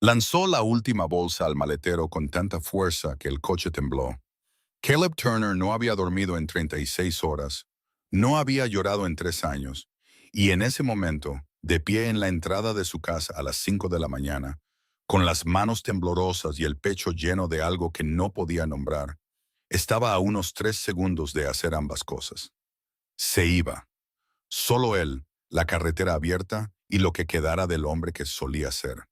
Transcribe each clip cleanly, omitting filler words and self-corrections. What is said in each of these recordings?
Lanzó la última bolsa al maletero con tanta fuerza que el coche tembló. Caleb Turner no había dormido en 36 horas, no había llorado en 3 años, y en ese momento, de pie en la entrada de su casa a las 5 de la mañana, con las manos temblorosas y el pecho lleno de algo que no podía nombrar, estaba a unos 3 segundos de hacer ambas cosas. Se iba. Solo él, la carretera abierta y lo que quedara del hombre que solía ser.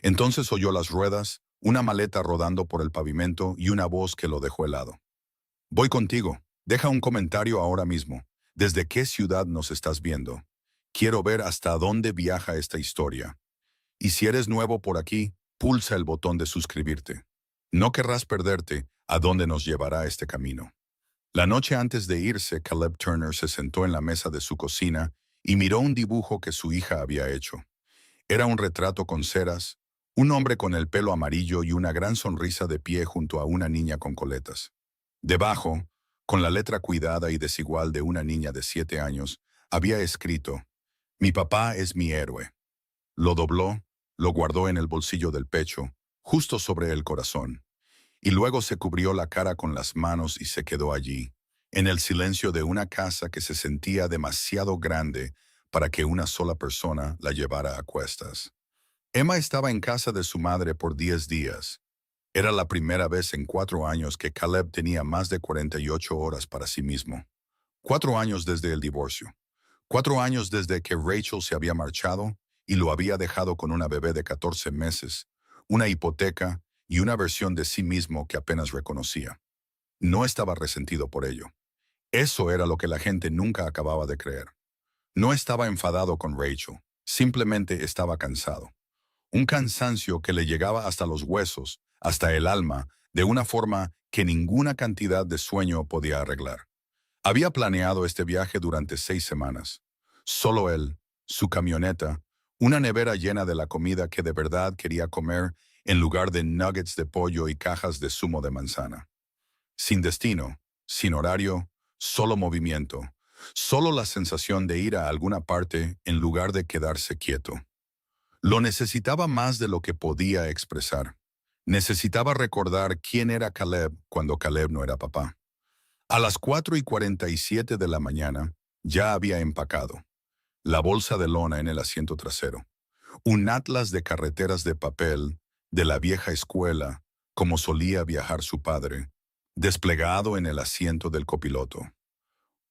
Entonces oyó las ruedas, una maleta rodando por el pavimento y una voz que lo dejó helado. Voy contigo. Deja un comentario ahora mismo. ¿Desde qué ciudad nos estás viendo? Quiero ver hasta dónde viaja esta historia. Y si eres nuevo por aquí, pulsa el botón de suscribirte. No querrás perderte a dónde nos llevará este camino. La noche antes de irse, Caleb Turner se sentó en la mesa de su cocina y miró un dibujo que su hija había hecho. Era un retrato con ceras, un hombre con el pelo amarillo y una gran sonrisa de pie junto a una niña con coletas. Debajo, con la letra cuidada y desigual de una niña de 7 años, había escrito: Mi papá es mi héroe. Lo dobló, lo guardó en el bolsillo del pecho, justo sobre el corazón, y luego se cubrió la cara con las manos y se quedó allí, en el silencio de una casa que se sentía demasiado grande para que una sola persona la llevara a cuestas. Emma estaba en casa de su madre por 10 días. Era la primera vez en 4 años que Caleb tenía más de 48 horas para sí mismo. 4 años desde el divorcio. 4 años desde que Rachel se había marchado y lo había dejado con una bebé de 14 meses, una hipoteca y una versión de sí mismo que apenas reconocía. No estaba resentido por ello. Eso era lo que la gente nunca acababa de creer. No estaba enfadado con Rachel, simplemente estaba cansado. Un cansancio que le llegaba hasta los huesos, hasta el alma, de una forma que ninguna cantidad de sueño podía arreglar. Había planeado este viaje durante 6 semanas. Solo él, su camioneta, una nevera llena de la comida que de verdad quería comer en lugar de nuggets de pollo y cajas de zumo de manzana. Sin destino, sin horario, solo movimiento, solo la sensación de ir a alguna parte en lugar de quedarse quieto. Lo necesitaba más de lo que podía expresar. Necesitaba recordar quién era Caleb cuando Caleb no era papá. A las 4:47 de la mañana ya había empacado. La bolsa de lona en el asiento trasero. Un atlas de carreteras de papel de la vieja escuela, como solía viajar su padre, desplegado en el asiento del copiloto.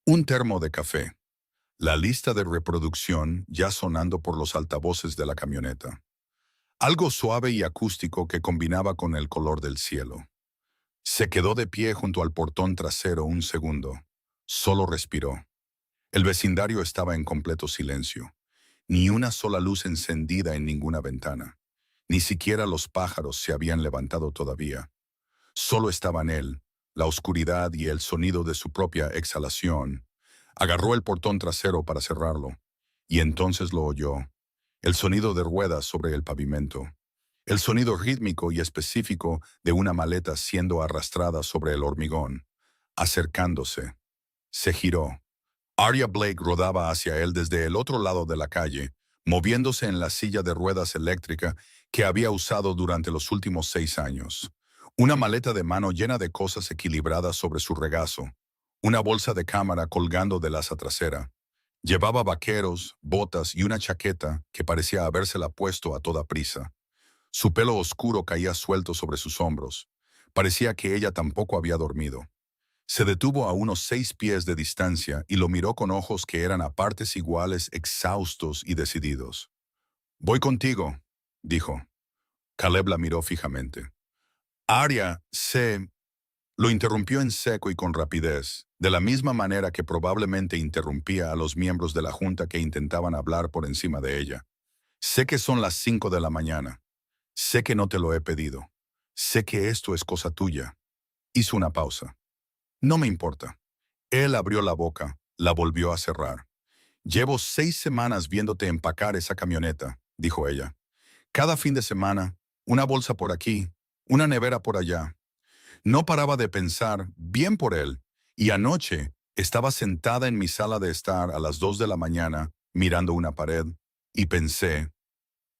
Un termo de café. La lista de reproducción ya sonando por los altavoces de la camioneta. Algo suave y acústico que combinaba con el color del cielo. Se quedó de pie junto al portón trasero un segundo. Solo respiró. El vecindario estaba en completo silencio. Ni una sola luz encendida en ninguna ventana. Ni siquiera los pájaros se habían levantado todavía. Solo estaban él, la oscuridad y el sonido de su propia exhalación. Agarró el portón trasero para cerrarlo. Y entonces lo oyó. El sonido de ruedas sobre el pavimento. El sonido rítmico y específico de una maleta siendo arrastrada sobre el hormigón. Acercándose. Se giró. Arya Blake rodaba hacia él desde el otro lado de la calle, moviéndose en la silla de ruedas eléctrica que había usado durante los últimos 6 años. Una maleta de mano llena de cosas equilibradas sobre su regazo. Una bolsa de cámara colgando de la asa trasera. Llevaba vaqueros, botas y una chaqueta que parecía habérsela puesto a toda prisa. Su pelo oscuro caía suelto sobre sus hombros. Parecía que ella tampoco había dormido. Se detuvo a unos 6 pies de distancia y lo miró con ojos que eran a partes iguales, exhaustos y decididos. «Voy contigo», dijo. Caleb la miró fijamente. «Arya, sé…» Lo interrumpió en seco y con rapidez, de la misma manera que probablemente interrumpía a los miembros de la junta que intentaban hablar por encima de ella. «Sé que son las 5 de la mañana. Sé que no te lo he pedido. Sé que esto es cosa tuya». Hizo una pausa. «No me importa». Él abrió la boca, la volvió a cerrar. «Llevo 6 semanas viéndote empacar esa camioneta», dijo ella. «Cada fin de semana, una bolsa por aquí, una nevera por allá». No paraba de pensar, bien por él, y anoche estaba sentada en mi sala de estar a las 2 de la mañana, mirando una pared, y pensé.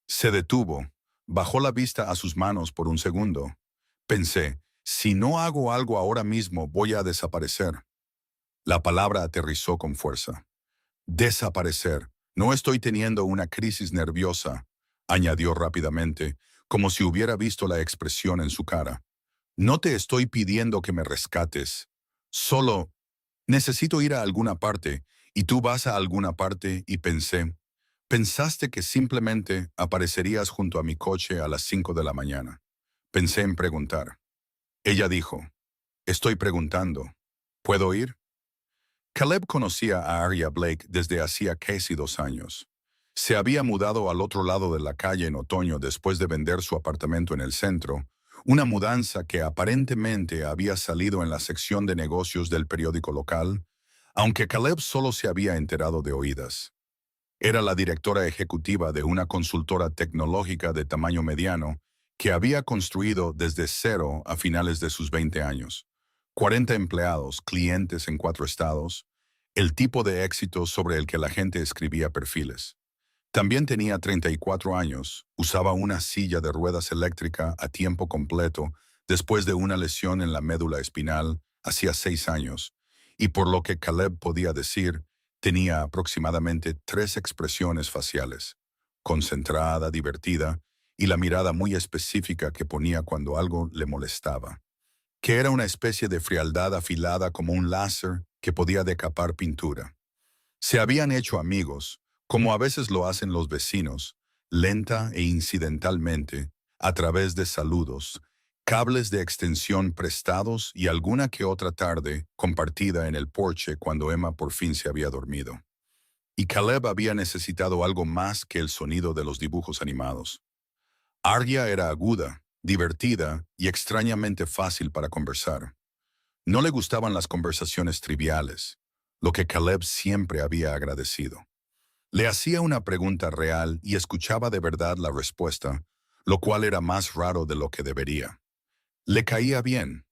Se detuvo, Bajó la vista a sus manos por un segundo. Pensé, si no hago algo ahora mismo, voy a desaparecer. La palabra aterrizó con fuerza. Desaparecer. No estoy teniendo una crisis nerviosa, añadió rápidamente, como si hubiera visto la expresión en su cara. No te estoy pidiendo que me rescates. Solo necesito ir a alguna parte, y tú vas a alguna parte, y pensaste que simplemente aparecerías junto a mi coche a las 5 de la mañana. Pensé en preguntar. Ella dijo, estoy preguntando, ¿puedo ir? Caleb conocía a Arya Blake desde hacía casi 2 años. Se había mudado al otro lado de la calle en otoño después de vender su apartamento en el centro, una mudanza que aparentemente había salido en la sección de negocios del periódico local, aunque Caleb solo se había enterado de oídas. Era la directora ejecutiva de una consultora tecnológica de tamaño mediano que había construido desde cero a finales de sus 20 años. 40 empleados, clientes en 4 estados, el tipo de éxito sobre el que la gente escribía perfiles. También tenía 34 años, usaba una silla de ruedas eléctrica a tiempo completo después de una lesión en la médula espinal hacía 6 años, y por lo que Caleb podía decir, tenía aproximadamente 3 expresiones faciales: concentrada, divertida, y la mirada muy específica que ponía cuando algo le molestaba, que era una especie de frialdad afilada como un láser que podía decapar pintura. Se habían hecho amigos, como a veces lo hacen los vecinos, lenta e incidentalmente, a través de saludos, cables de extensión prestados y alguna que otra tarde compartida en el porche cuando Emma por fin se había dormido. Y Caleb había necesitado algo más que el sonido de los dibujos animados. Arya era aguda, divertida y extrañamente fácil para conversar. No le gustaban las conversaciones triviales, lo que Caleb siempre había agradecido. Le hacía una pregunta real y escuchaba de verdad la respuesta, lo cual era más raro de lo que debería. Le caía bien,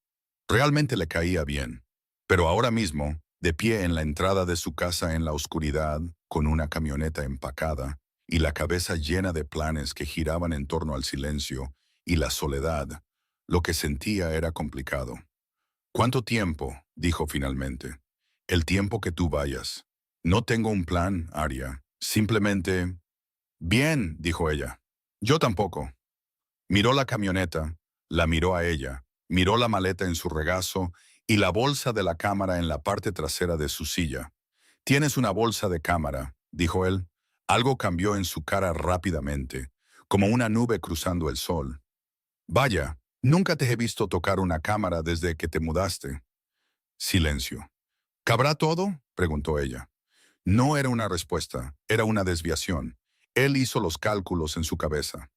realmente le caía bien, pero ahora mismo, de pie en la entrada de su casa en la oscuridad, con una camioneta empacada y la cabeza llena de planes que giraban en torno al silencio y la soledad, lo que sentía era complicado. ¿Cuánto tiempo? Dijo finalmente. El tiempo que tú vayas. No tengo un plan, Arya. Simplemente... Bien, dijo ella. Yo tampoco. Miró la camioneta, la miró a ella, miró la maleta en su regazo y la bolsa de la cámara en la parte trasera de su silla. Tienes una bolsa de cámara, dijo él. Algo cambió en su cara rápidamente, como una nube cruzando el sol. Vaya, nunca te he visto tocar una cámara desde que te mudaste. Silencio. ¿Cabrá todo? Preguntó ella. No era una respuesta, era una desviación. Él hizo los cálculos en su cabeza.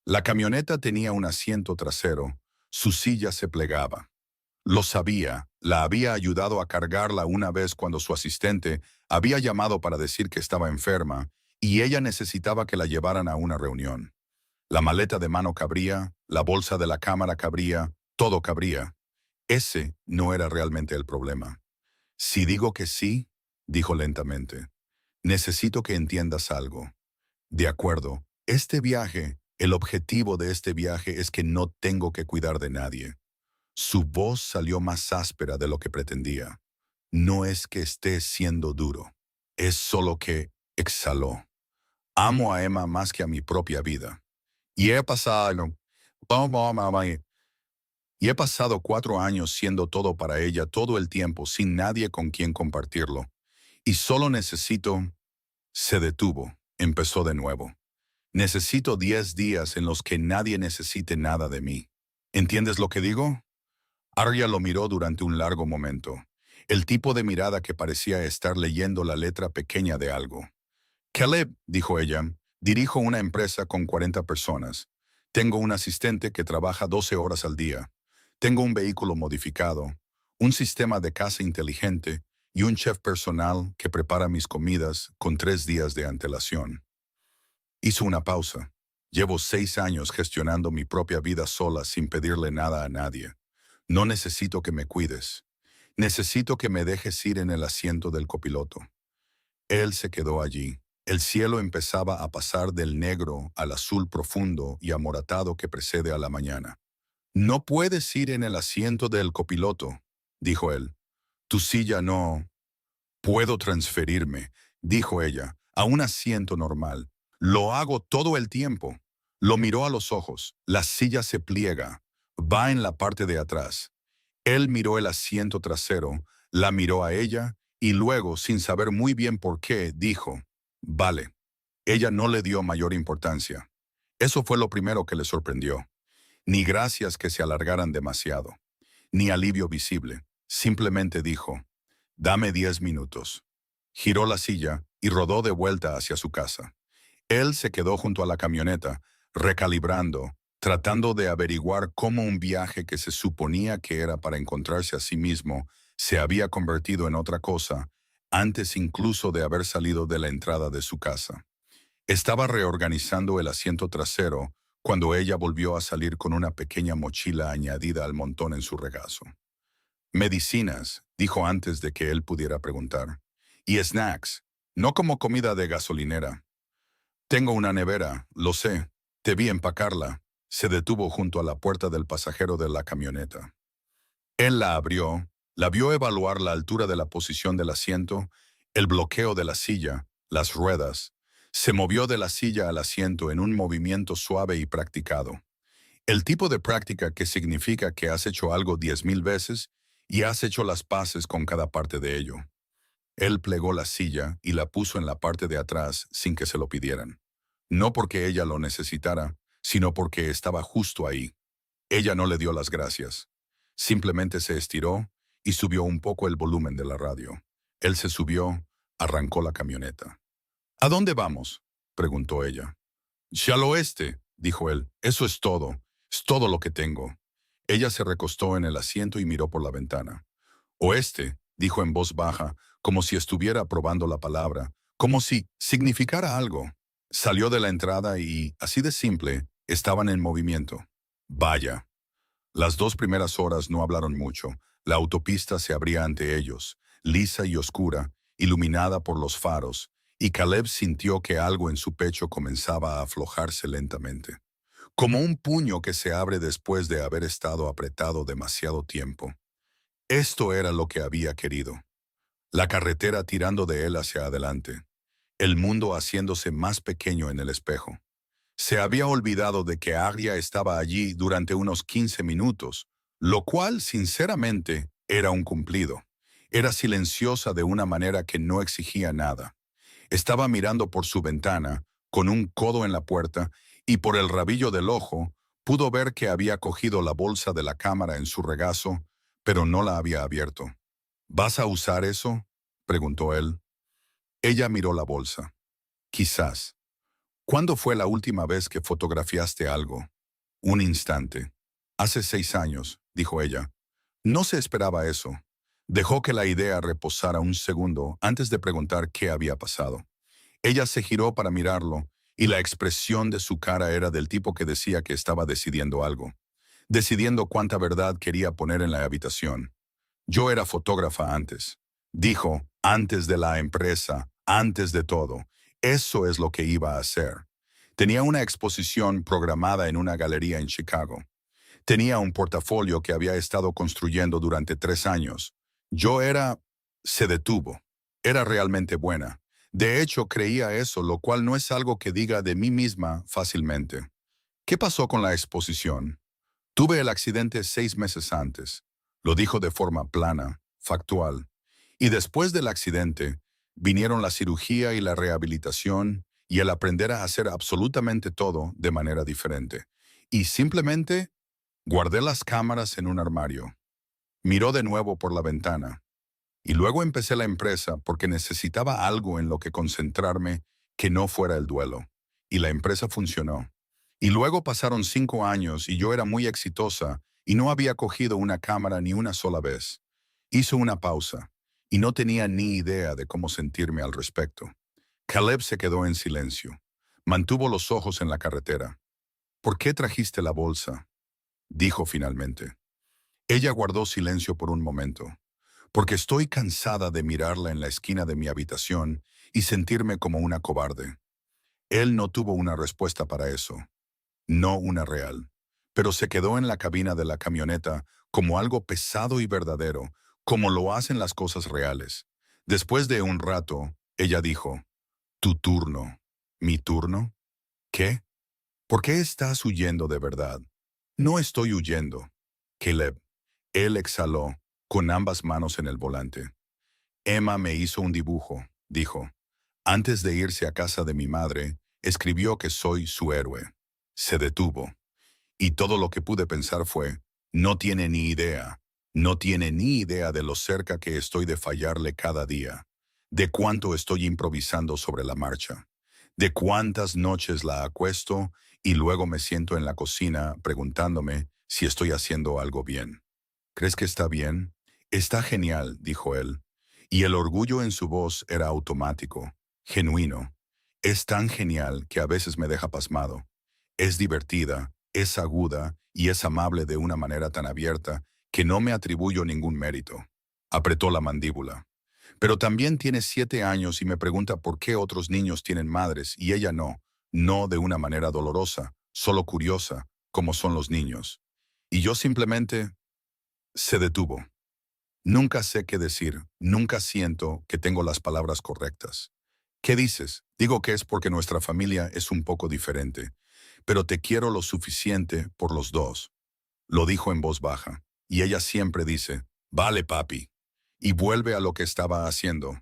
La camioneta tenía un asiento trasero, su silla se plegaba. Lo sabía, la había ayudado a cargarla una vez cuando su asistente había llamado para decir que estaba enferma y ella necesitaba que la llevaran a una reunión. La maleta de mano cabría, la bolsa de la cámara cabría, todo cabría. Ese no era realmente el problema. Si digo que sí, dijo lentamente, necesito que entiendas algo. De acuerdo, este viaje, el objetivo de este viaje es que no tengo que cuidar de nadie. Su voz salió más áspera de lo que pretendía. No es que esté siendo duro, es solo que exhaló. Amo a Emma más que a mi propia vida. Y he pasado, y he pasado 4 años siendo todo para ella todo el tiempo sin nadie con quien compartirlo. Y solo necesito... Se detuvo, empezó de nuevo. Necesito 10 días en los que nadie necesite nada de mí. ¿Entiendes lo que digo? Arya lo miró durante un largo momento, el tipo de mirada que parecía estar leyendo la letra pequeña de algo. Caleb, dijo ella, dirijo una empresa con 40 personas. Tengo un asistente que trabaja 12 horas al día. Tengo un vehículo modificado, un sistema de casa inteligente y un chef personal que prepara mis comidas con 3 días de antelación. Hizo una pausa. Llevo 6 años gestionando mi propia vida sola sin pedirle nada a nadie. No necesito que me cuides. Necesito que me dejes ir en el asiento del copiloto. Él se quedó allí, El cielo empezaba a pasar del negro al azul profundo y amoratado que precede a la mañana. «No puedes ir en el asiento del copiloto», dijo él. «Tu silla no...» «Puedo transferirme», dijo ella, «a un asiento normal. Lo hago todo el tiempo». Lo miró a los ojos. La silla se pliega. Va en la parte de atrás. Él miró el asiento trasero, la miró a ella y luego, sin saber muy bien por qué, dijo, «Vale». Ella no le dio mayor importancia. Eso fue lo primero que le sorprendió. Ni gracias que se alargaran demasiado, ni alivio visible. Simplemente dijo, «Dame 10 minutos». Giró la silla y rodó de vuelta hacia su casa. Él se quedó junto a la camioneta, recalibrando, tratando de averiguar cómo un viaje que se suponía que era para encontrarse a sí mismo se había convertido en otra cosa, antes incluso de haber salido de la entrada de su casa. Estaba reorganizando el asiento trasero cuando ella volvió a salir con una pequeña mochila añadida al montón en su regazo. «Medicinas», dijo antes de que él pudiera preguntar. «Y snacks, no como comida de gasolinera». «Tengo una nevera, lo sé. Te vi empacarla». Se detuvo junto a la puerta del pasajero de la camioneta. Él la abrió, la vio evaluar la altura de la posición del asiento, el bloqueo de la silla, las ruedas. Se movió de la silla al asiento en un movimiento suave y practicado. El tipo de práctica que significa que has hecho algo 10,000 veces y has hecho las paces con cada parte de ello. Él plegó la silla y la puso en la parte de atrás sin que se lo pidieran. No porque ella lo necesitara, sino porque estaba justo ahí. Ella no le dio las gracias. Simplemente se estiró y subió un poco el volumen de la radio. Él se subió, arrancó la camioneta. «¿A dónde vamos?», preguntó ella. «Hacia al oeste», dijo él. «Eso es todo lo que tengo». Ella se recostó en el asiento y miró por la ventana. «Oeste», dijo en voz baja, como si estuviera probando la palabra, como si significara algo. Salió de la entrada y, así de simple, estaban en movimiento. Vaya. Las 2 primeras horas no hablaron mucho. La autopista se abría ante ellos, lisa y oscura, iluminada por los faros, y Caleb sintió que algo en su pecho comenzaba a aflojarse lentamente, como un puño que se abre después de haber estado apretado demasiado tiempo. Esto era lo que había querido. La carretera tirando de él hacia adelante, el mundo haciéndose más pequeño en el espejo. Se había olvidado de que Arya estaba allí durante unos 15 minutos, lo cual, sinceramente, era un cumplido. Era silenciosa de una manera que no exigía nada. Estaba mirando por su ventana, con un codo en la puerta, y por el rabillo del ojo, pudo ver que había cogido la bolsa de la cámara en su regazo, pero no la había abierto. «¿Vas a usar eso?», preguntó él. Ella miró la bolsa. «Quizás». «¿Cuándo fue la última vez que fotografiaste algo?». «Un instante». «Hace 6 años», dijo ella. No se esperaba eso. Dejó que la idea reposara un segundo antes de preguntar qué había pasado. Ella se giró para mirarlo, y la expresión de su cara era del tipo que decía que estaba decidiendo algo. Decidiendo cuánta verdad quería poner en la habitación. «Yo era fotógrafa antes», dijo, «antes de la empresa, antes de todo. Eso es lo que iba a hacer». Tenía una exposición programada en una galería en Chicago. Tenía un portafolio que había estado construyendo durante 3 años. Yo era... Se detuvo. Era realmente buena. De hecho, creía eso, lo cual no es algo que diga de mí misma fácilmente. «¿Qué pasó con la exposición?». «Tuve el accidente 6 meses antes». Lo dijo de forma plana, factual. «Y después del accidente, vinieron la cirugía y la rehabilitación y el aprender a hacer absolutamente todo de manera diferente. Y simplemente guardé las cámaras en un armario». Miró de nuevo por la ventana. «Y luego empecé la empresa porque necesitaba algo en lo que concentrarme que no fuera el duelo. Y la empresa funcionó. Y luego pasaron 5 años y yo era muy exitosa y no había cogido una cámara ni una sola vez». Hizo una pausa y no tenía ni idea de cómo sentirme al respecto. Caleb se quedó en silencio. Mantuvo los ojos en la carretera. «¿Por qué trajiste la bolsa?», dijo finalmente. Ella guardó silencio por un momento. «Porque estoy cansada de mirarla en la esquina de mi habitación y sentirme como una cobarde. Él no tuvo una respuesta para eso, no una real, pero se quedó en la cabina de la camioneta como algo pesado y verdadero, como lo hacen las cosas reales. Después de un rato, ella dijo, «Tu turno». «¿Mi turno? ¿Qué? ¿Por qué estás huyendo de verdad?» «No estoy huyendo». «Caleb». Él exhaló, con ambas manos en el volante. «Emma me hizo un dibujo», dijo. «Antes de irse a casa de mi madre, escribió que soy su héroe». Se detuvo. Y todo lo que pude pensar fue, no tiene ni idea, no tiene ni idea de lo cerca que estoy de fallarle cada día, de cuánto estoy improvisando sobre la marcha, de cuántas noches la acuesto y luego me siento en la cocina preguntándome si estoy haciendo algo bien. «¿Crees que está bien?» «Está genial», dijo él, y el orgullo en su voz era automático, genuino. «Es tan genial que a veces me deja pasmado. Es divertida, es aguda y es amable de una manera tan abierta que no me atribuyo ningún mérito». Apretó la mandíbula. «Pero también tiene 7 años y me pregunta por qué otros niños tienen madres y ella no, no de una manera dolorosa, solo curiosa, como son los niños. Y yo simplemente...» Se detuvo. «Nunca sé qué decir, nunca siento que tengo las palabras correctas». «¿Qué dices?» «Digo que es porque nuestra familia es un poco diferente, pero te quiero lo suficiente por los dos». Lo dijo en voz baja, y ella siempre dice, «Vale, papi», y vuelve a lo que estaba haciendo.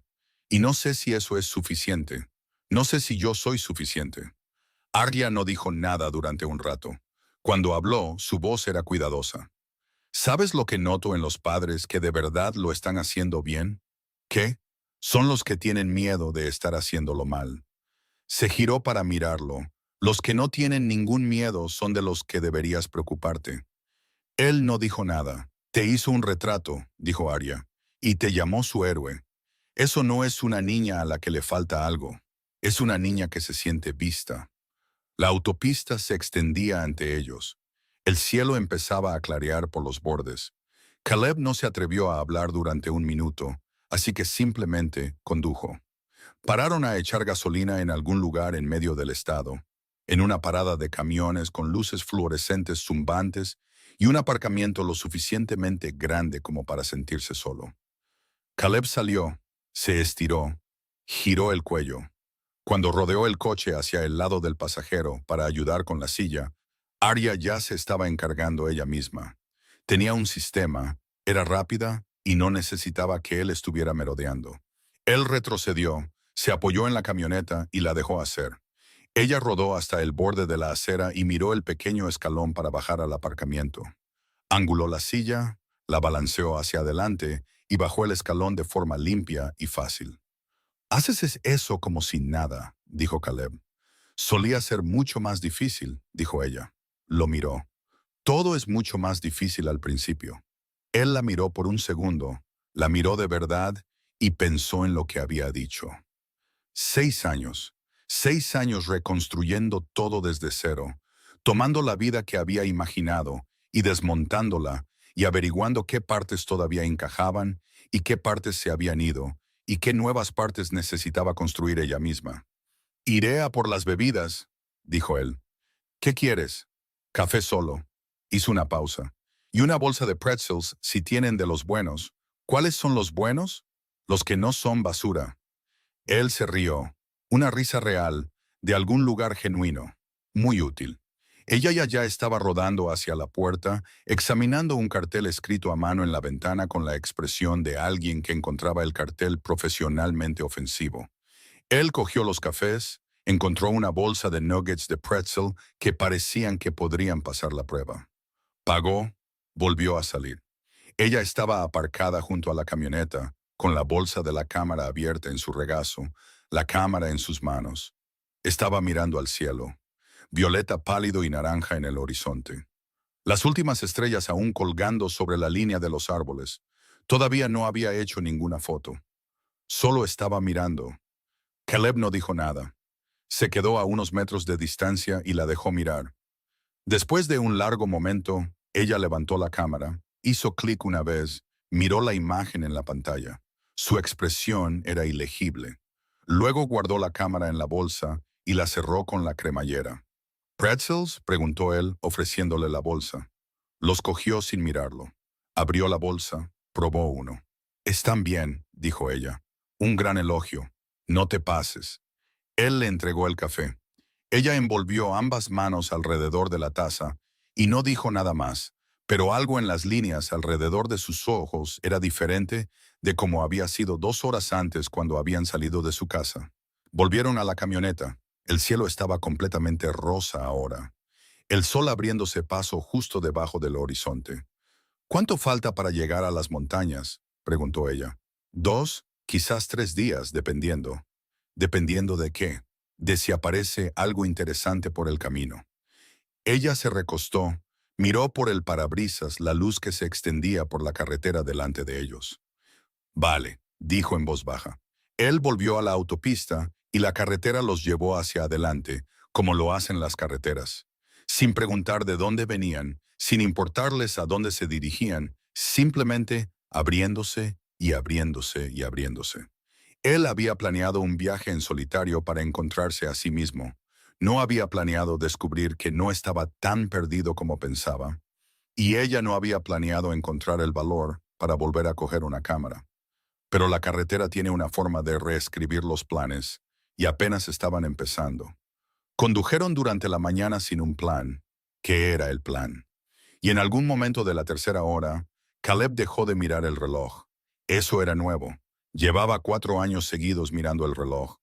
Y no sé si eso es suficiente. No sé si yo soy suficiente. Arya no dijo nada durante un rato. Cuando habló, su voz era cuidadosa. «¿Sabes lo que noto en los padres que de verdad lo están haciendo bien? ¿Qué? Son los que tienen miedo de estar haciéndolo mal». Se giró para mirarlo. «Los que no tienen ningún miedo son de los que deberías preocuparte». Él no dijo nada. «Te hizo un retrato», dijo Arya, «y te llamó su héroe. Eso no es una niña a la que le falta algo. Es una niña que se siente vista». La autopista se extendía ante ellos. El cielo empezaba a clarear por los bordes. Caleb no se atrevió a hablar durante un minuto, así que simplemente condujo. Pararon a echar gasolina en algún lugar en medio del estado, en una parada de camiones con luces fluorescentes zumbantes y un aparcamiento lo suficientemente grande como para sentirse solo. Caleb salió, se estiró, giró el cuello. Cuando rodeó el coche hacia el lado del pasajero para ayudar con la silla, Arya ya se estaba encargando ella misma. Tenía un sistema, era rápida y no necesitaba que él estuviera merodeando. Él retrocedió, se apoyó en la camioneta y la dejó hacer. Ella rodó hasta el borde de la acera y miró el pequeño escalón para bajar al aparcamiento. Anguló la silla, la balanceó hacia adelante y bajó el escalón de forma limpia y fácil. «Haces eso como si nada», dijo Caleb. «Solía ser mucho más difícil», dijo ella. Lo miró. «Todo es mucho más difícil al principio». Él la miró por un segundo, la miró de verdad y pensó en lo que había dicho. 6 años. 6 años reconstruyendo todo desde cero, tomando la vida que había imaginado y desmontándola y averiguando qué partes todavía encajaban y qué partes se habían ido y qué nuevas partes necesitaba construir ella misma. «Iré a por las bebidas», dijo él. «¿Qué quieres?» «Café solo». Hizo una pausa. «Y una bolsa de pretzels si tienen de los buenos». «¿Cuáles son los buenos?» «Los que no son basura». Él se rió. Una risa real, de algún lugar genuino. Muy útil. Ella ya estaba rodando hacia la puerta, examinando un cartel escrito a mano en la ventana con la expresión de alguien que encontraba el cartel profesionalmente ofensivo. Él cogió los cafés, encontró una bolsa de nuggets de pretzel que parecían que podrían pasar la prueba. Pagó, volvió a salir. Ella estaba aparcada junto a la camioneta, con la bolsa de la cámara abierta en su regazo, la cámara en sus manos. Estaba mirando al cielo, violeta pálido y naranja en el horizonte. Las últimas estrellas aún colgando sobre la línea de los árboles. Todavía no había hecho ninguna foto. Solo estaba mirando. Caleb no dijo nada. Se quedó a unos metros de distancia y la dejó mirar. Después de un largo momento, ella levantó la cámara, hizo clic una vez, miró la imagen en la pantalla. Su expresión era ilegible. Luego guardó la cámara en la bolsa y la cerró con la cremallera. ¿Pretzels?, preguntó él, ofreciéndole la bolsa. Los cogió sin mirarlo. Abrió la bolsa, probó uno. «Están bien», dijo ella. «Un gran elogio. No te pases». Él le entregó el café. Ella envolvió ambas manos alrededor de la taza y no dijo nada más, pero algo en las líneas alrededor de sus ojos era diferente de como había sido 2 horas antes cuando habían salido de su casa. Volvieron a la camioneta. El cielo estaba completamente rosa ahora, el sol abriéndose paso justo debajo del horizonte. «¿Cuánto falta para llegar a las montañas?», preguntó ella. «2, quizás 3 días, dependiendo». «¿Dependiendo de qué?». «De si aparece algo interesante por el camino». Ella se recostó, miró por el parabrisas la luz que se extendía por la carretera delante de ellos. «Vale», dijo en voz baja. Él volvió a la autopista y la carretera los llevó hacia adelante, como lo hacen las carreteras. Sin preguntar de dónde venían, sin importarles a dónde se dirigían, simplemente abriéndose y abriéndose y abriéndose. Él había planeado un viaje en solitario para encontrarse a sí mismo. No había planeado descubrir que no estaba tan perdido como pensaba. Y ella no había planeado encontrar el valor para volver a coger una cámara. Pero la carretera tiene una forma de reescribir los planes, y apenas estaban empezando. Condujeron durante la mañana sin un plan. ¿Qué era el plan? Y en algún momento de la tercera hora, Caleb dejó de mirar el reloj. Eso era nuevo. Llevaba 4 años seguidos mirando el reloj.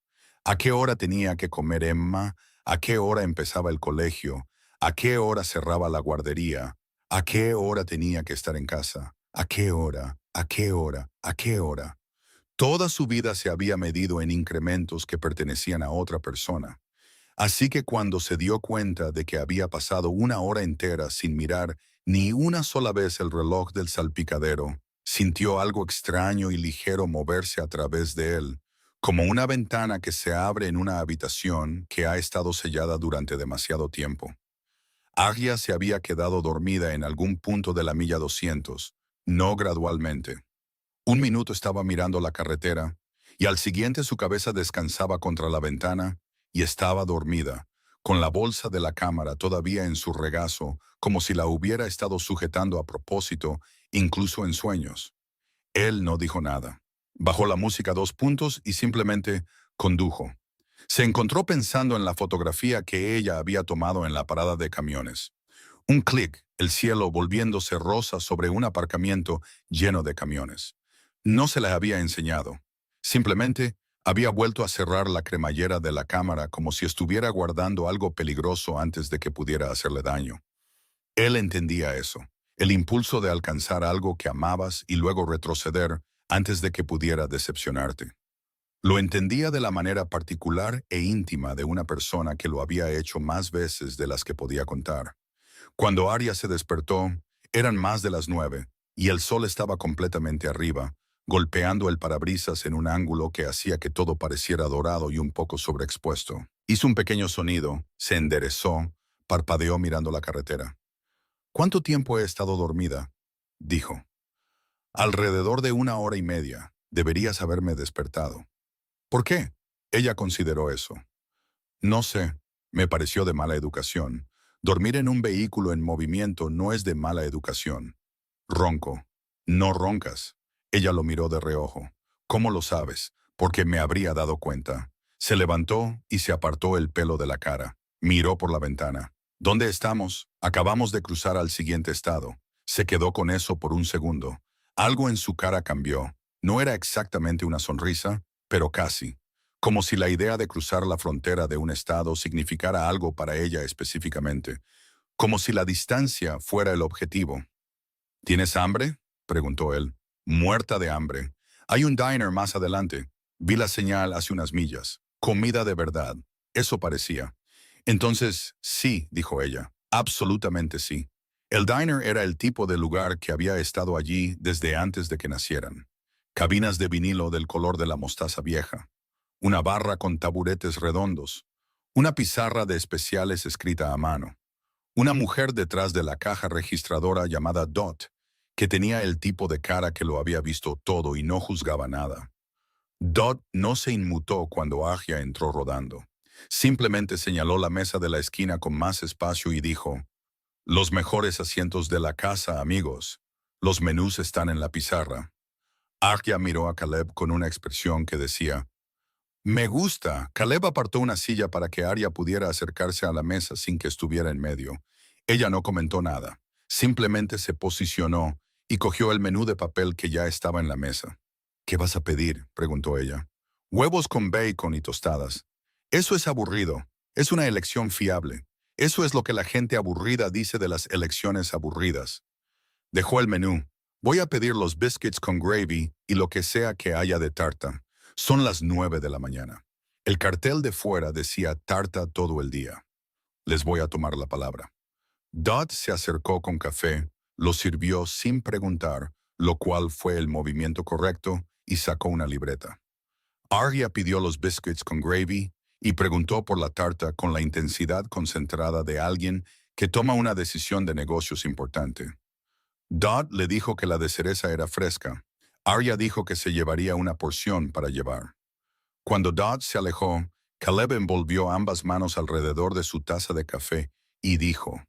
¿A qué hora tenía que comer Emma? ¿A qué hora empezaba el colegio? ¿A qué hora cerraba la guardería? ¿A qué hora tenía que estar en casa? ¿A qué hora? ¿A qué hora? ¿A qué hora? Toda su vida se había medido en incrementos que pertenecían a otra persona. Así que cuando se dio cuenta de que había pasado 1 hora entera sin mirar ni una sola vez el reloj del salpicadero, sintió algo extraño y ligero moverse a través de él, como una ventana que se abre en una habitación que ha estado sellada durante demasiado tiempo. Agia se había quedado dormida en algún punto de la milla 200, no gradualmente. Un minuto estaba mirando la carretera, y al siguiente su cabeza descansaba contra la ventana y estaba dormida, con la bolsa de la cámara todavía en su regazo, como si la hubiera estado sujetando a propósito, incluso en sueños. Él no dijo nada. Bajó la música 2 puntos y simplemente condujo. Se encontró pensando en la fotografía que ella había tomado en la parada de camiones. Un clic, el cielo volviéndose rosa sobre un aparcamiento lleno de camiones. No se la había enseñado. Simplemente había vuelto a cerrar la cremallera de la cámara como si estuviera guardando algo peligroso antes de que pudiera hacerle daño. Él entendía eso, el impulso de alcanzar algo que amabas y luego retroceder antes de que pudiera decepcionarte. Lo entendía de la manera particular e íntima de una persona que lo había hecho más veces de las que podía contar. Cuando Arya se despertó, eran más de las 9, y el sol estaba completamente arriba, golpeando el parabrisas en un ángulo que hacía que todo pareciera dorado y un poco sobreexpuesto. Hizo un pequeño sonido, se enderezó, parpadeó mirando la carretera. «¿Cuánto tiempo he estado dormida?», dijo. «Alrededor de 1 hora y media. Deberías haberme despertado». «¿Por qué?», ella consideró eso. «No sé, me pareció de mala educación. Dormir en un vehículo en movimiento no es de mala educación». «Ronco». «No roncas». Ella lo miró de reojo. «¿Cómo lo sabes?». «Porque me habría dado cuenta». Se levantó y se apartó el pelo de la cara. Miró por la ventana. «¿Dónde estamos?». «Acabamos de cruzar al siguiente estado». Se quedó con eso por un segundo. Algo en su cara cambió. No era exactamente una sonrisa, pero casi. Como si la idea de cruzar la frontera de un estado significara algo para ella específicamente. Como si la distancia fuera el objetivo. «¿Tienes hambre?», preguntó él. «Muerta de hambre. Hay un diner más adelante». Vi la señal hace unas millas. «Comida de verdad». Eso parecía. «Entonces, sí», dijo ella. «Absolutamente sí». El diner era el tipo de lugar que había estado allí desde antes de que nacieran. Cabinas de vinilo del color de la mostaza vieja. Una barra con taburetes redondos. Una pizarra de especiales escrita a mano. Una mujer detrás de la caja registradora llamada Dot, que tenía el tipo de cara que lo había visto todo y no juzgaba nada. Dodd no se inmutó cuando Arya entró rodando. Simplemente señaló la mesa de la esquina con más espacio y dijo, «Los mejores asientos de la casa, amigos. Los menús están en la pizarra». Arya miró a Caleb con una expresión que decía, «Me gusta». Caleb apartó una silla para que Arya pudiera acercarse a la mesa sin que estuviera en medio. Ella no comentó nada. Simplemente se posicionó y cogió el menú de papel que ya estaba en la mesa. «¿Qué vas a pedir?», preguntó ella. «Huevos con bacon y tostadas». «Eso es aburrido. Es una elección fiable. Eso es lo que la gente aburrida dice de las elecciones aburridas». Dejó el menú. «Voy a pedir los biscuits con gravy y lo que sea que haya de tarta». Son las 9 de la mañana. El cartel de fuera decía tarta todo el día. Les voy a tomar la palabra. Dodd se acercó con café, lo sirvió sin preguntar, lo cual fue el movimiento correcto, y sacó una libreta. Arya pidió los biscuits con gravy y preguntó por la tarta con la intensidad concentrada de alguien que toma una decisión de negocios importante. Dodd le dijo que la de cereza era fresca. Arya dijo que se llevaría una porción para llevar. Cuando Dodd se alejó, Caleb envolvió ambas manos alrededor de su taza de café y dijo,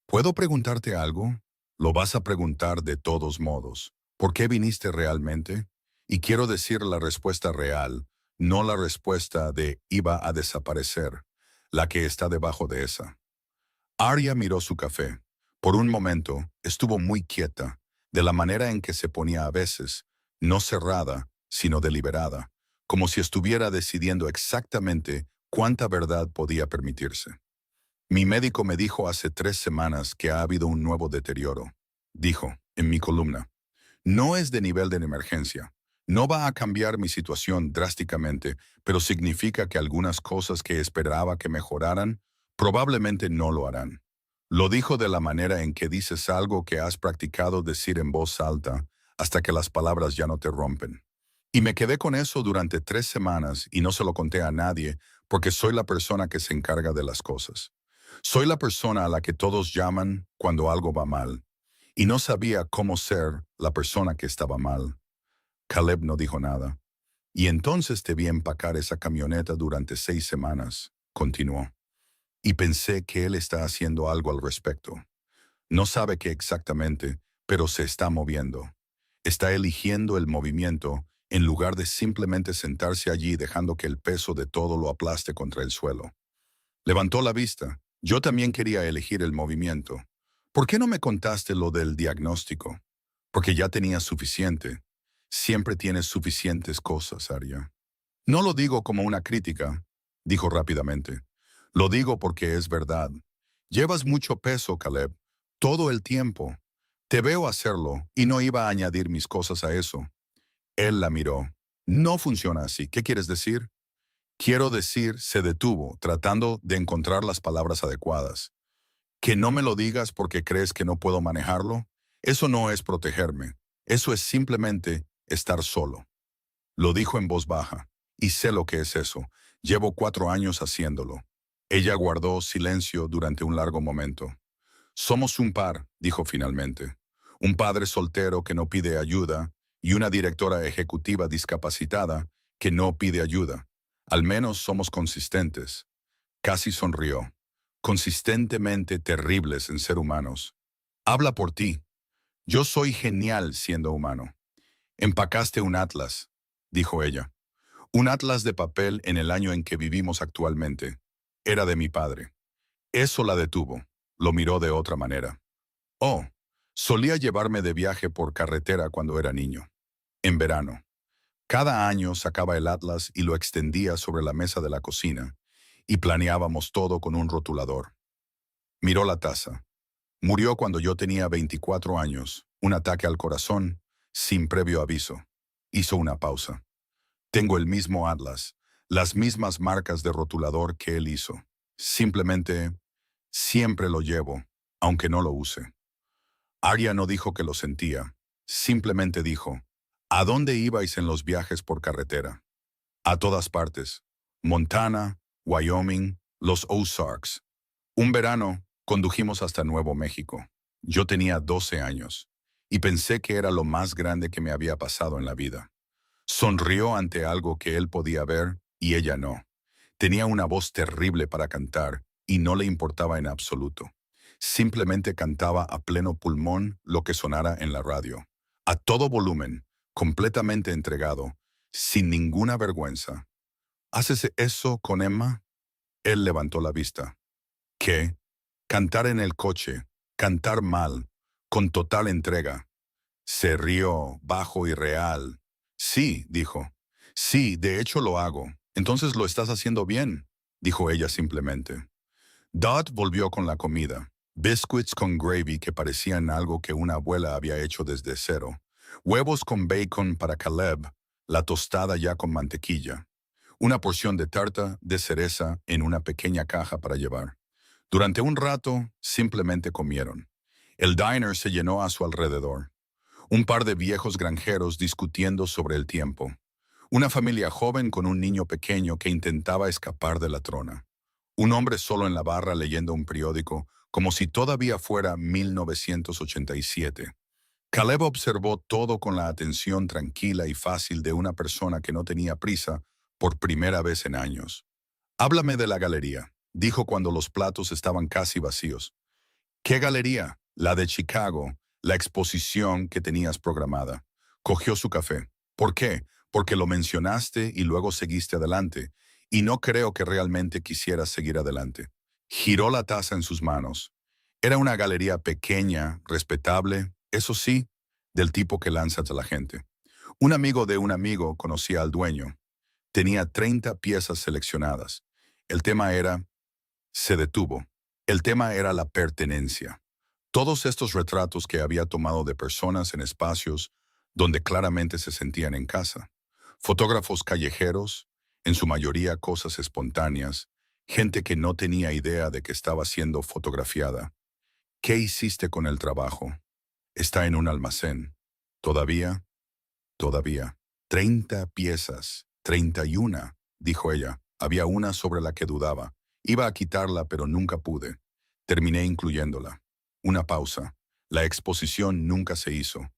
«¿Puedo preguntarte algo? Lo vas a preguntar de todos modos. ¿Por qué viniste realmente? Y quiero decir la respuesta real, no la respuesta de iba a desaparecer, la que está debajo de esa». Arya miró su café. Por un momento, estuvo muy quieta, de la manera en que se ponía a veces, no cerrada, sino deliberada, como si estuviera decidiendo exactamente cuánta verdad podía permitirse. «Mi médico me dijo hace 3 semanas que ha habido un nuevo deterioro», dijo, en mi columna. «No es de nivel de emergencia. No va a cambiar mi situación drásticamente, pero significa que algunas cosas que esperaba que mejoraran probablemente no lo harán». Lo dijo de la manera en que dices algo que has practicado decir en voz alta hasta que las palabras ya no te rompen. Y me quedé con eso durante 3 semanas y no se lo conté a nadie porque soy la persona que se encarga de las cosas. Soy la persona a la que todos llaman cuando algo va mal. Y no sabía cómo ser la persona que estaba mal. Caleb no dijo nada. «Y entonces te vi empacar esa camioneta durante 6 semanas», continuó. «Y pensé que él está haciendo algo al respecto. No sabe qué exactamente, pero se está moviendo. Está eligiendo el movimiento en lugar de simplemente sentarse allí dejando que el peso de todo lo aplaste contra el suelo». Levantó la vista. «Yo también quería elegir el movimiento. ¿Por qué no me contaste lo del diagnóstico?» «Porque ya tenías suficiente. Siempre tienes suficientes cosas, Arya». «No lo digo como una crítica», dijo rápidamente. «Lo digo porque es verdad. Llevas mucho peso, Caleb. Todo el tiempo. Te veo hacerlo y no iba a añadir mis cosas a eso». Él la miró. «No funciona así. ¿Qué quieres decir?» «Quiero decir», se detuvo, tratando de encontrar las palabras adecuadas. «Que no me lo digas porque crees que no puedo manejarlo. Eso no es protegerme. Eso es simplemente estar solo». Lo dijo en voz baja. «Y sé lo que es eso. Llevo 4 años haciéndolo». Ella guardó silencio durante un largo momento. «Somos un par», dijo finalmente. «Un padre soltero que no pide ayuda y una directora ejecutiva discapacitada que no pide ayuda. Al menos somos consistentes». Casi sonrió. «Consistentemente terribles en ser humanos». «Habla por ti. Yo soy genial siendo humano». «Empacaste un atlas», dijo ella. «Un atlas de papel en el año en que vivimos actualmente. Era de mi padre». Eso la detuvo. Lo miró de otra manera. «Oh, solía llevarme de viaje por carretera cuando era niño. En verano. Cada año sacaba el atlas y lo extendía sobre la mesa de la cocina, y planeábamos todo con un rotulador». Miró la taza. «Murió cuando yo tenía 24 años, un ataque al corazón, sin previo aviso». Hizo una pausa. «Tengo el mismo atlas, las mismas marcas de rotulador que él hizo. Simplemente, siempre lo llevo, aunque no lo use». Arya no dijo que lo sentía. Simplemente dijo, «¿A dónde ibais en los viajes por carretera?» «A todas partes. Montana, Wyoming, los Ozarks. Un verano, condujimos hasta Nuevo México. Yo tenía 12 años, y pensé que era lo más grande que me había pasado en la vida. Sonrió ante algo que él podía ver y ella no. Tenía una voz terrible para cantar y no le importaba en absoluto. Simplemente cantaba a pleno pulmón lo que sonara en la radio. A todo volumen, completamente entregado, sin ninguna vergüenza. ¿Haces eso con Emma? Él levantó la vista. ¿Qué? Cantar en el coche, cantar mal, con total entrega. Se rió, bajo y real. Sí, dijo. Sí, de hecho lo hago. Entonces lo estás haciendo bien, dijo ella simplemente. Dot volvió con la comida. Biscuits con gravy que parecían algo que una abuela había hecho desde cero. Huevos con bacon para Caleb, la tostada ya con mantequilla. Una porción de tarta de cereza en una pequeña caja para llevar. Durante un rato, simplemente comieron. El diner se llenó a su alrededor. Un par de viejos granjeros discutiendo sobre el tiempo. Una familia joven con un niño pequeño que intentaba escapar de la trona. Un hombre solo en la barra leyendo un periódico, como si todavía fuera 1987. Caleb observó todo con la atención tranquila y fácil de una persona que no tenía prisa por primera vez en años. Háblame de la galería, dijo cuando los platos estaban casi vacíos. ¿Qué galería? La de Chicago, la exposición que tenías programada. Cogió su café. ¿Por qué? Porque lo mencionaste y luego seguiste adelante, y no creo que realmente quisieras seguir adelante. Giró la taza en sus manos. Era una galería pequeña, respetable, eso sí, del tipo que lanzas a la gente. Un amigo de un amigo conocía al dueño. Tenía 30 piezas seleccionadas. El tema era se detuvo. El tema era la pertenencia. Todos estos retratos que había tomado de personas en espacios donde claramente se sentían en casa. Fotógrafos callejeros, en su mayoría cosas espontáneas, gente que no tenía idea de que estaba siendo fotografiada. ¿Qué hiciste con el trabajo? Está en un almacén. ¿Todavía? Todavía. 30 piezas. 31, dijo ella. Había una sobre la que dudaba. Iba a quitarla, pero nunca pude. Terminé incluyéndola. Una pausa. La exposición nunca se hizo.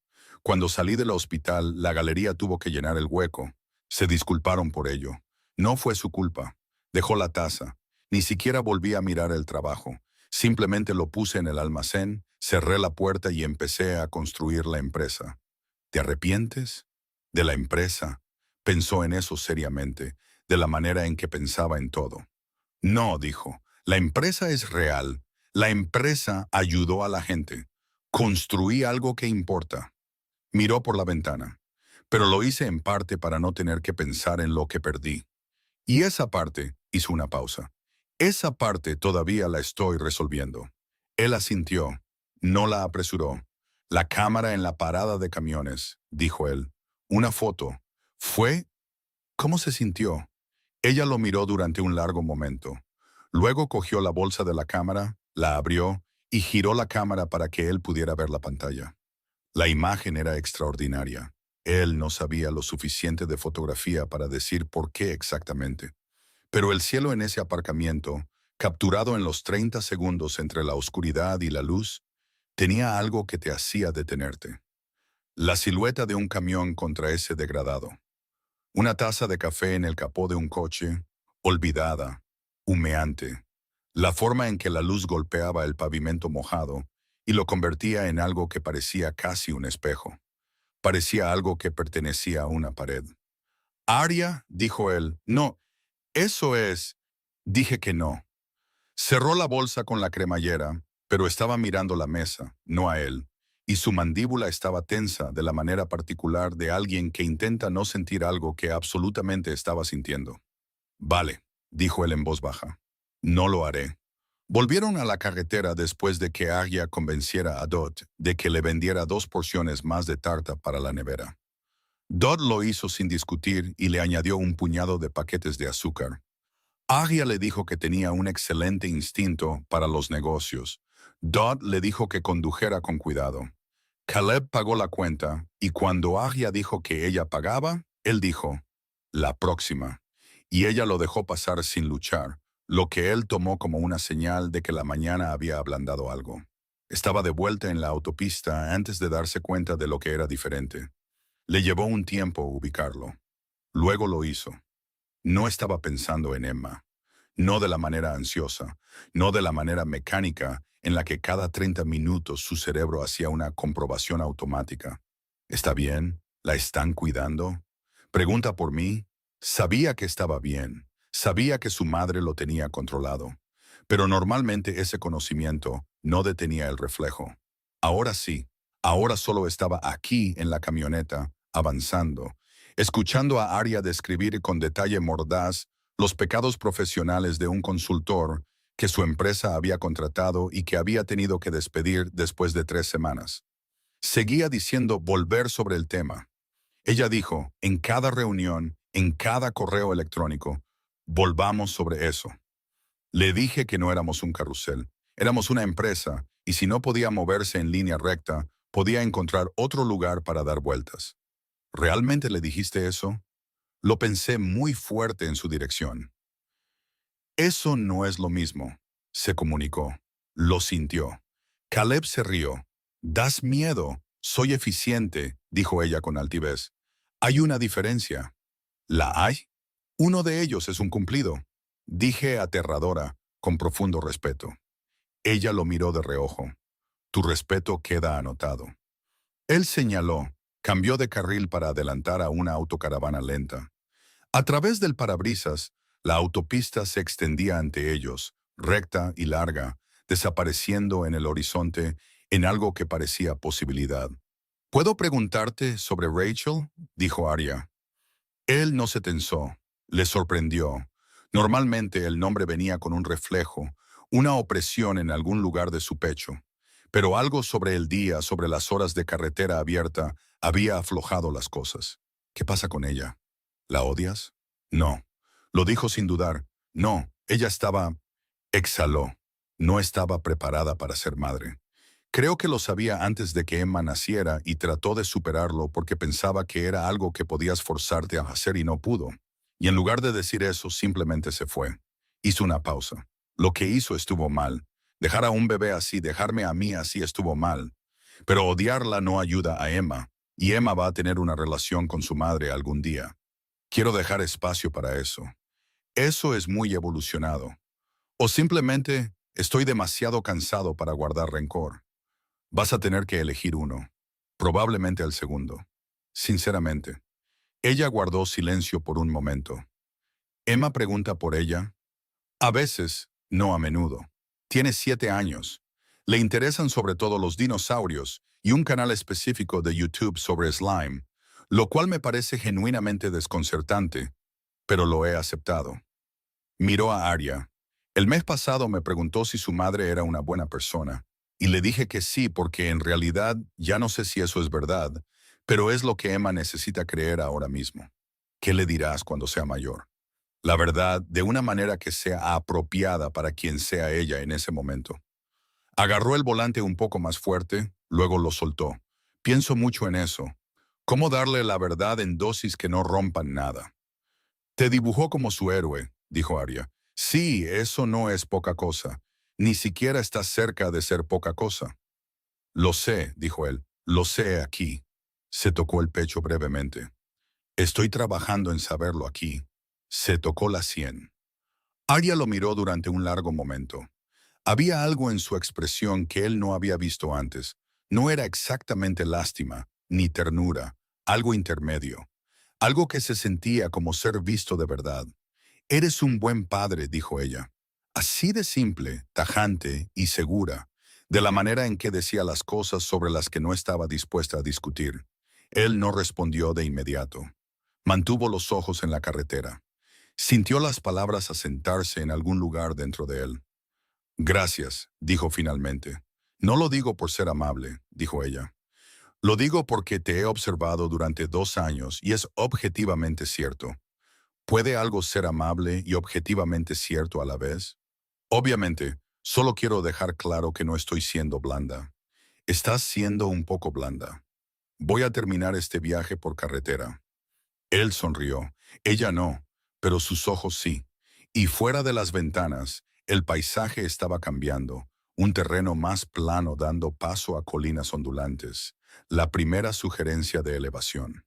Cuando salí del hospital, la galería tuvo que llenar el hueco. Se disculparon por ello. No fue su culpa. Dejó la taza. Ni siquiera volví a mirar el trabajo. Simplemente lo puse en el almacén, cerré la puerta y empecé a construir la empresa. ¿Te arrepientes? De la empresa. Pensó en eso seriamente, de la manera en que pensaba en todo. No, dijo, la empresa es real. La empresa ayudó a la gente. Construí algo que importa. Miró por la ventana. Pero lo hice en parte para no tener que pensar en lo que perdí. Y esa parte, hizo una pausa. Esa parte todavía la estoy resolviendo. Él asintió. No la apresuró. La cámara en la parada de camiones, dijo él. Una foto. ¿Fue? ¿Cómo se sintió? Ella lo miró durante un largo momento. Luego cogió la bolsa de la cámara, la abrió y giró la cámara para que él pudiera ver la pantalla. La imagen era extraordinaria. Él no sabía lo suficiente de fotografía para decir por qué exactamente. Pero el cielo en ese aparcamiento, capturado en los 30 segundos entre la oscuridad y la luz, tenía algo que te hacía detenerte. La silueta de un camión contra ese degradado. Una taza de café en el capó de un coche, olvidada, humeante. La forma en que la luz golpeaba el pavimento mojado y lo convertía en algo que parecía casi un espejo. Parecía algo que pertenecía a una pared. «Aria», dijo él. «No, eso es...» Dije que no. Cerró la bolsa con la cremallera, pero estaba mirando la mesa, no a él, y su mandíbula estaba tensa de la manera particular de alguien que intenta no sentir algo que absolutamente estaba sintiendo. «Vale», dijo él en voz baja. «No lo haré». Volvieron a la carretera después de que Arya convenciera a Dot de que le vendiera 2 porciones más de tarta para la nevera. Dot lo hizo sin discutir y le añadió un puñado de paquetes de azúcar. Arya le dijo que tenía un excelente instinto para los negocios. Dot le dijo que condujera con cuidado. Caleb pagó la cuenta y cuando Arya dijo que ella pagaba, él dijo, «La próxima». Y ella lo dejó pasar sin luchar, lo que él tomó como una señal de que la mañana había ablandado algo. Estaba de vuelta en la autopista antes de darse cuenta de lo que era diferente. Le llevó un tiempo ubicarlo. Luego lo hizo. No estaba pensando en Emma. No de la manera ansiosa, no de la manera mecánica en la que cada 30 minutos su cerebro hacía una comprobación automática. ¿Está bien? ¿La están cuidando? Pregunta por mí. Sabía que estaba bien. Sabía que su madre lo tenía controlado. Pero normalmente ese conocimiento no detenía el reflejo. Ahora sí. Ahora solo estaba aquí en la camioneta, avanzando, escuchando a Arya describir con detalle mordaz los pecados profesionales de un consultor que su empresa había contratado y que había tenido que despedir después de 3 semanas. Seguía diciendo volver sobre el tema. Ella dijo, en cada reunión, en cada correo electrónico, volvamos sobre eso. Le dije que no éramos un carrusel, éramos una empresa, y si no podía moverse en línea recta, podía encontrar otro lugar para dar vueltas. ¿Realmente le dijiste eso? Lo pensé muy fuerte en su dirección. Eso no es lo mismo, se comunicó. Lo sintió. Caleb se rió. Das miedo. Soy eficiente, dijo ella con altivez. Hay una diferencia. ¿La hay? Uno de ellos es un cumplido. Dije aterradora, con profundo respeto. Ella lo miró de reojo. Tu respeto queda anotado. Él señaló, cambió de carril para adelantar a una autocaravana lenta. A través del parabrisas, la autopista se extendía ante ellos, recta y larga, desapareciendo en el horizonte en algo que parecía posibilidad. ¿Puedo preguntarte sobre Rachel?, dijo Arya. Él no se tensó. Le sorprendió. Normalmente el nombre venía con un reflejo, una opresión en algún lugar de su pecho. Pero algo sobre el día, sobre las horas de carretera abierta, había aflojado las cosas. ¿Qué pasa con ella? ¿La odias? No. Lo dijo sin dudar. No, ella estaba... Exhaló. No estaba preparada para ser madre. Creo que lo sabía antes de que Emma naciera y trató de superarlo porque pensaba que era algo que podías forzarte a hacer y no pudo. Y en lugar de decir eso, simplemente se fue. Hizo una pausa. Lo que hizo estuvo mal. Dejar a un bebé así, dejarme a mí así estuvo mal. Pero odiarla no ayuda a Emma, y Emma va a tener una relación con su madre algún día. Quiero dejar espacio para eso. Eso es muy evolucionado. O simplemente estoy demasiado cansado para guardar rencor. Vas a tener que elegir uno. Probablemente el segundo. Sinceramente. Ella guardó silencio por un momento. Emma pregunta por ella. A veces, no a menudo. Tiene 7 años. Le interesan sobre todo los dinosaurios y un canal específico de YouTube sobre slime, lo cual me parece genuinamente desconcertante, pero lo he aceptado. Miró a Arya. El mes pasado me preguntó si su madre era una buena persona, y le dije que sí porque en realidad ya no sé si eso es verdad, pero es lo que Emma necesita creer ahora mismo. ¿Qué le dirás cuando sea mayor? La verdad, de una manera que sea apropiada para quien sea ella en ese momento. Agarró el volante un poco más fuerte, luego lo soltó. Pienso mucho en eso. ¿Cómo darle la verdad en dosis que no rompan nada? Te dibujó como su héroe, dijo Arya. Sí, eso no es poca cosa. Ni siquiera está cerca de ser poca cosa. Lo sé, dijo él. Lo sé aquí. Se tocó el pecho brevemente. Estoy trabajando en saberlo aquí. Se tocó la sien. Arya lo miró durante un largo momento. Había algo en su expresión que él no había visto antes. No era exactamente lástima, ni ternura, algo intermedio. Algo que se sentía como ser visto de verdad. Eres un buen padre, dijo ella. Así de simple, tajante y segura, de la manera en que decía las cosas sobre las que no estaba dispuesta a discutir. Él no respondió de inmediato. Mantuvo los ojos en la carretera. Sintió las palabras asentarse en algún lugar dentro de él. Gracias, dijo finalmente. No lo digo por ser amable, dijo ella. Lo digo porque te he observado durante 2 años y es objetivamente cierto. ¿Puede algo ser amable y objetivamente cierto a la vez? Obviamente, solo quiero dejar claro que no estoy siendo blanda. Estás siendo un poco blanda. Voy a terminar este viaje por carretera. Él sonrió. Ella no, pero sus ojos sí. Y fuera de las ventanas, el paisaje estaba cambiando. Un terreno más plano dando paso a colinas ondulantes. La primera sugerencia de elevación.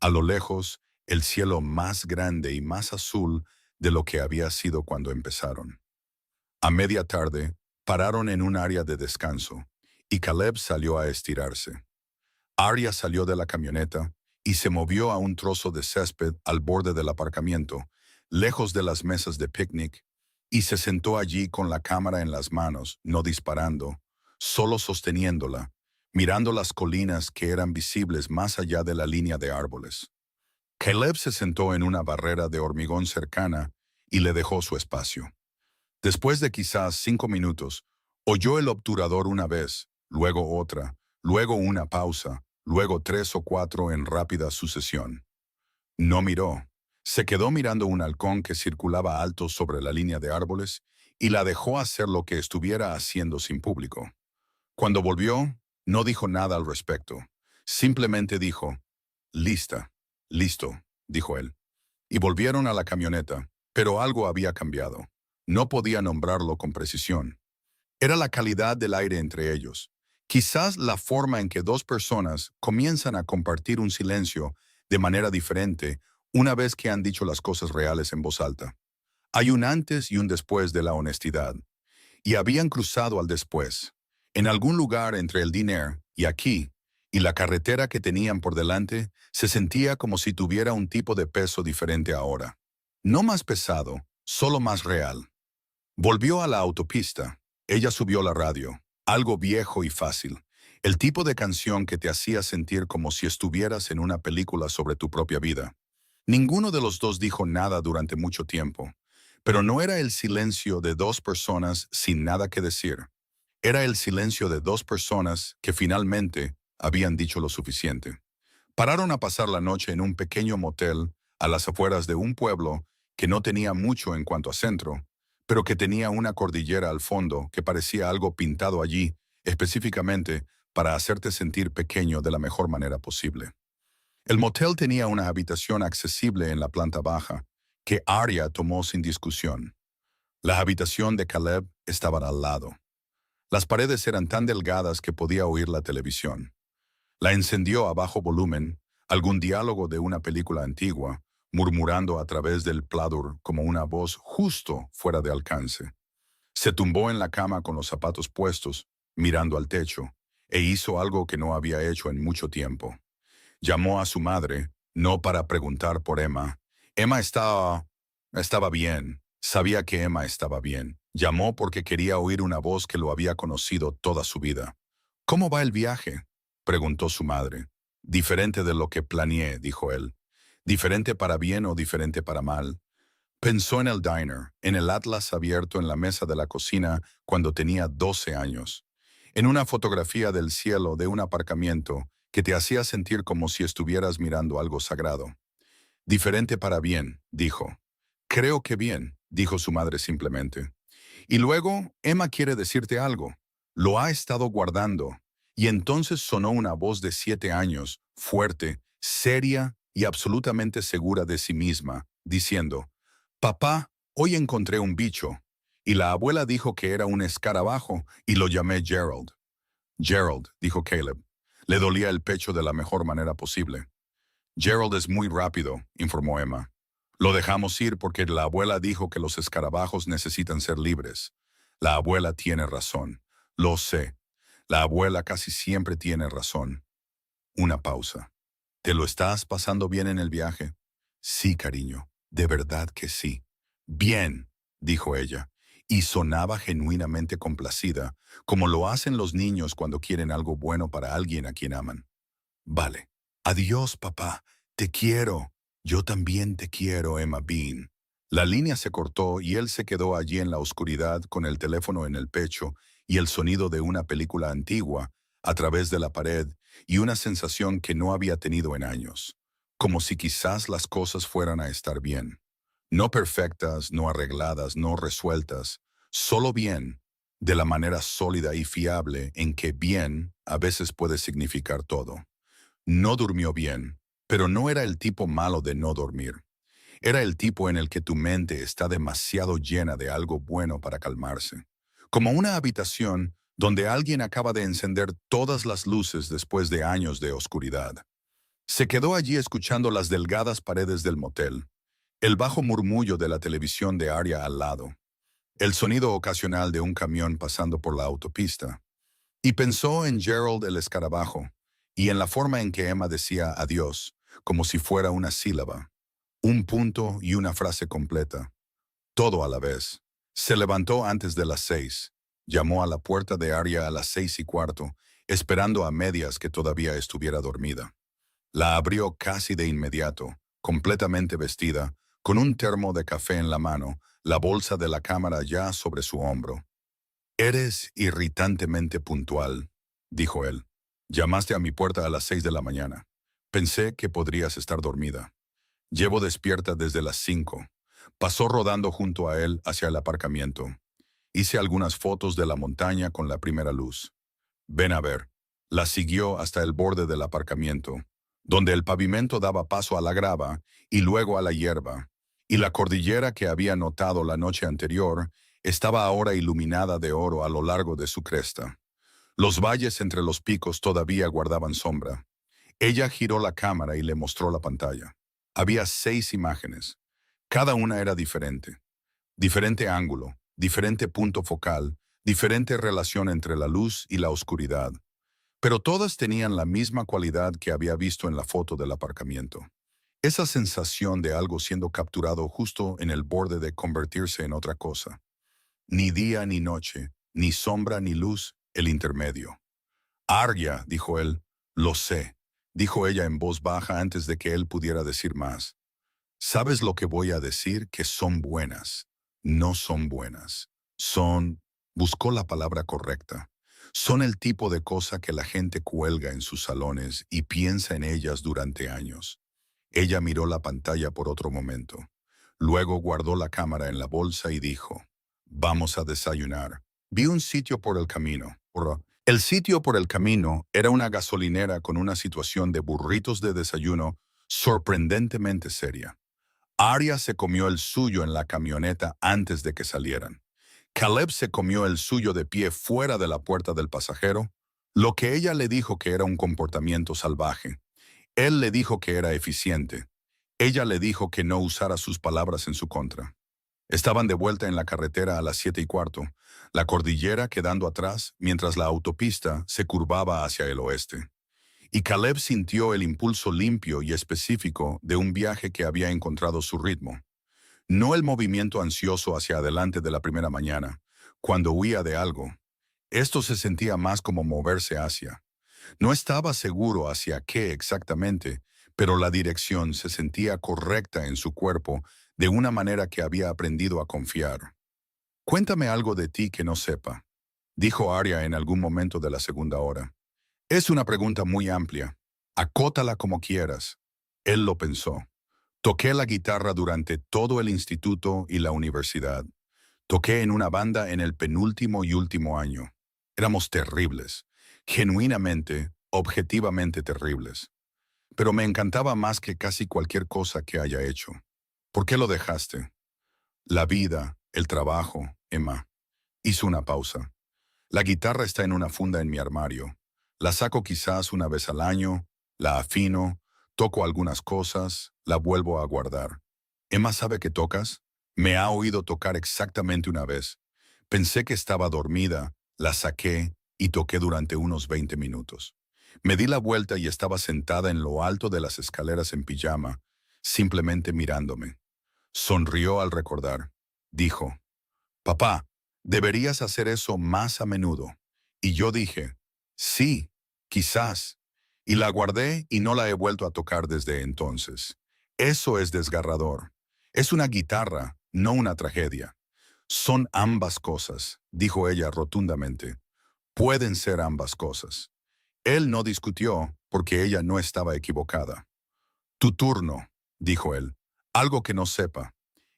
A lo lejos, el cielo más grande y más azul de lo que había sido cuando empezaron. A media tarde, pararon en un área de descanso, y Caleb salió a estirarse. Arya salió de la camioneta y se movió a un trozo de césped al borde del aparcamiento, lejos de las mesas de picnic, y se sentó allí con la cámara en las manos, no disparando, solo sosteniéndola, mirando las colinas que eran visibles más allá de la línea de árboles. Caleb se sentó en una barrera de hormigón cercana y le dejó su espacio. Después de quizás 5 minutos, oyó el obturador una vez, luego otra, luego una pausa, luego 3 o 4 en rápida sucesión. No miró. Se quedó mirando un halcón que circulaba alto sobre la línea de árboles y la dejó hacer lo que estuviera haciendo sin público. Cuando volvió, no dijo nada al respecto. Simplemente dijo, «Lista, listo», dijo él. Y volvieron a la camioneta, pero algo había cambiado. No podía nombrarlo con precisión. Era la calidad del aire entre ellos. Quizás la forma en que dos personas comienzan a compartir un silencio de manera diferente una vez que han dicho las cosas reales en voz alta. Hay un antes y un después de la honestidad. Y habían cruzado al después, en algún lugar entre el diner y aquí, y la carretera que tenían por delante se sentía como si tuviera un tipo de peso diferente ahora. No más pesado, solo más real. Volvió a la autopista. Ella subió la radio. Algo viejo y fácil. El tipo de canción que te hacía sentir como si estuvieras en una película sobre tu propia vida. Ninguno de los dos dijo nada durante mucho tiempo, pero no era el silencio de dos personas sin nada que decir. Era el silencio de dos personas que finalmente habían dicho lo suficiente. Pararon a pasar la noche en un pequeño motel a las afueras de un pueblo que no tenía mucho en cuanto a centro, pero que tenía una cordillera al fondo que parecía algo pintado allí, específicamente para hacerte sentir pequeño de la mejor manera posible. El motel tenía una habitación accesible en la planta baja, que Arya tomó sin discusión. La habitación de Caleb estaba al lado. Las paredes eran tan delgadas que podía oír la televisión. La encendió a bajo volumen, algún diálogo de una película antigua, murmurando a través del pladur como una voz justo fuera de alcance. Se tumbó en la cama con los zapatos puestos, mirando al techo, e hizo algo que no había hecho en mucho tiempo. Llamó a su madre, no para preguntar por Emma. Emma estaba bien. Sabía que Emma estaba bien. Llamó porque quería oír una voz que lo había conocido toda su vida. «¿Cómo va el viaje?», preguntó su madre. «Diferente de lo que planeé», dijo él. «Diferente para bien o diferente para mal». Pensó en el diner, en el atlas abierto en la mesa de la cocina cuando tenía 12 años. En una fotografía del cielo de un aparcamiento que te hacía sentir como si estuvieras mirando algo sagrado. «Diferente para bien», dijo. «Creo que bien», dijo su madre simplemente. Y luego, Emma quiere decirte algo. Lo ha estado guardando. Y entonces sonó una voz de 7 años, fuerte, seria y absolutamente segura de sí misma, diciendo, «Papá, hoy encontré un bicho». Y la abuela dijo que era un escarabajo y lo llamé Gerald. «Gerald», dijo Caleb. Le dolía el pecho de la mejor manera posible. «Gerald es muy rápido», informó Emma. «Lo dejamos ir porque la abuela dijo que los escarabajos necesitan ser libres». La abuela tiene razón. Lo sé. La abuela casi siempre tiene razón. Una pausa. «¿Te lo estás pasando bien en el viaje?» «Sí, cariño. De verdad que sí». «Bien», dijo ella, y sonaba genuinamente complacida, como lo hacen los niños cuando quieren algo bueno para alguien a quien aman. «Vale. Adiós, papá. Te quiero». «Yo también te quiero, Emma Bean». La línea se cortó y él se quedó allí en la oscuridad con el teléfono en el pecho y el sonido de una película antigua a través de la pared y una sensación que no había tenido en años, como si quizás las cosas fueran a estar bien. No perfectas, no arregladas, no resueltas, solo bien, de la manera sólida y fiable en que bien a veces puede significar todo. No durmió bien, pero no era el tipo malo de no dormir. Era el tipo en el que tu mente está demasiado llena de algo bueno para calmarse. Como una habitación donde alguien acaba de encender todas las luces después de años de oscuridad. Se quedó allí escuchando las delgadas paredes del motel, el bajo murmullo de la televisión de Arya al lado, el sonido ocasional de un camión pasando por la autopista, y pensó en Gerald el escarabajo y en la forma en que Emma decía adiós, como si fuera una sílaba, un punto y una frase completa, todo a la vez. Se levantó antes de las 6, llamó a la puerta de Arya a las 6:15, esperando a medias que todavía estuviera dormida. La abrió casi de inmediato, completamente vestida, con un termo de café en la mano, la bolsa de la cámara ya sobre su hombro. «Eres irritantemente puntual», dijo él. «Llamaste a mi puerta a las 6 de la mañana. Pensé que podrías estar dormida. Llevo despierta desde las 5». Pasó rodando junto a él hacia el aparcamiento. «Hice algunas fotos de la montaña con la primera luz. Ven a ver». La siguió hasta el borde del aparcamiento, donde el pavimento daba paso a la grava y luego a la hierba, y la cordillera que había notado la noche anterior estaba ahora iluminada de oro a lo largo de su cresta. Los valles entre los picos todavía guardaban sombra. Ella giró la cámara y le mostró la pantalla. Había 6 imágenes. Cada una era diferente. Diferente ángulo, diferente punto focal, diferente relación entre la luz y la oscuridad. Pero todas tenían la misma cualidad que había visto en la foto del aparcamiento. Esa sensación de algo siendo capturado justo en el borde de convertirse en otra cosa. Ni día ni noche, ni sombra ni luz, el intermedio. «Arya», dijo él. «Lo sé», dijo ella en voz baja antes de que él pudiera decir más. «¿Sabes lo que voy a decir? Que son buenas. No son buenas. Son...» Buscó la palabra correcta. «Son el tipo de cosa que la gente cuelga en sus salones y piensa en ellas durante años». Ella miró la pantalla por otro momento. Luego guardó la cámara en la bolsa y dijo, «Vamos a desayunar». Vi un sitio por el camino. El sitio por el camino era una gasolinera con una situación de burritos de desayuno sorprendentemente seria. Arya se comió el suyo en la camioneta antes de que salieran. Caleb se comió el suyo de pie fuera de la puerta del pasajero, lo que ella le dijo que era un comportamiento salvaje. Él le dijo que era eficiente. Ella le dijo que no usara sus palabras en su contra. Estaban de vuelta en la carretera a las 7:15, la cordillera quedando atrás mientras la autopista se curvaba hacia el oeste. Y Caleb sintió el impulso limpio y específico de un viaje que había encontrado su ritmo. No el movimiento ansioso hacia adelante de la primera mañana, cuando huía de algo. Esto se sentía más como moverse hacia. No estaba seguro hacia qué exactamente, pero la dirección se sentía correcta en su cuerpo de una manera que había aprendido a confiar. «Cuéntame algo de ti que no sepa», dijo Arya en algún momento de la segunda hora. «Es una pregunta muy amplia. Acótala como quieras». Él lo pensó. «Toqué la guitarra durante todo el instituto y la universidad. Toqué en una banda en el penúltimo y último año. Éramos terribles, genuinamente, objetivamente terribles. Pero me encantaba más que casi cualquier cosa que haya hecho. ¿Por qué lo dejaste?» «La vida, el trabajo, Emma». Hizo una pausa. «La guitarra está en una funda en mi armario. La saco quizás una vez al año, la afino, toco algunas cosas, la vuelvo a guardar. ¿Emma sabe que tocas?» «Me ha oído tocar exactamente una vez. Pensé que estaba dormida, la saqué y toqué durante unos 20 minutos. Me di la vuelta y estaba sentada en lo alto de las escaleras en pijama, simplemente mirándome. Sonrió al recordar. Dijo, «Papá, deberías hacer eso más a menudo». Y yo dije, «Sí, quizás». Y la guardé y no la he vuelto a tocar desde entonces. Eso es desgarrador. Es una guitarra, no una tragedia. «Son ambas cosas», dijo ella rotundamente. «Pueden ser ambas cosas». Él no discutió porque ella no estaba equivocada. «Tu turno», dijo él. «Algo que no sepa».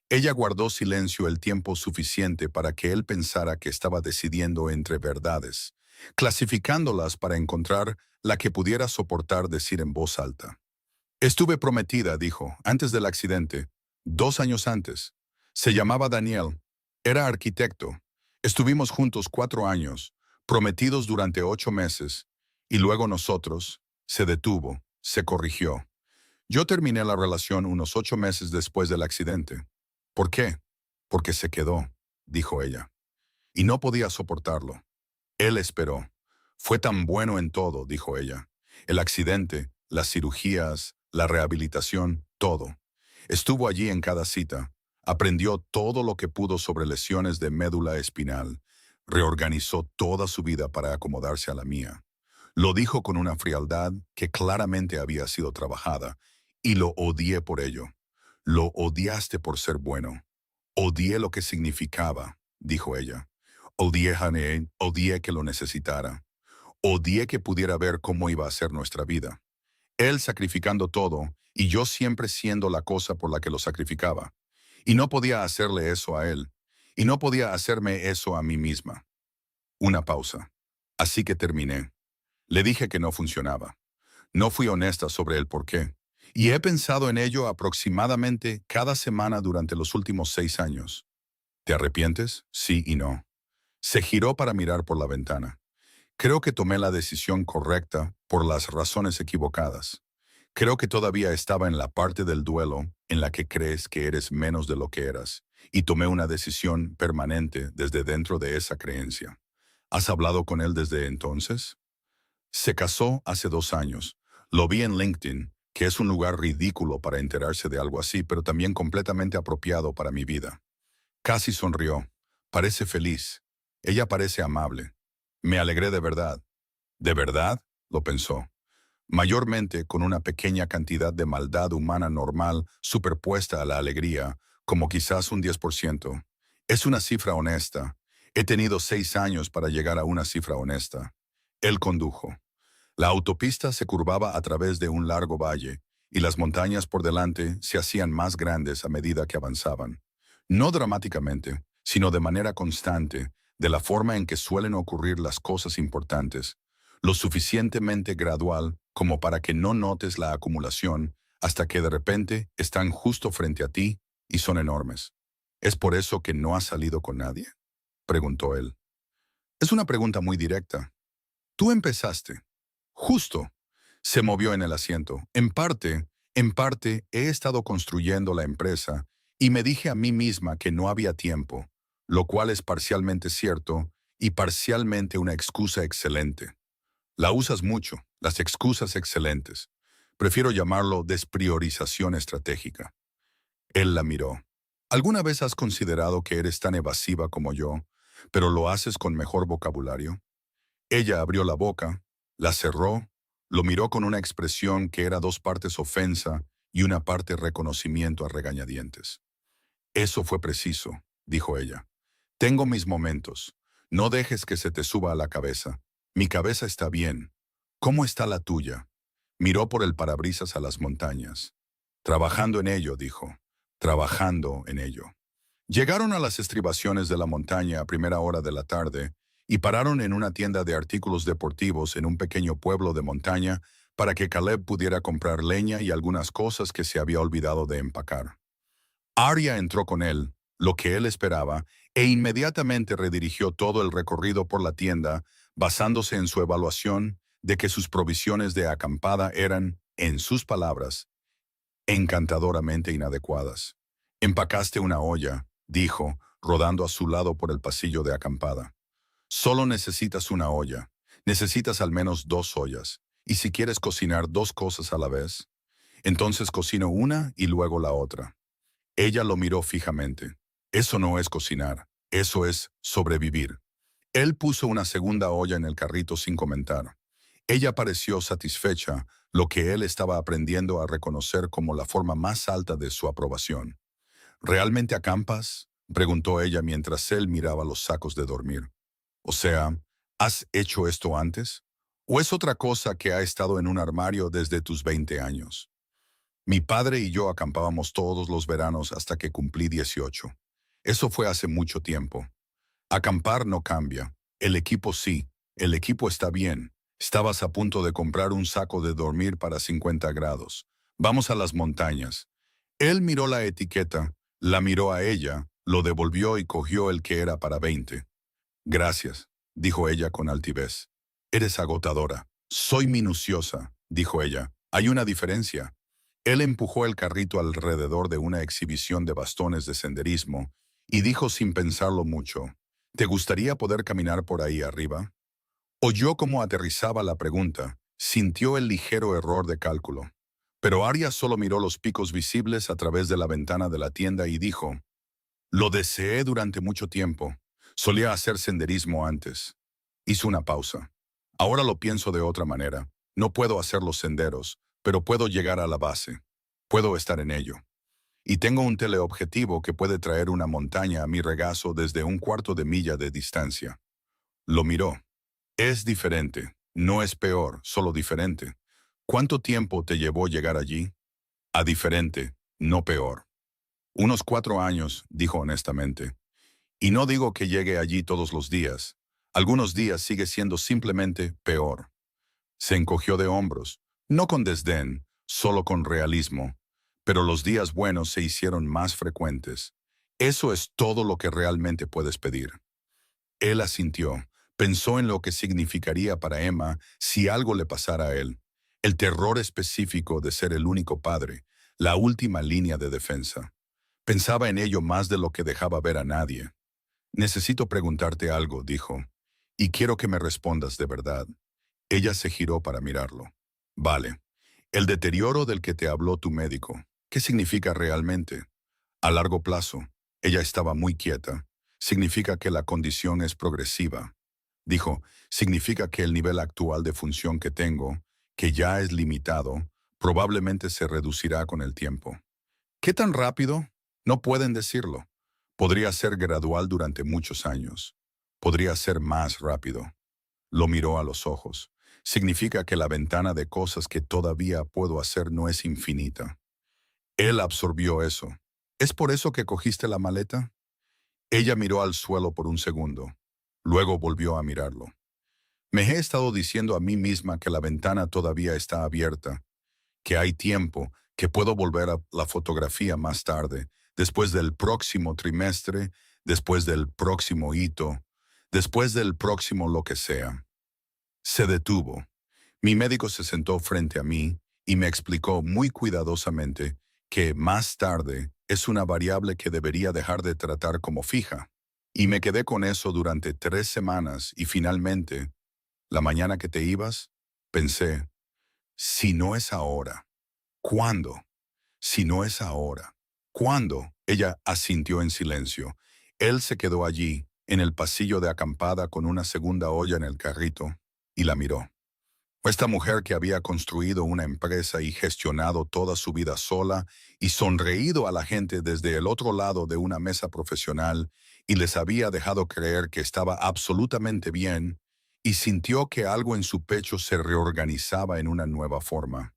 Ella guardó silencio el tiempo suficiente para que él pensara que estaba decidiendo entre verdades, clasificándolas para encontrar la que pudiera soportar decir en voz alta. «Estuve prometida», dijo, «antes del accidente, 2 años antes. Se llamaba Daniel. Era arquitecto. Estuvimos juntos 4 años, prometidos durante 8 meses, y luego nosotros, se detuvo. Se corrigió. Yo terminé la relación unos 8 meses después del accidente. ¿Por qué? Porque se quedó, dijo ella. Y no podía soportarlo. Él esperó. Fue tan bueno en todo, dijo ella. El accidente, las cirugías, la rehabilitación, todo. Estuvo allí en cada cita. Aprendió todo lo que pudo sobre lesiones de médula espinal. Reorganizó toda su vida para acomodarse a la mía. Lo dijo con una frialdad que claramente había sido trabajada, y lo odié por ello. Lo odiaste por ser bueno. Odié lo que significaba, dijo ella. Odié a Jane, odié que lo necesitara. Odié que pudiera ver cómo iba a ser nuestra vida. Él sacrificando todo y yo siempre siendo la cosa por la que lo sacrificaba. Y no podía hacerle eso a él. Y no podía hacerme eso a mí misma. Una pausa. Así que terminé. Le dije que no funcionaba. No fui honesta sobre el por qué. Y he pensado en ello aproximadamente cada semana durante los últimos 6 años. ¿Te arrepientes? Sí y no. Se giró para mirar por la ventana. Creo que tomé la decisión correcta por las razones equivocadas. Creo que todavía estaba en la parte del duelo en la que crees que eres menos de lo que eras, y tomé una decisión permanente desde dentro de esa creencia. ¿Has hablado con él desde entonces? Se casó hace 2 años. Lo vi en LinkedIn, que es un lugar ridículo para enterarse de algo así, pero también completamente apropiado para mi vida. Casi sonrió. Parece feliz. Ella parece amable. Me alegré de verdad. ¿De verdad? Lo pensó. Mayormente con una pequeña cantidad de maldad humana normal superpuesta a la alegría, como quizás un 10%. Es una cifra honesta. He tenido 6 años para llegar a una cifra honesta. Él condujo. La autopista se curvaba a través de un largo valle, y las montañas por delante se hacían más grandes a medida que avanzaban. No dramáticamente, sino de manera constante, de la forma en que suelen ocurrir las cosas importantes, lo suficientemente gradual como para que no notes la acumulación hasta que de repente están justo frente a ti y son enormes. ¿Es por eso que no has salido con nadie?, preguntó él. Es una pregunta muy directa. Tú empezaste. Justo. Se movió en el asiento. En parte, he estado construyendo la empresa y me dije a mí misma que no había tiempo, lo cual es parcialmente cierto y parcialmente una excusa excelente. La usas mucho, las excusas excelentes. Prefiero llamarlo despriorización estratégica. Él la miró. ¿Alguna vez has considerado que eres tan evasiva como yo, pero lo haces con mejor vocabulario? Ella abrió la boca, la cerró, lo miró con una expresión que era 2 partes ofensa y una parte reconocimiento a regañadientes. Eso fue preciso, dijo ella. Tengo mis momentos. No dejes que se te suba a la cabeza. Mi cabeza está bien. ¿Cómo está la tuya? Miró por el parabrisas a las montañas. Trabajando en ello, dijo. Trabajando en ello. Llegaron a las estribaciones de la montaña a primera hora de la tarde y pararon en una tienda de artículos deportivos en un pequeño pueblo de montaña para que Caleb pudiera comprar leña y algunas cosas que se había olvidado de empacar. Arya entró con él, lo que él esperaba, e inmediatamente redirigió todo el recorrido por la tienda, basándose en su evaluación de que sus provisiones de acampada eran, en sus palabras, encantadoramente inadecuadas. Empacaste una olla, dijo, rodando a su lado por el pasillo de acampada. Solo necesitas una olla. Necesitas al menos 2 ollas. Y si quieres cocinar 2 cosas a la vez, entonces cocino una y luego la otra. Ella lo miró fijamente. Eso no es cocinar, eso es sobrevivir. Él puso una segunda olla en el carrito sin comentar. Ella pareció satisfecha, lo que él estaba aprendiendo a reconocer como la forma más alta de su aprobación. ¿Realmente acampas?, preguntó ella mientras él miraba los sacos de dormir. O sea, ¿has hecho esto antes? ¿O es otra cosa que ha estado en un armario desde tus 20 años? Mi padre y yo acampábamos todos los veranos hasta que cumplí 18. Eso fue hace mucho tiempo. Acampar no cambia. El equipo sí. El equipo está bien. Estabas a punto de comprar un saco de dormir para 50 grados. Vamos a las montañas. Él miró la etiqueta, la miró a ella, lo devolvió y cogió el que era para 20. Gracias, dijo ella con altivez. Eres agotadora. Soy minuciosa, dijo ella. Hay una diferencia. Él empujó el carrito alrededor de una exhibición de bastones de senderismo y dijo sin pensarlo mucho, ¿te gustaría poder caminar por ahí arriba? Oyó cómo aterrizaba la pregunta, sintió el ligero error de cálculo. Pero Arias solo miró los picos visibles a través de la ventana de la tienda y dijo, lo deseé durante mucho tiempo. Solía hacer senderismo antes. Hizo una pausa. Ahora lo pienso de otra manera. No puedo hacer los senderos, pero puedo llegar a la base. Puedo estar en ello. Y tengo un teleobjetivo que puede traer una montaña a mi regazo desde un cuarto de milla de distancia. Lo miró. Es diferente. No es peor, solo diferente. ¿Cuánto tiempo te llevó llegar allí? A diferente, no peor. Unos 4 años, dijo honestamente. Y no digo que llegue allí todos los días. Algunos días sigue siendo simplemente peor. Se encogió de hombros, no con desdén, solo con realismo. Pero los días buenos se hicieron más frecuentes. Eso es todo lo que realmente puedes pedir. Él asintió. Pensó en lo que significaría para Emma si algo le pasara a él. El terror específico de ser el único padre, la última línea de defensa. Pensaba en ello más de lo que dejaba ver a nadie. Necesito preguntarte algo, dijo, y quiero que me respondas de verdad. Ella se giró para mirarlo. Vale. El deterioro del que te habló tu médico, ¿qué significa realmente? A largo plazo, ella estaba muy quieta. Significa que la condición es progresiva. Dijo, significa que el nivel actual de función que tengo, que ya es limitado, probablemente se reducirá con el tiempo. ¿Qué tan rápido? No pueden decirlo. Podría ser gradual durante muchos años. Podría ser más rápido. Lo miró a los ojos. Significa que la ventana de cosas que todavía puedo hacer no es infinita. Él absorbió eso. ¿Es por eso que cogiste la maleta? Ella miró al suelo por un segundo. Luego volvió a mirarlo. Me he estado diciendo a mí misma que la ventana todavía está abierta, que hay tiempo, que puedo volver a la fotografía más tarde, después del próximo trimestre, después del próximo hito, después del próximo lo que sea. Se detuvo. Mi médico se sentó frente a mí y me explicó muy cuidadosamente que más tarde es una variable que debería dejar de tratar como fija. Y me quedé con eso durante 3 semanas y finalmente, la mañana que te ibas, pensé, si no es ahora, ¿cuándo? Si no es ahora, ¿cuándo? Ella asintió en silencio. Él se quedó allí, en el pasillo de acampada con una segunda olla en el carrito, y la miró. Esta mujer que había construido una empresa y gestionado toda su vida sola y sonreído a la gente desde el otro lado de una mesa profesional y les había dejado creer que estaba absolutamente bien, y sintió que algo en su pecho se reorganizaba en una nueva forma.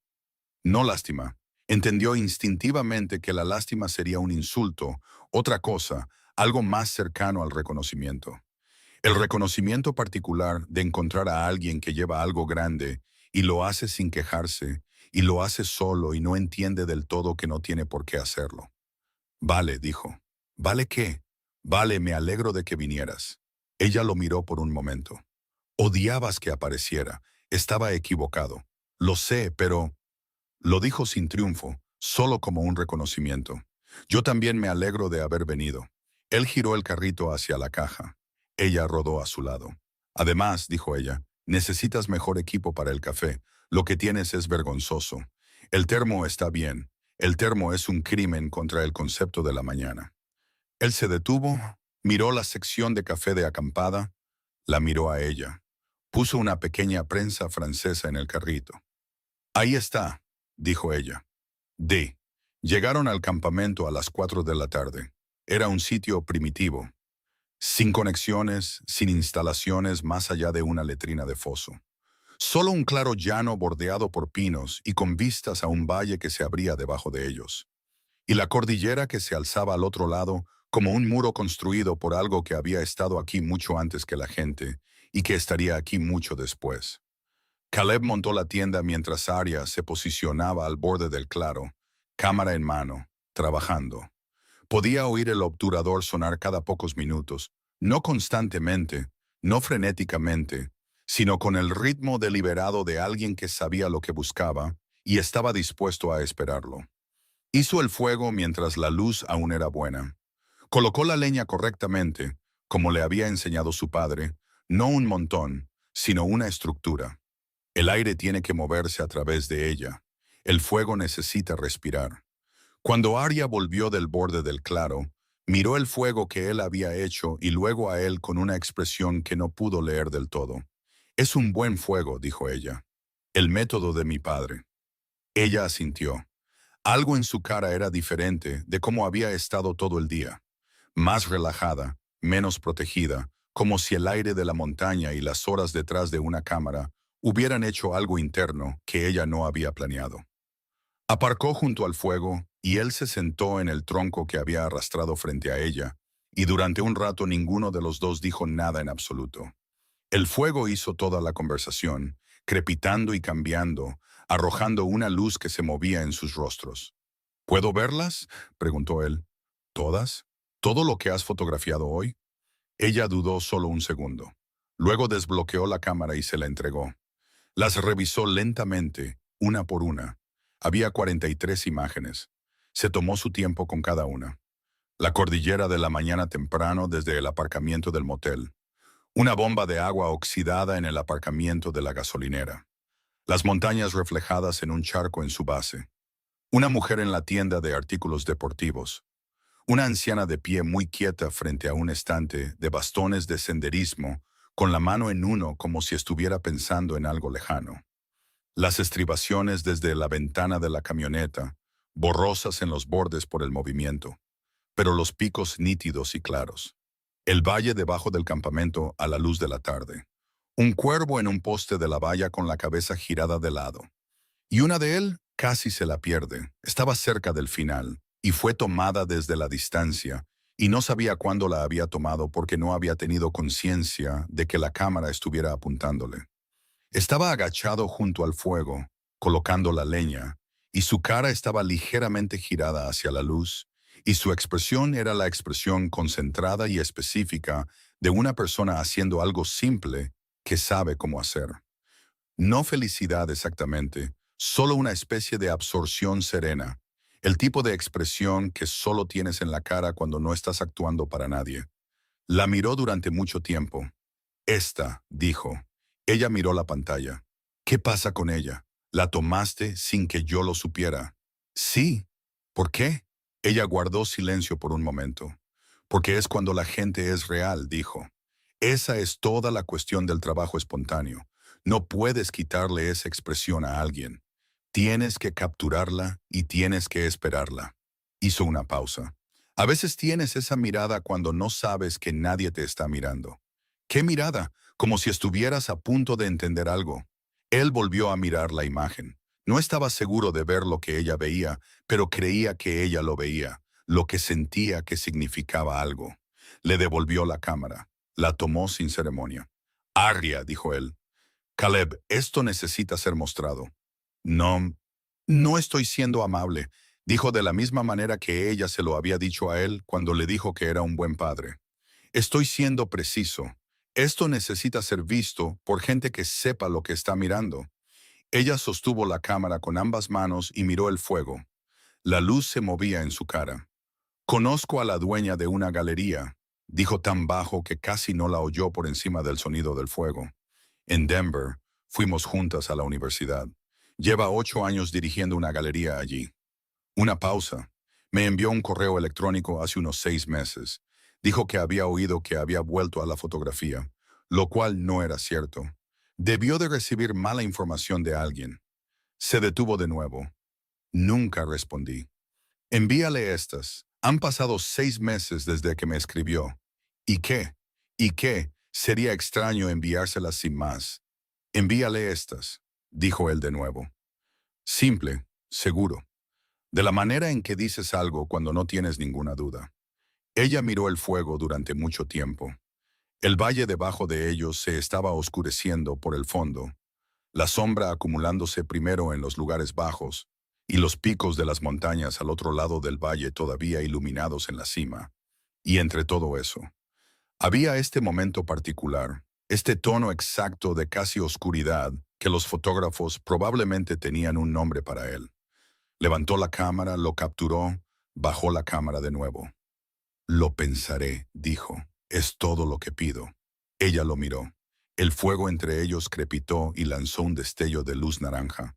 No lástima. Entendió instintivamente que la lástima sería un insulto, otra cosa, algo más cercano al reconocimiento. El reconocimiento particular de encontrar a alguien que lleva algo grande y lo hace sin quejarse, y lo hace solo y no entiende del todo que no tiene por qué hacerlo. Vale, dijo. ¿Vale qué? Vale, me alegro de que vinieras. Ella lo miró por un momento. Odiabas que apareciera. Estaba equivocado. Lo sé, pero... Lo dijo sin triunfo, solo como un reconocimiento. Yo también me alegro de haber venido. Él giró el carrito hacia la caja. Ella rodó a su lado. Además, dijo ella, necesitas mejor equipo para el café. Lo que tienes es vergonzoso. El termo está bien. El termo es un crimen contra el concepto de la mañana. Él se detuvo, miró la sección de café de acampada, la miró a ella. Puso una pequeña prensa francesa en el carrito. Ahí está, dijo ella. D. Llegaron al campamento a las 4 de la tarde. Era un sitio primitivo, sin conexiones, sin instalaciones más allá de una letrina de foso. Solo un claro llano bordeado por pinos y con vistas a un valle que se abría debajo de ellos. Y la cordillera que se alzaba al otro lado como un muro construido por algo que había estado aquí mucho antes que la gente y que estaría aquí mucho después. Caleb montó la tienda mientras Arya se posicionaba al borde del claro, cámara en mano, trabajando. Podía oír el obturador sonar cada pocos minutos, no constantemente, no frenéticamente, sino con el ritmo deliberado de alguien que sabía lo que buscaba y estaba dispuesto a esperarlo. Hizo el fuego mientras la luz aún era buena. Colocó la leña correctamente, como le había enseñado su padre, no un montón, sino una estructura. El aire tiene que moverse a través de ella. El fuego necesita respirar. Cuando Arya volvió del borde del claro, miró el fuego que él había hecho y luego a él con una expresión que no pudo leer del todo. «Es un buen fuego», dijo ella. «El método de mi padre». Ella asintió. Algo en su cara era diferente de cómo había estado todo el día. Más relajada, menos protegida, como si el aire de la montaña y las horas detrás de una cámara hubieran hecho algo interno que ella no había planeado. Aparcó junto al fuego y él se sentó en el tronco que había arrastrado frente a ella, y durante un rato ninguno de los dos dijo nada en absoluto. El fuego hizo toda la conversación, crepitando y cambiando, arrojando una luz que se movía en sus rostros. ¿Puedo verlas?, preguntó él. ¿Todas? ¿Todo lo que has fotografiado hoy? Ella dudó solo un segundo. Luego desbloqueó la cámara y se la entregó. Las revisó lentamente, una por una. Había 43 imágenes. Se tomó su tiempo con cada una. La cordillera de la mañana temprano desde el aparcamiento del motel. Una bomba de agua oxidada en el aparcamiento de la gasolinera. Las montañas reflejadas en un charco en su base. Una mujer en la tienda de artículos deportivos. Una anciana de pie muy quieta frente a un estante de bastones de senderismo, con la mano en uno como si estuviera pensando en algo lejano. Las estribaciones desde la ventana de la camioneta, borrosas en los bordes por el movimiento, pero los picos nítidos y claros. El valle debajo del campamento a la luz de la tarde. Un cuervo en un poste de la valla con la cabeza girada de lado. Y una de él casi se la pierde. Estaba cerca del final, y fue tomada desde la distancia, y no sabía cuándo la había tomado porque no había tenido conciencia de que la cámara estuviera apuntándole. Estaba agachado junto al fuego, colocando la leña, y su cara estaba ligeramente girada hacia la luz, y su expresión era la expresión concentrada y específica de una persona haciendo algo simple que sabe cómo hacer. No felicidad exactamente, solo una especie de absorción serena, el tipo de expresión que solo tienes en la cara cuando no estás actuando para nadie. La miró durante mucho tiempo. «Esta», dijo. Ella miró la pantalla. «¿Qué pasa con ella? ¿La tomaste sin que yo lo supiera?» «Sí». «¿Por qué?» Ella guardó silencio por un momento. «Porque es cuando la gente es real», dijo. «Esa es toda la cuestión del trabajo espontáneo. No puedes quitarle esa expresión a alguien. Tienes que capturarla y tienes que esperarla». Hizo una pausa. «A veces tienes esa mirada cuando no sabes que nadie te está mirando». «¿Qué mirada?» Como si estuvieras a punto de entender algo. Él volvió a mirar la imagen. No estaba seguro de ver lo que ella veía, pero creía que ella lo veía, lo que sentía que significaba algo. Le devolvió la cámara. La tomó sin ceremonia. «Arya», dijo él. «Caleb, esto necesita ser mostrado». «No, no estoy siendo amable», dijo de la misma manera que ella se lo había dicho a él cuando le dijo que era un buen padre. «Estoy siendo preciso. Esto necesita ser visto por gente que sepa lo que está mirando». Ella sostuvo la cámara con ambas manos y miró el fuego. La luz se movía en su cara. «Conozco a la dueña de una galería», dijo tan bajo que casi no la oyó por encima del sonido del fuego. «En Denver, fuimos juntas a la universidad. Lleva 8 años dirigiendo una galería allí». Una pausa. «Me envió un correo electrónico hace unos 6 meses. Dijo que había oído que había vuelto a la fotografía, lo cual no era cierto. Debió de recibir mala información de alguien». Se detuvo de nuevo. «Nunca respondí». «Envíale estas. Han pasado 6 meses desde que me escribió». «¿Y qué? ¿Y qué? Sería extraño enviárselas sin más». «Envíale estas», dijo él de nuevo. Simple, seguro. De la manera en que dices algo cuando no tienes ninguna duda. Ella miró el fuego durante mucho tiempo. El valle debajo de ellos se estaba oscureciendo por el fondo, la sombra acumulándose primero en los lugares bajos y los picos de las montañas al otro lado del valle todavía iluminados en la cima. Y entre todo eso, había este momento particular, este tono exacto de casi oscuridad que los fotógrafos probablemente tenían un nombre para él. Levantó la cámara, lo capturó, bajó la cámara de nuevo. Lo pensaré, dijo. Es todo lo que pido. Ella lo miró. El fuego entre ellos crepitó y lanzó un destello de luz naranja.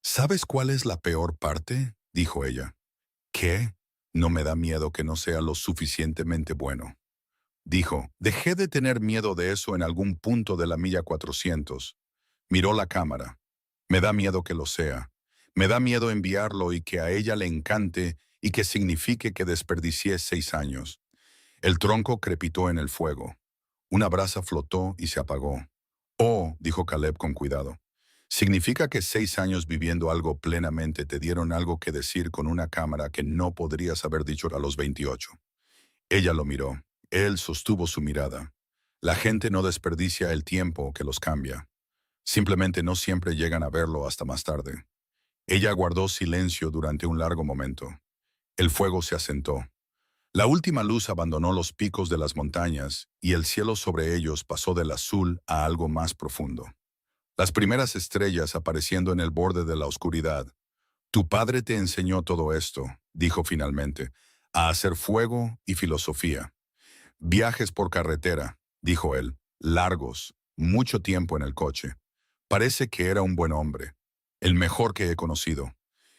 ¿Sabes cuál es la peor parte?, dijo ella. ¿Qué? No me da miedo que no sea lo suficientemente bueno. Dijo, dejé de tener miedo de eso en algún punto de la milla 400. Miró la cámara. Me da miedo que lo sea. Me da miedo enviarlo y que a ella le encante y que signifique que desperdicié 6 años. El tronco crepitó en el fuego. Una brasa flotó y se apagó. Oh, dijo Caleb con cuidado. Significa que 6 años viviendo algo plenamente te dieron algo que decir con una cámara que no podrías haber dicho a los 28. Ella lo miró. Él sostuvo su mirada. La gente no desperdicia el tiempo que los cambia. Simplemente no siempre llegan a verlo hasta más tarde. Ella guardó silencio durante un largo momento. El fuego se asentó. La última luz abandonó los picos de las montañas y el cielo sobre ellos pasó del azul a algo más profundo. Las primeras estrellas apareciendo en el borde de la oscuridad. Tu padre te enseñó todo esto, dijo finalmente, a hacer fuego y filosofía. Viajes por carretera, dijo él, largos, mucho tiempo en el coche. Parece que era un buen hombre, el mejor que he conocido.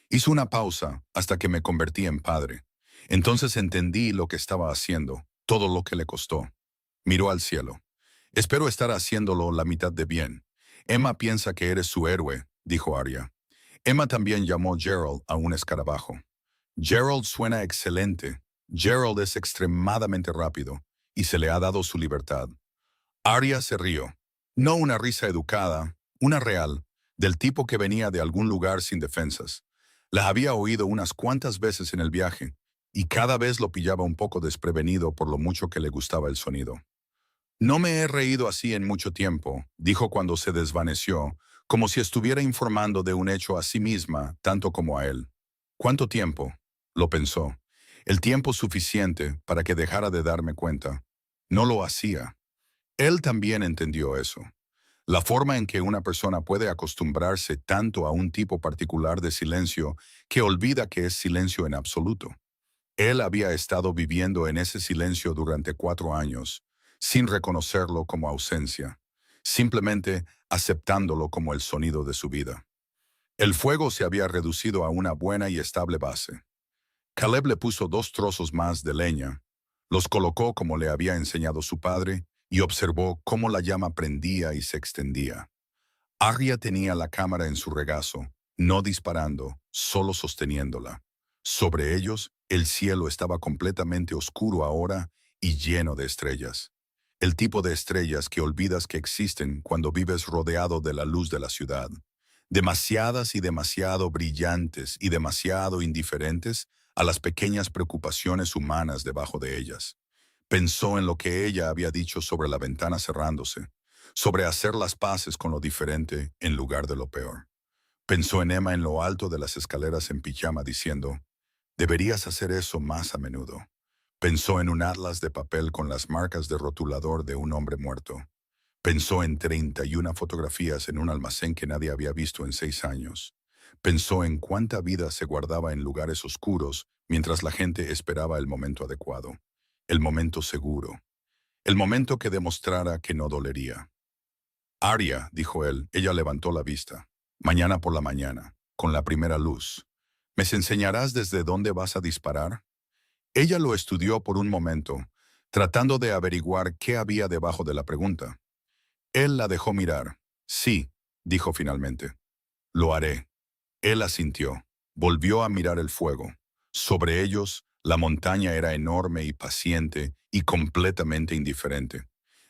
Hizo una pausa hasta que me convertí en padre. Entonces entendí lo que estaba haciendo, todo lo que le costó. Miró al cielo. Espero estar haciéndolo la mitad de bien. Emma piensa que eres su héroe, dijo Arya. Emma también llamó Gerald a un escarabajo. Gerald suena excelente. Gerald es extremadamente rápido y se le ha dado su libertad. Arya se rió. No una risa educada, una real, del tipo que venía de algún lugar sin defensas. La había oído unas cuantas veces en el viaje, y cada vez lo pillaba un poco desprevenido por lo mucho que le gustaba el sonido. No me he reído así en mucho tiempo, dijo cuando se desvaneció, como si estuviera informando de un hecho a sí misma, tanto como a él. ¿Cuánto tiempo?, lo pensó. El tiempo suficiente para que dejara de darme cuenta. No lo hacía. Él también entendió eso. La forma en que una persona puede acostumbrarse tanto a un tipo particular de silencio que olvida que es silencio en absoluto. Él había estado viviendo en ese silencio durante 4 años, sin reconocerlo como ausencia, simplemente aceptándolo como el sonido de su vida. El fuego se había reducido a una buena y estable base. Caleb le puso 2 trozos más de leña, los colocó como le había enseñado su padre y observó cómo la llama prendía y se extendía. Arya tenía la cámara en su regazo, no disparando, solo sosteniéndola. Sobre ellos, el cielo estaba completamente oscuro ahora y lleno de estrellas. El tipo de estrellas que olvidas que existen cuando vives rodeado de la luz de la ciudad. Demasiadas y demasiado brillantes y demasiado indiferentes a las pequeñas preocupaciones humanas debajo de ellas. Pensó en lo que ella había dicho sobre la ventana cerrándose, sobre hacer las paces con lo diferente en lugar de lo peor. Pensó en Emma en lo alto de las escaleras en pijama diciendo, deberías hacer eso más a menudo. Pensó en un atlas de papel con las marcas de rotulador de un hombre muerto. Pensó en 31 fotografías en un almacén que nadie había visto en 6 años. Pensó en cuánta vida se guardaba en lugares oscuros mientras la gente esperaba el momento adecuado, el momento seguro, el momento que demostrara que no dolería. Arya, dijo él, ella levantó la vista. Mañana por la mañana, con la primera luz. ¿Me enseñarás desde dónde vas a disparar? Ella lo estudió por un momento, tratando de averiguar qué había debajo de la pregunta. Él la dejó mirar. Sí, dijo finalmente. Lo haré. Él asintió. Volvió a mirar el fuego. Sobre ellos, la montaña era enorme y paciente y completamente indiferente.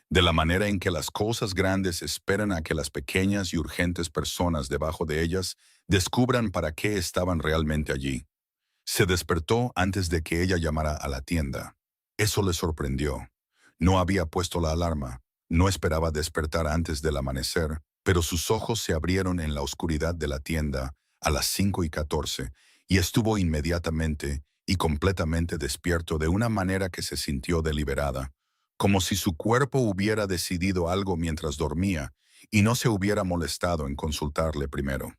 De la manera en que las cosas grandes esperan a que las pequeñas y urgentes personas debajo de ellas descubran para qué estaban realmente allí. Se despertó antes de que ella llamara a la tienda. Eso le sorprendió. No había puesto la alarma. No esperaba despertar antes del amanecer, pero sus ojos se abrieron en la oscuridad de la tienda a las 5:14 y estuvo inmediatamente y completamente despierto de una manera que se sintió deliberada, como si su cuerpo hubiera decidido algo mientras dormía y no se hubiera molestado en consultarle primero.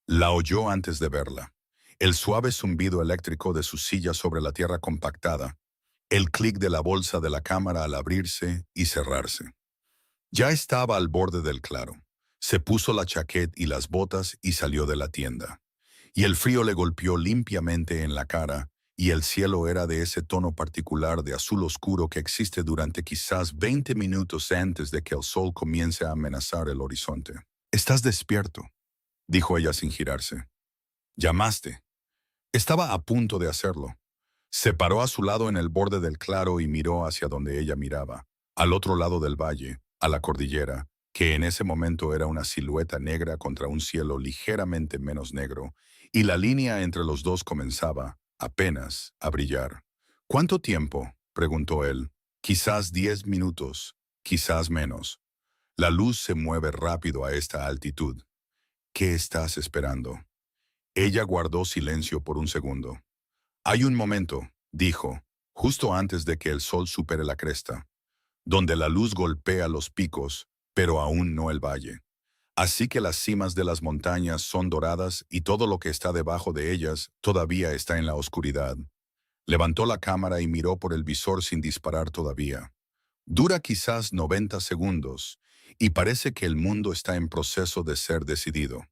La oyó antes de verla. El suave zumbido eléctrico de su silla sobre la tierra compactada, el clic de la bolsa de la cámara al abrirse y cerrarse. Ya estaba al borde del claro. Se puso la chaqueta y las botas y salió de la tienda. Y el frío le golpeó limpiamente en la cara, y el cielo era de ese tono particular de azul oscuro que existe durante quizás 20 minutos antes de que el sol comience a amenazar el horizonte. «Estás despierto», dijo ella sin girarse. «Llamaste». Estaba a punto de hacerlo. Se paró a su lado en el borde del claro y miró hacia donde ella miraba, al otro lado del valle, a la cordillera, que en ese momento era una silueta negra contra un cielo ligeramente menos negro, y la línea entre los dos comenzaba, apenas, a brillar. «¿Cuánto tiempo?», preguntó él. «Quizás 10 minutos, quizás menos. La luz se mueve rápido a esta altitud. ¿Qué estás esperando?». Ella guardó silencio por un segundo. «Hay un momento», dijo, justo antes de que el sol supere la cresta, donde la luz golpea los picos, pero aún no el valle. Así que las cimas de las montañas son doradas y todo lo que está debajo de ellas todavía está en la oscuridad. Levantó la cámara y miró por el visor sin disparar todavía. Dura quizás 90 segundos, y parece que el mundo está en proceso de ser decidido.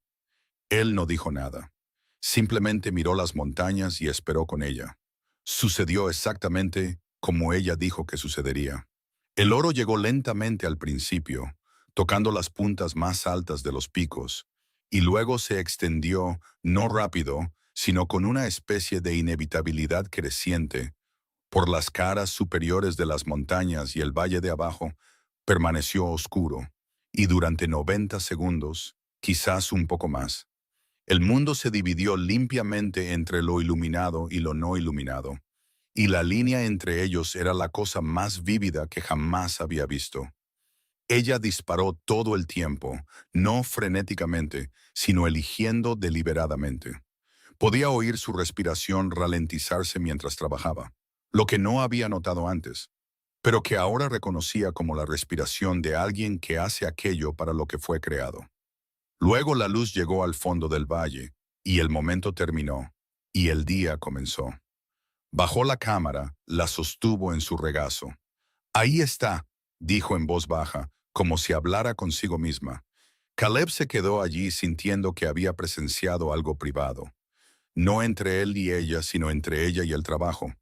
Él no dijo nada. Simplemente miró las montañas y esperó con ella. Sucedió exactamente como ella dijo que sucedería. El oro llegó lentamente al principio, tocando las puntas más altas de los picos, y luego se extendió, no rápido, sino con una especie de inevitabilidad creciente, por las caras superiores de las montañas, y el valle de abajo permaneció oscuro, y durante 90 segundos, quizás un poco más. El mundo se dividió limpiamente entre lo iluminado y lo no iluminado, y la línea entre ellos era la cosa más vívida que jamás había visto. Ella disparó todo el tiempo, no frenéticamente, sino eligiendo deliberadamente. Podía oír su respiración ralentizarse mientras trabajaba, lo que no había notado antes, pero que ahora reconocía como la respiración de alguien que hace aquello para lo que fue creado. Luego la luz llegó al fondo del valle, y el momento terminó, y el día comenzó. Bajó la cámara, la sostuvo en su regazo. «Ahí está», dijo en voz baja, como si hablara consigo misma. Caleb se quedó allí sintiendo que había presenciado algo privado. No entre él y ella, sino entre ella y el trabajo.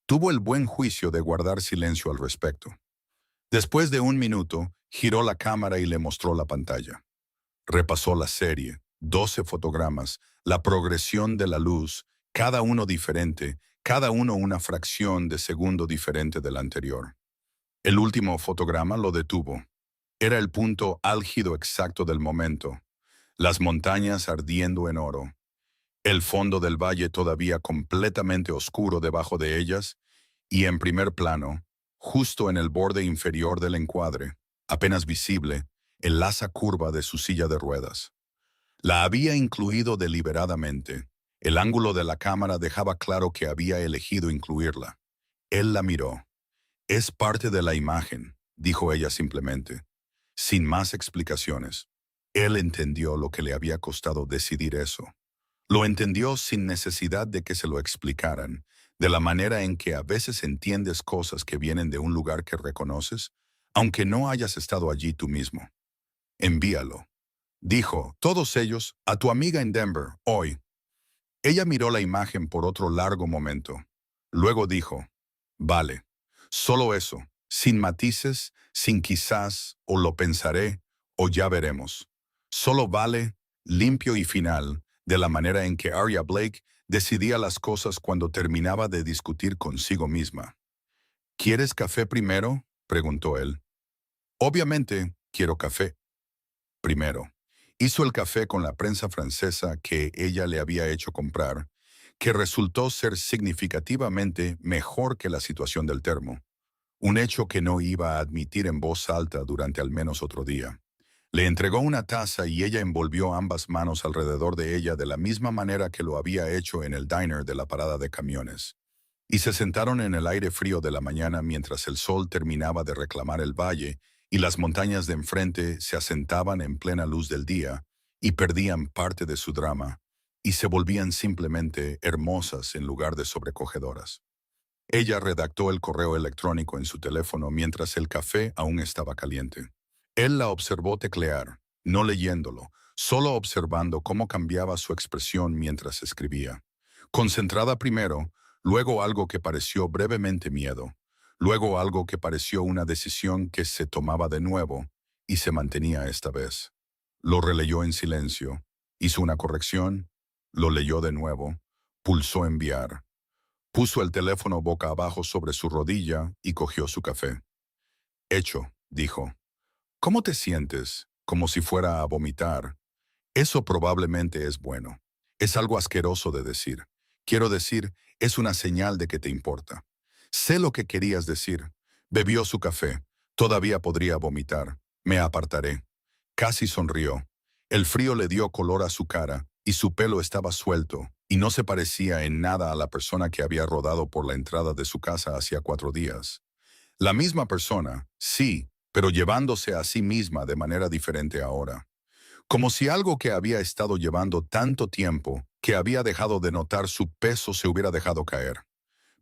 Tuvo el buen juicio de guardar silencio al respecto. Después de un minuto, giró la cámara y le mostró la pantalla. Repasó la serie, 12 fotogramas, la progresión de la luz, cada uno diferente, cada uno una fracción de segundo diferente del anterior. El último fotograma lo detuvo. Era el punto álgido exacto del momento. Las montañas ardiendo en oro. El fondo del valle todavía completamente oscuro debajo de ellas, y en primer plano, justo en el borde inferior del encuadre, apenas visible, el asa curva de su silla de ruedas. La había incluido deliberadamente. El ángulo de la cámara dejaba claro que había elegido incluirla. Él la miró. «Es parte de la imagen», dijo ella simplemente, sin más explicaciones. Él entendió lo que le había costado decidir eso. Lo entendió sin necesidad de que se lo explicaran, de la manera en que a veces entiendes cosas que vienen de un lugar que reconoces, aunque no hayas estado allí tú mismo. «Envíalo», dijo, todos ellos, a tu amiga en Denver, hoy. Ella miró la imagen por otro largo momento. Luego dijo, «Vale, solo eso, sin matices, sin quizás, o lo pensaré, o ya veremos. Solo vale, limpio y final, de la manera en que Arya Blake decidía las cosas cuando terminaba de discutir consigo misma». «¿Quieres café primero?», preguntó él. «Obviamente, quiero café primero». Hizo el café con la prensa francesa que ella le había hecho comprar, que resultó ser significativamente mejor que la situación del termo, un hecho que no iba a admitir en voz alta durante al menos otro día. Le entregó una taza y ella envolvió ambas manos alrededor de ella de la misma manera que lo había hecho en el diner de la parada de camiones. Y se sentaron en el aire frío de la mañana mientras el sol terminaba de reclamar el valle y las montañas de enfrente se asentaban en plena luz del día y perdían parte de su drama y se volvían simplemente hermosas en lugar de sobrecogedoras. Ella redactó el correo electrónico en su teléfono mientras el café aún estaba caliente. Él la observó teclear, no leyéndolo, solo observando cómo cambiaba su expresión mientras escribía. Concentrada primero, luego algo que pareció brevemente miedo, luego algo que pareció una decisión que se tomaba de nuevo y se mantenía esta vez. Lo releyó en silencio, hizo una corrección, lo leyó de nuevo, pulsó enviar. Puso el teléfono boca abajo sobre su rodilla y cogió su café. Hecho, dijo. ¿Cómo te sientes? Como si fuera a vomitar. Eso probablemente es bueno. Es algo asqueroso de decir. Quiero decir, es una señal de que te importa. Sé lo que querías decir. Bebió su café. Todavía podría vomitar. Me apartaré. Casi sonrió. El frío le dio color a su cara y su pelo estaba suelto y no se parecía en nada a la persona que había rodado por la entrada de su casa hacía 4 días. La misma persona, sí, pero llevándose a sí misma de manera diferente ahora. Como si algo que había estado llevando tanto tiempo, que había dejado de notar su peso, se hubiera dejado caer.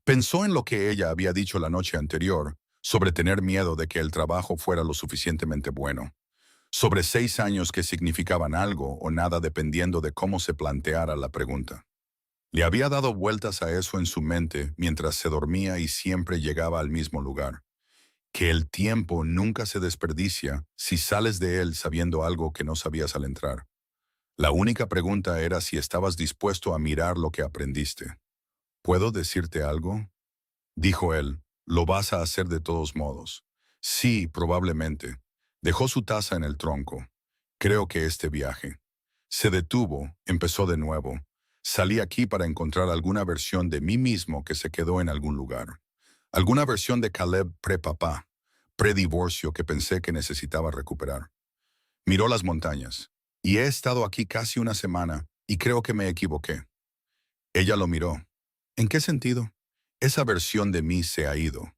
Pensó en lo que ella había dicho la noche anterior, sobre tener miedo de que el trabajo fuera lo suficientemente bueno. Sobre 6 años que significaban algo o nada dependiendo de cómo se planteara la pregunta. Le había dado vueltas a eso en su mente mientras se dormía y siempre llegaba al mismo lugar. Que el tiempo nunca se desperdicia si sales de él sabiendo algo que no sabías al entrar. La única pregunta era si estabas dispuesto a mirar lo que aprendiste. ¿Puedo decirte algo? Dijo él. Lo vas a hacer de todos modos. Sí, probablemente. Dejó su taza en el tronco. Creo que este viaje. Se detuvo, empezó de nuevo. Salí aquí para encontrar alguna versión de mí mismo que se quedó en algún lugar. Alguna versión de Caleb pre-papá, pre-divorcio que pensé que necesitaba recuperar. Miró las montañas. Y he estado aquí casi una semana y creo que me equivoqué. Ella lo miró. ¿En qué sentido? Esa versión de mí se ha ido.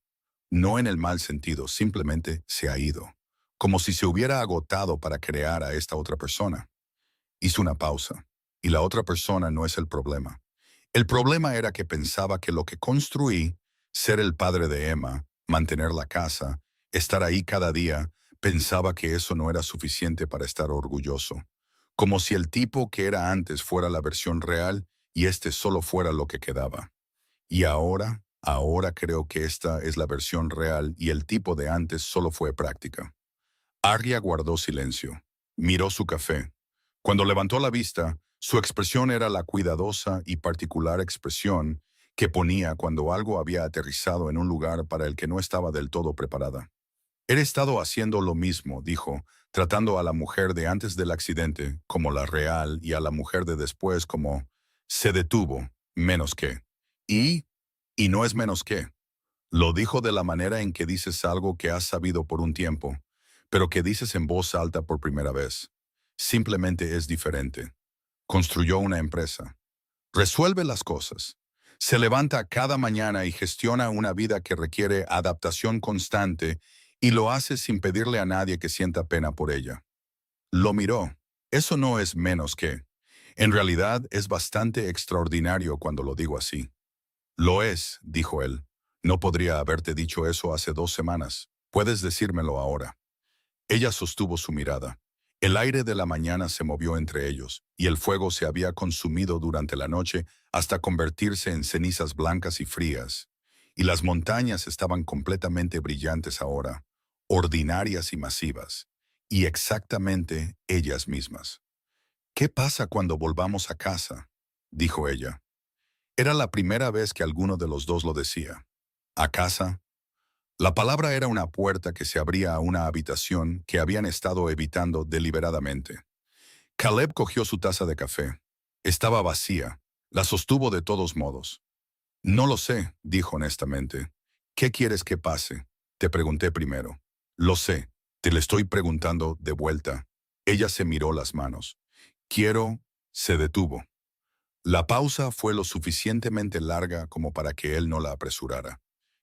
No en el mal sentido, simplemente se ha ido. Como si se hubiera agotado para crear a esta otra persona. Hizo una pausa. Y la otra persona no es el problema. El problema era que pensaba que lo que construí, ser el padre de Emma, mantener la casa, estar ahí cada día, pensaba que eso no era suficiente para estar orgulloso. Como si el tipo que era antes fuera la versión real y este solo fuera lo que quedaba. Y ahora creo que esta es la versión real y el tipo de antes solo fue práctica. Arya guardó silencio. Miró su café. Cuando levantó la vista, su expresión era la cuidadosa y particular expresión que ponía cuando algo había aterrizado en un lugar para el que no estaba del todo preparada. He estado haciendo lo mismo, dijo, tratando a la mujer de antes del accidente como la real y a la mujer de después como se detuvo, menos que. Y, y no es menos que. Lo dijo de la manera en que dices algo que has sabido por un tiempo, pero que dices en voz alta por primera vez. Simplemente es diferente. Construyó una empresa. Resuelve las cosas. Se levanta cada mañana y gestiona una vida que requiere adaptación constante y lo hace sin pedirle a nadie que sienta pena por ella. Lo miró. Eso no es menos que. En realidad es bastante extraordinario cuando lo digo así. Lo es, dijo él. No podría haberte dicho eso hace 2 semanas. Puedes decírmelo ahora. Ella sostuvo su mirada. El aire de la mañana se movió entre ellos, y el fuego se había consumido durante la noche hasta convertirse en cenizas blancas y frías. Y las montañas estaban completamente brillantes ahora, ordinarias y masivas, y exactamente ellas mismas. ¿Qué pasa cuando volvamos a casa?, dijo ella. Era la primera vez que alguno de los dos lo decía. ¿A casa? La palabra era una puerta que se abría a una habitación que habían estado evitando deliberadamente. Caleb cogió su taza de café. Estaba vacía. La sostuvo de todos modos. No lo sé, dijo honestamente. ¿Qué quieres que pase? Te pregunté primero. Lo sé. Te le estoy preguntando de vuelta. Ella se miró las manos. Quiero... Se detuvo. La pausa fue lo suficientemente larga como para que él no la apresurara.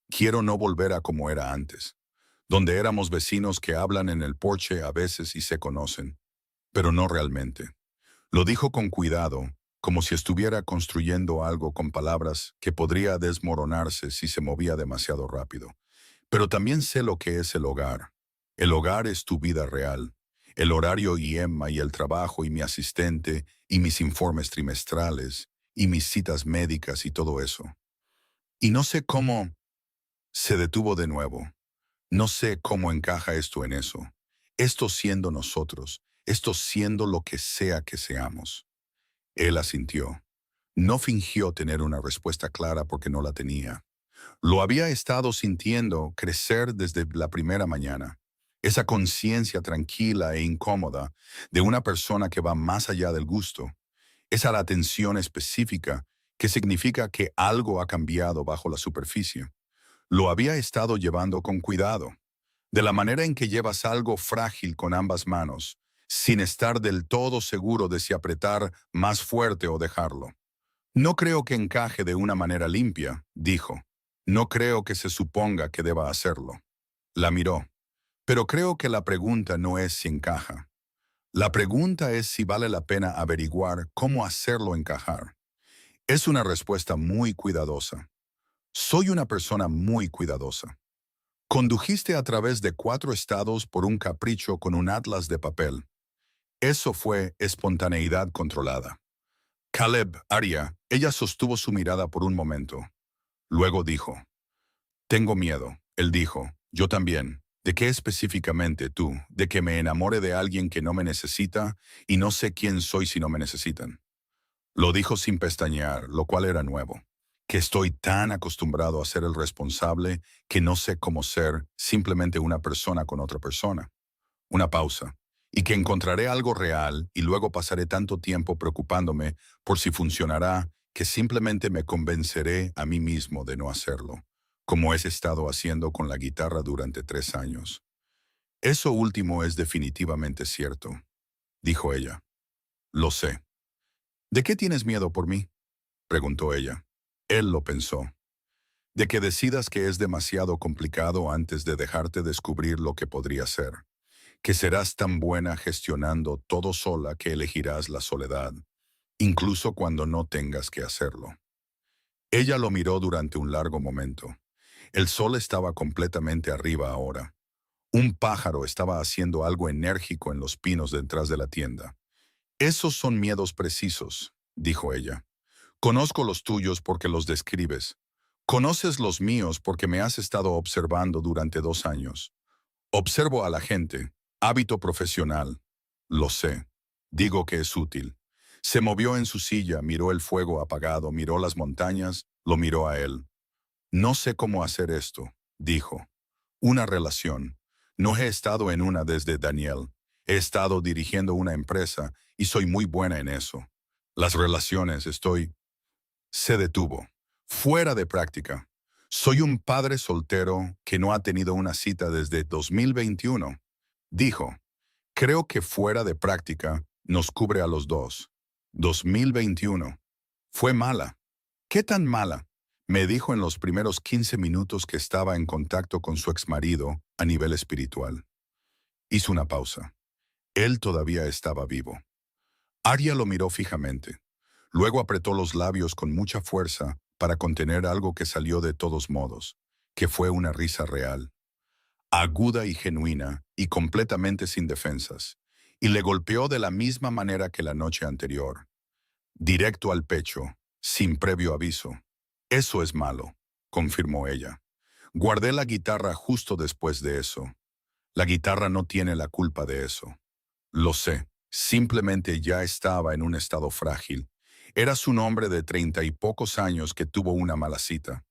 Quiero no volver a como era antes. donde éramos vecinos que hablan en el porche a veces y se conocen, pero no realmente. Lo dijo con cuidado, como si estuviera construyendo algo con palabras que podría desmoronarse si se movía demasiado rápido. Pero también sé lo que es el hogar. El hogar es tu vida real. El horario y Emma y el trabajo y mi asistente y mis informes trimestrales y mis citas médicas y todo eso. Y no sé cómo se detuvo de nuevo. No sé cómo encaja esto en eso. Esto siendo nosotros, esto siendo lo que sea que seamos. Él asintió. No fingió tener una respuesta clara porque no la tenía. Lo había estado sintiendo crecer desde la primera mañana. Esa conciencia tranquila e incómoda de una persona que va más allá del gusto. Esa atención específica que significa que algo ha cambiado bajo la superficie. Lo había estado llevando con cuidado, de la manera en que llevas algo frágil con ambas manos, sin estar del todo seguro de si apretar más fuerte o dejarlo. No creo que encaje de una manera limpia, dijo. No creo que se suponga que deba hacerlo. La miró. Pero creo que la pregunta no es si encaja. La pregunta es si vale la pena averiguar cómo hacerlo encajar. Es una respuesta muy cuidadosa. Soy una persona muy cuidadosa. Condujiste a través de 4 estados por un capricho con un atlas de papel. Eso fue espontaneidad controlada. Caleb, Arya, ella sostuvo su mirada por un momento. Luego dijo, tengo miedo. Él dijo, yo también. ¿De qué específicamente tú? ¿De que me enamore de alguien que no me necesita y no sé quién soy si no me necesitan? Lo dijo sin pestañear, lo cual era nuevo. Que estoy tan acostumbrado a ser el responsable que no sé cómo ser simplemente una persona con otra persona. Una pausa. Y que encontraré algo real y luego pasaré tanto tiempo preocupándome por si funcionará que simplemente me convenceré a mí mismo de no hacerlo, como he estado haciendo con la guitarra durante 3 años. Eso último es definitivamente cierto, dijo ella. Lo sé. ¿De qué tienes miedo por mí? Preguntó ella. Él lo pensó. De que decidas que es demasiado complicado antes de dejarte descubrir lo que podría ser. Que serás tan buena gestionando todo sola que elegirás la soledad, incluso cuando no tengas que hacerlo. Ella lo miró durante un largo momento. El sol estaba completamente arriba ahora. Un pájaro estaba haciendo algo enérgico en los pinos detrás de la tienda. Esos son miedos precisos, dijo ella. Conozco los tuyos porque los describes. Conoces los míos porque me has estado observando durante 2 años. Observo a la gente, hábito profesional. Lo sé. Digo que es útil. Se movió en su silla, miró el fuego apagado, miró las montañas, lo miró a él. No sé cómo hacer esto, dijo. Una relación. No he estado en una desde Daniel. He estado dirigiendo una empresa y soy muy buena en eso. Las relaciones, Se detuvo. Fuera de práctica. Soy un padre soltero que no ha tenido una cita desde 2021. Dijo, creo que fuera de práctica nos cubre a los dos. 2021. Fue mala. ¿Qué tan mala? Me dijo en los primeros 15 minutos que estaba en contacto con su exmarido a nivel espiritual. Hizo una pausa. Él todavía estaba vivo. Arya lo miró fijamente. Luego apretó los labios con mucha fuerza para contener algo que salió de todos modos, que fue una risa real, aguda y genuina y completamente sin defensas, y le golpeó de la misma manera que la noche anterior, directo al pecho, sin previo aviso. Eso es malo, confirmó ella. Guardé la guitarra justo después de eso. La guitarra no tiene la culpa de eso. Lo sé, simplemente ya estaba en un estado frágil. Eras un hombre de 30 y pocos años que tuvo una mala cita.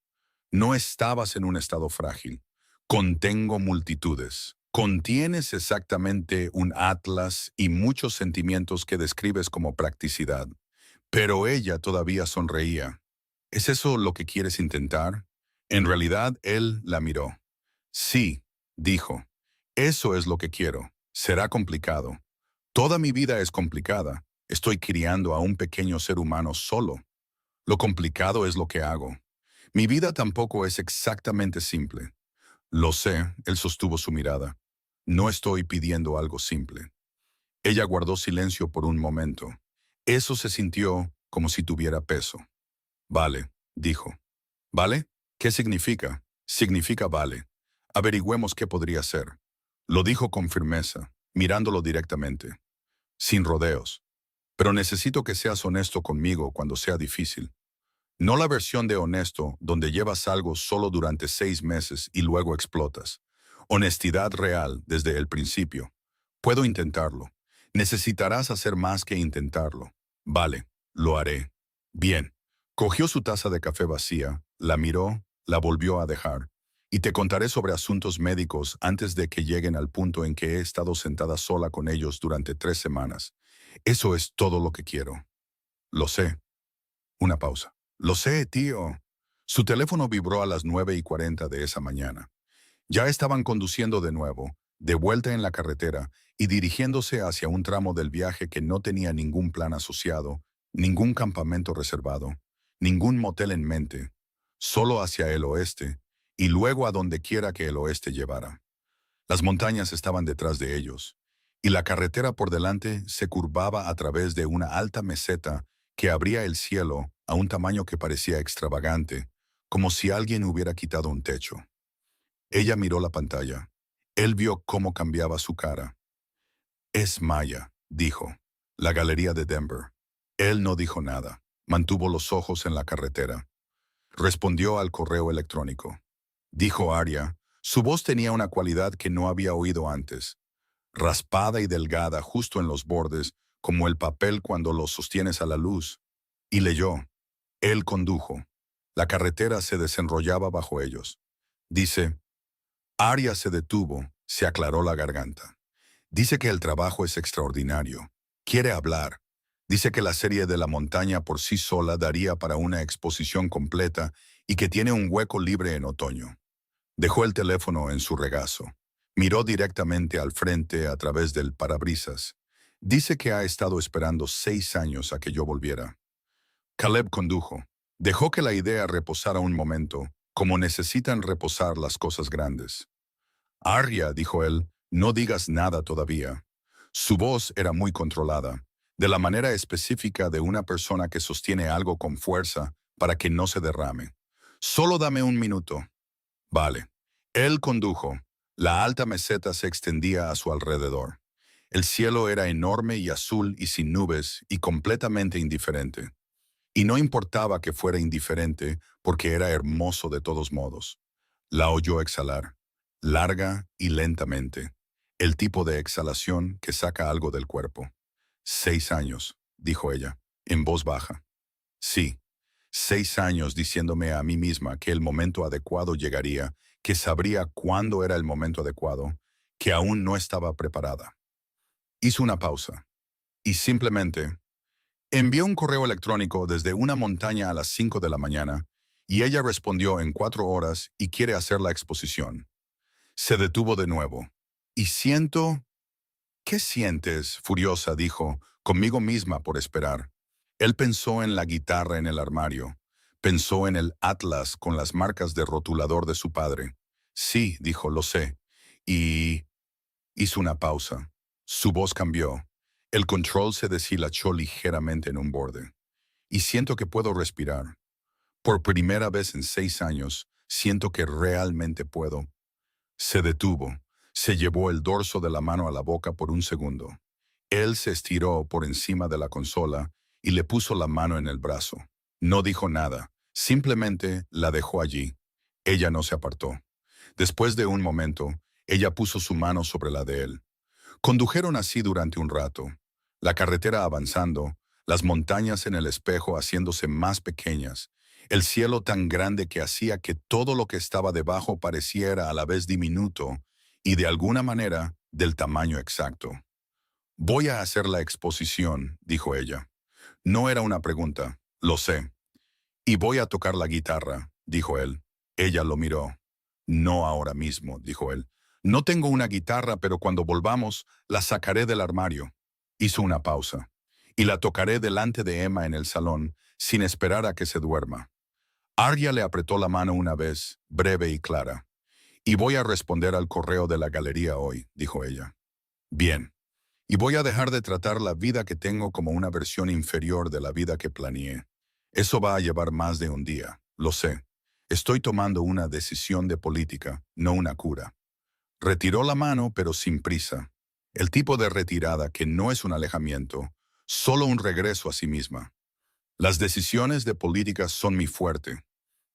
No estabas en un estado frágil. Contengo multitudes. Contienes exactamente un atlas y muchos sentimientos que describes como practicidad. Pero ella todavía sonreía. ¿Es eso lo que quieres intentar? En realidad, él la miró. Sí, dijo. Eso es lo que quiero. Será complicado. Toda mi vida es complicada. Estoy criando a un pequeño ser humano solo. Lo complicado es lo que hago. Mi vida tampoco es exactamente simple. Lo sé, él sostuvo su mirada. No estoy pidiendo algo simple. Ella guardó silencio por un momento. Eso se sintió como si tuviera peso. Vale, dijo. ¿Vale? ¿Qué significa? Significa vale. Averigüemos qué podría ser. Lo dijo con firmeza, mirándolo directamente, sin rodeos. Pero necesito que seas honesto conmigo cuando sea difícil. No la versión de honesto donde llevas algo solo durante 6 meses y luego explotas. Honestidad real desde el principio. Puedo intentarlo. Necesitarás hacer más que intentarlo. Vale, lo haré. Bien. Cogió su taza de café vacía, la miró, la volvió a dejar. Y te contaré sobre asuntos médicos antes de que lleguen al punto en que he estado sentada sola con ellos durante 3 semanas. Eso es todo lo que quiero. Lo sé. Una pausa. Lo sé, tío. Su teléfono vibró a las 9:40 de esa mañana. Ya estaban conduciendo de nuevo, de vuelta en la carretera y dirigiéndose hacia un tramo del viaje que no tenía ningún plan asociado, ningún campamento reservado, ningún motel en mente, solo hacia el oeste y luego a donde quiera que el oeste llevara. Las montañas estaban detrás de ellos, y la carretera por delante se curvaba a través de una alta meseta que abría el cielo a un tamaño que parecía extravagante, como si alguien hubiera quitado un techo. Ella miró la pantalla. Él vio cómo cambiaba su cara. Es Maya, dijo. La galería de Denver. Él no dijo nada. Mantuvo los ojos en la carretera. Respondió al correo electrónico. Dijo Aria. Su voz tenía una cualidad que no había oído antes. Raspada y delgada justo en los bordes, como el papel cuando lo sostienes a la luz. Y leyó. Él condujo. La carretera se desenrollaba bajo ellos. Dice, Aria se detuvo, se aclaró la garganta. Dice que el trabajo es extraordinario. Quiere hablar. Dice que la serie de la montaña por sí sola daría para una exposición completa y que tiene un hueco libre en otoño. Dejó el teléfono en su regazo. Miró directamente al frente a través del parabrisas. Dice que ha estado esperando 6 años a que yo volviera. Caleb condujo. Dejó que la idea reposara un momento, como necesitan reposar las cosas grandes. Arya, dijo él, no digas nada todavía. Su voz era muy controlada, de la manera específica de una persona que sostiene algo con fuerza para que no se derrame. Solo dame un minuto. Vale. Él condujo. La alta meseta se extendía a su alrededor. El cielo era enorme y azul y sin nubes y completamente indiferente. Y no importaba que fuera indiferente porque era hermoso de todos modos. La oyó exhalar, larga y lentamente, el tipo de exhalación que saca algo del cuerpo. 6 años, dijo ella, en voz baja. Sí, 6 años diciéndome a mí misma que el momento adecuado llegaría, que sabría cuándo era el momento adecuado, que aún no estaba preparada. Hizo una pausa y simplemente envió un correo electrónico desde una montaña a las 5 de la mañana y ella respondió en 4 horas y quiere hacer la exposición. Se detuvo de nuevo. Y siento... ¿Qué sientes? Furiosa dijo, conmigo misma por esperar. Él pensó en la guitarra en el armario. Pensó en el atlas con las marcas de rotulador de su padre. Sí, dijo, lo sé. Y... hizo una pausa. Su voz cambió. El control se deshilachó ligeramente en un borde. Y siento que puedo respirar. Por primera vez en 6 años, siento que realmente puedo. Se detuvo. Se llevó el dorso de la mano a la boca por un segundo. Él se estiró por encima de la consola y le puso la mano en el brazo. No dijo nada, simplemente la dejó allí. Ella no se apartó. Después de un momento, ella puso su mano sobre la de él. Condujeron así durante un rato, la carretera avanzando, las montañas en el espejo haciéndose más pequeñas, el cielo tan grande que hacía que todo lo que estaba debajo pareciera a la vez diminuto y de alguna manera del tamaño exacto. Voy a hacer la exposición, dijo ella. No era una pregunta, lo sé. Y voy a tocar la guitarra, dijo él. Ella lo miró. No ahora mismo, dijo él. No tengo una guitarra, pero cuando volvamos, la sacaré del armario. Hizo una pausa. Y la tocaré delante de Emma en el salón, sin esperar a que se duerma. Arya le apretó la mano una vez, breve y clara. Y voy a responder al correo de la galería hoy, dijo ella. Bien. Y voy a dejar de tratar la vida que tengo como una versión inferior de la vida que planeé. Eso va a llevar más de un día, lo sé. Estoy tomando una decisión de política, no una cura. Retiró la mano, pero sin prisa. El tipo de retirada que no es un alejamiento, solo un regreso a sí misma. Las decisiones de política son mi fuerte.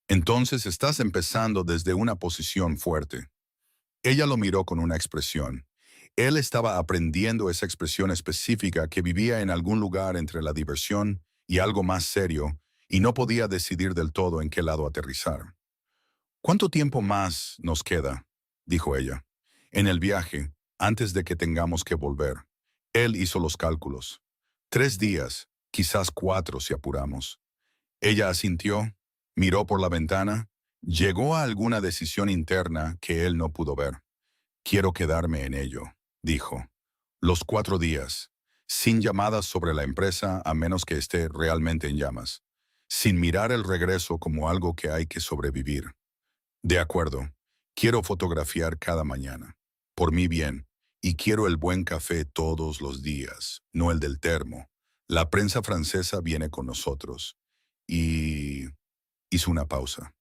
Entonces estás empezando desde una posición fuerte. Ella lo miró con una expresión. Él estaba aprendiendo esa expresión específica que vivía en algún lugar entre la diversión y algo más serio, y no podía decidir del todo en qué lado aterrizar. ¿Cuánto tiempo más nos queda?, dijo ella. En el viaje, antes de que tengamos que volver. Él hizo los cálculos. 3 días, quizás 4 si apuramos. Ella asintió, miró por la ventana, llegó a alguna decisión interna que él no pudo ver. Quiero quedarme en ello, dijo. Los 4 días, sin llamadas sobre la empresa a menos que esté realmente en llamas, sin mirar el regreso como algo que hay que sobrevivir. De acuerdo, quiero fotografiar cada mañana, por mi bien, y quiero el buen café todos los días, no el del termo. La prensa francesa viene con nosotros. Y... hizo una pausa.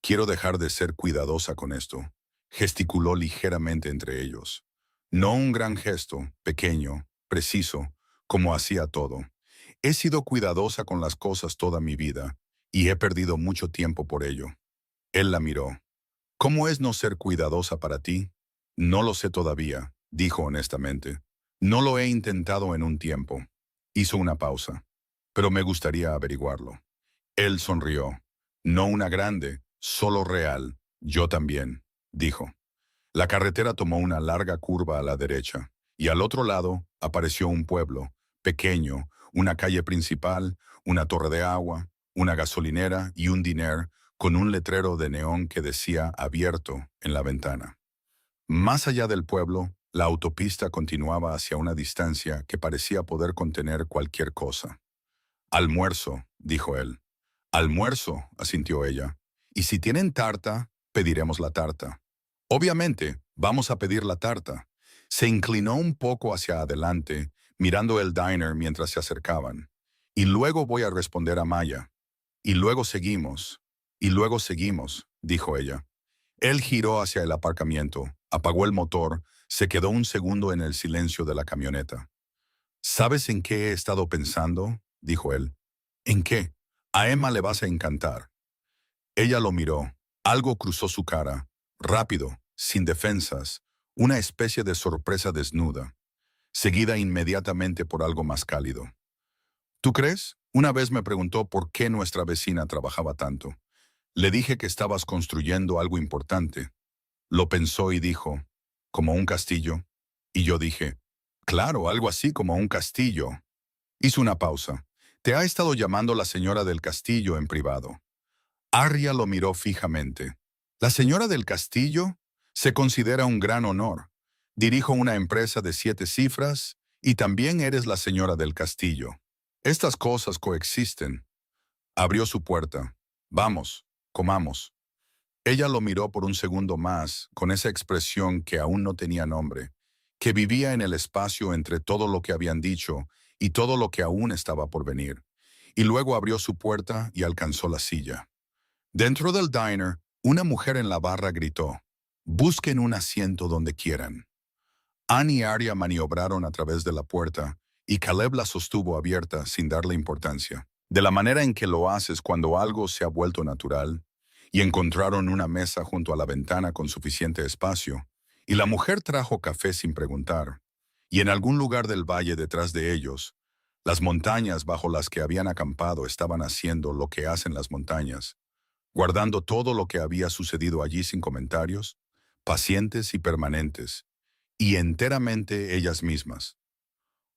Quiero dejar de ser cuidadosa con esto. Gesticuló ligeramente entre ellos. No un gran gesto, pequeño, preciso, como hacía todo. He sido cuidadosa con las cosas toda mi vida, y he perdido mucho tiempo por ello. Él la miró. ¿Cómo es no ser cuidadosa para ti? No lo sé todavía, dijo honestamente. No lo he intentado en un tiempo. Hizo una pausa. Pero me gustaría averiguarlo. Él sonrió. No una grande, solo real. Yo también, dijo. La carretera tomó una larga curva a la derecha, y al otro lado apareció un pueblo, pequeño, una calle principal, una torre de agua, una gasolinera y un diner con un letrero de neón que decía abierto en la ventana. Más allá del pueblo, la autopista continuaba hacia una distancia que parecía poder contener cualquier cosa. Almuerzo, dijo él. Almuerzo, asintió ella. Y si tienen tarta, pediremos la tarta. Obviamente, vamos a pedir la tarta. Se inclinó un poco hacia adelante, mirando el diner mientras se acercaban. Y luego voy a responder a Maya. Y luego seguimos, dijo ella. Él giró hacia el aparcamiento, apagó el motor, se quedó un segundo en el silencio de la camioneta. ¿Sabes en qué he estado pensando?, dijo él. ¿En qué? A Emma le vas a encantar. Ella lo miró. Algo cruzó su cara. Rápido, sin defensas, una especie de sorpresa desnuda, seguida inmediatamente por algo más cálido. ¿Tú crees? Una vez me preguntó por qué nuestra vecina trabajaba tanto. Le dije que estabas construyendo algo importante. Lo pensó y dijo, ¿como un castillo? Y yo dije, claro, algo así como un castillo. Hizo una pausa. Te ha estado llamando la señora del castillo en privado. Arria lo miró fijamente. ¿La señora del castillo? Se considera un gran honor. Dirijo una empresa de 7 cifras y también eres la señora del castillo. Estas cosas coexisten. Abrió su puerta. Vamos, comamos. Ella lo miró por un segundo más, con esa expresión que aún no tenía nombre, que vivía en el espacio entre todo lo que habían dicho y todo lo que aún estaba por venir. Y luego abrió su puerta y alcanzó la silla. Dentro del diner, una mujer en la barra gritó, «Busquen un asiento donde quieran». Anne y Arya maniobraron a través de la puerta y Caleb la sostuvo abierta sin darle importancia, de la manera en que lo haces cuando algo se ha vuelto natural, y encontraron una mesa junto a la ventana con suficiente espacio, y la mujer trajo café sin preguntar, y en algún lugar del valle detrás de ellos, las montañas bajo las que habían acampado estaban haciendo lo que hacen las montañas, guardando todo lo que había sucedido allí sin comentarios, pacientes y permanentes, y enteramente ellas mismas.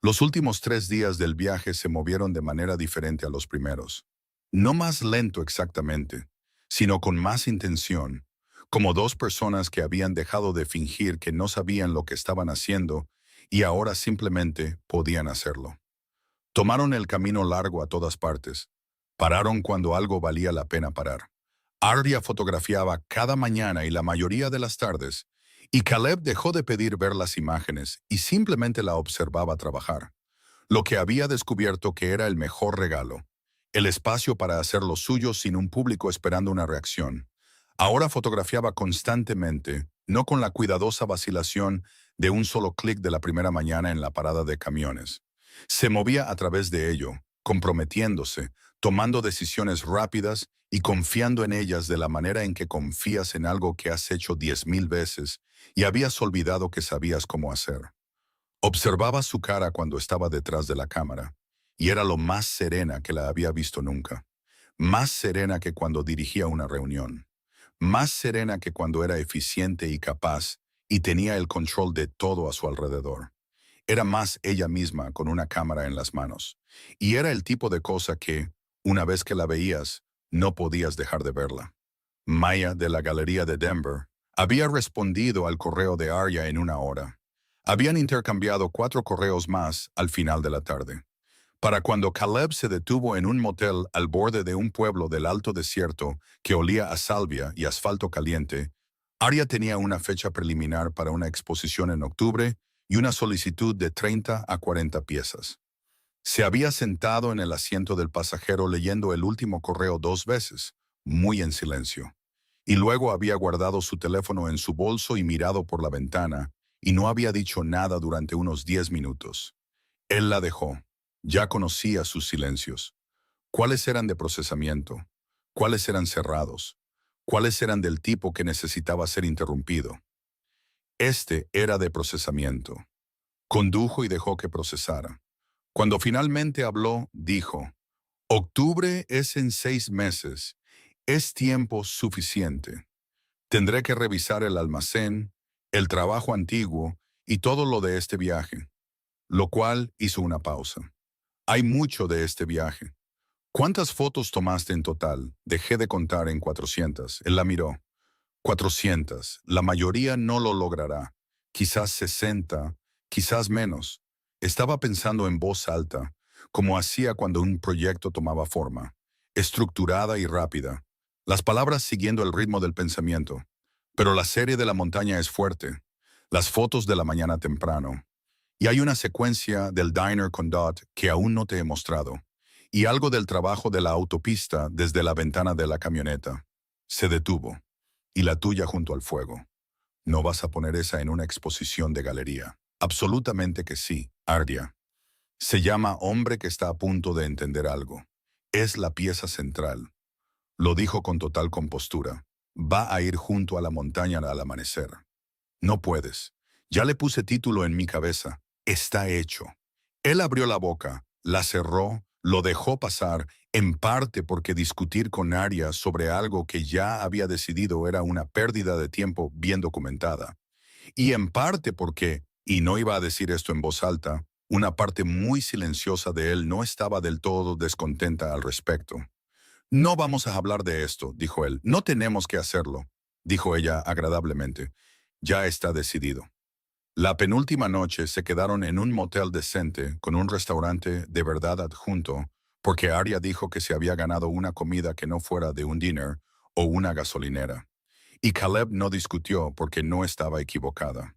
Los últimos 3 días del viaje se movieron de manera diferente a los primeros. No más lento exactamente, sino con más intención, como dos personas que habían dejado de fingir que no sabían lo que estaban haciendo y ahora simplemente podían hacerlo. Tomaron el camino largo a todas partes. Pararon cuando algo valía la pena parar. Arya fotografiaba cada mañana y la mayoría de las tardes, y Caleb dejó de pedir ver las imágenes y simplemente la observaba trabajar. Lo que había descubierto que era el mejor regalo, el espacio para hacer lo suyo sin un público esperando una reacción. Ahora fotografiaba constantemente, no con la cuidadosa vacilación de un solo clic de la primera mañana en la parada de camiones. Se movía a través de ello, comprometiéndose, tomando decisiones rápidas y confiando en ellas de la manera en que confías en algo que has hecho 10,000 veces y habías olvidado que sabías cómo hacer. Observaba su cara cuando estaba detrás de la cámara, y era lo más serena que la había visto nunca. Más serena que cuando dirigía una reunión. Más serena que cuando era eficiente y capaz, y tenía el control de todo a su alrededor. Era más ella misma con una cámara en las manos. Y era el tipo de cosa que, una vez que la veías, no podías dejar de verla. Maya, de la Galería de Denver, había respondido al correo de Arya en una hora. Habían intercambiado 4 correos más al final de la tarde. Para cuando Caleb se detuvo en un motel al borde de un pueblo del Alto Desierto que olía a salvia y asfalto caliente, Arya tenía una fecha preliminar para una exposición en octubre y una solicitud de 30 a 40 piezas. Se había sentado en el asiento del pasajero leyendo el último correo 2 veces, muy en silencio. Y luego había guardado su teléfono en su bolso y mirado por la ventana, y no había dicho nada durante unos 10 minutos. Él la dejó. Ya conocía sus silencios. ¿Cuáles eran de procesamiento? ¿Cuáles eran cerrados? ¿Cuáles eran del tipo que necesitaba ser interrumpido? Este era de procesamiento. Condujo y dejó que procesara. Cuando finalmente habló, dijo, «Octubre es en 6 meses. Es tiempo suficiente. Tendré que revisar el almacén, el trabajo antiguo y todo lo de este viaje». Lo cual hizo una pausa. «Hay mucho de este viaje. ¿Cuántas fotos tomaste en total?» Dejé de contar en 400. Él la miró. 400. La mayoría no lo logrará. Quizás 60, quizás menos. Estaba pensando en voz alta, como hacía cuando un proyecto tomaba forma, estructurada y rápida, las palabras siguiendo el ritmo del pensamiento. Pero la serie de la montaña es fuerte, las fotos de la mañana temprano. Y hay una secuencia del diner con Dot que aún no te he mostrado, y algo del trabajo de la autopista desde la ventana de la camioneta. Se detuvo. Y la tuya junto al fuego. ¿No vas a poner esa en una exposición de galería? Absolutamente que sí, Ardia. Se llama Hombre que está a punto de entender algo. Es la pieza central. Lo dijo con total compostura. Va a ir junto a la montaña al amanecer. No puedes. Ya le puse título en mi cabeza. Está hecho. Él abrió la boca, la cerró, lo dejó pasar, en parte porque discutir con Arya sobre algo que ya había decidido era una pérdida de tiempo bien documentada. Y en parte porque, y no iba a decir esto en voz alta, una parte muy silenciosa de él no estaba del todo descontenta al respecto. «No vamos a hablar de esto», dijo él. «No tenemos que hacerlo», dijo ella agradablemente. «Ya está decidido». La penúltima noche se quedaron en un motel decente con un restaurante de verdad adjunto, porque Arya dijo que se había ganado una comida que no fuera de un dinner o una gasolinera. Y Caleb no discutió porque no estaba equivocada.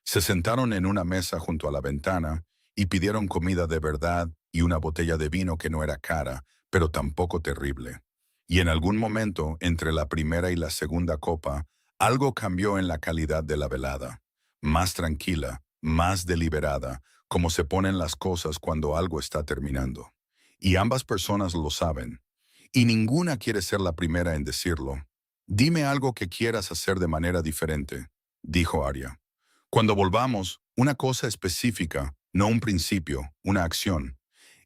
Se sentaron en una mesa junto a la ventana y pidieron comida de verdad y una botella de vino que no era cara, pero tampoco terrible. Y en algún momento, entre la primera y la segunda copa, algo cambió en la calidad de la velada. Más tranquila, más deliberada, como se ponen las cosas cuando algo está terminando. Y ambas personas lo saben. Y ninguna quiere ser la primera en decirlo. «Dime algo que quieras hacer de manera diferente», dijo Arya. «Cuando volvamos, una cosa específica, no un principio, una acción».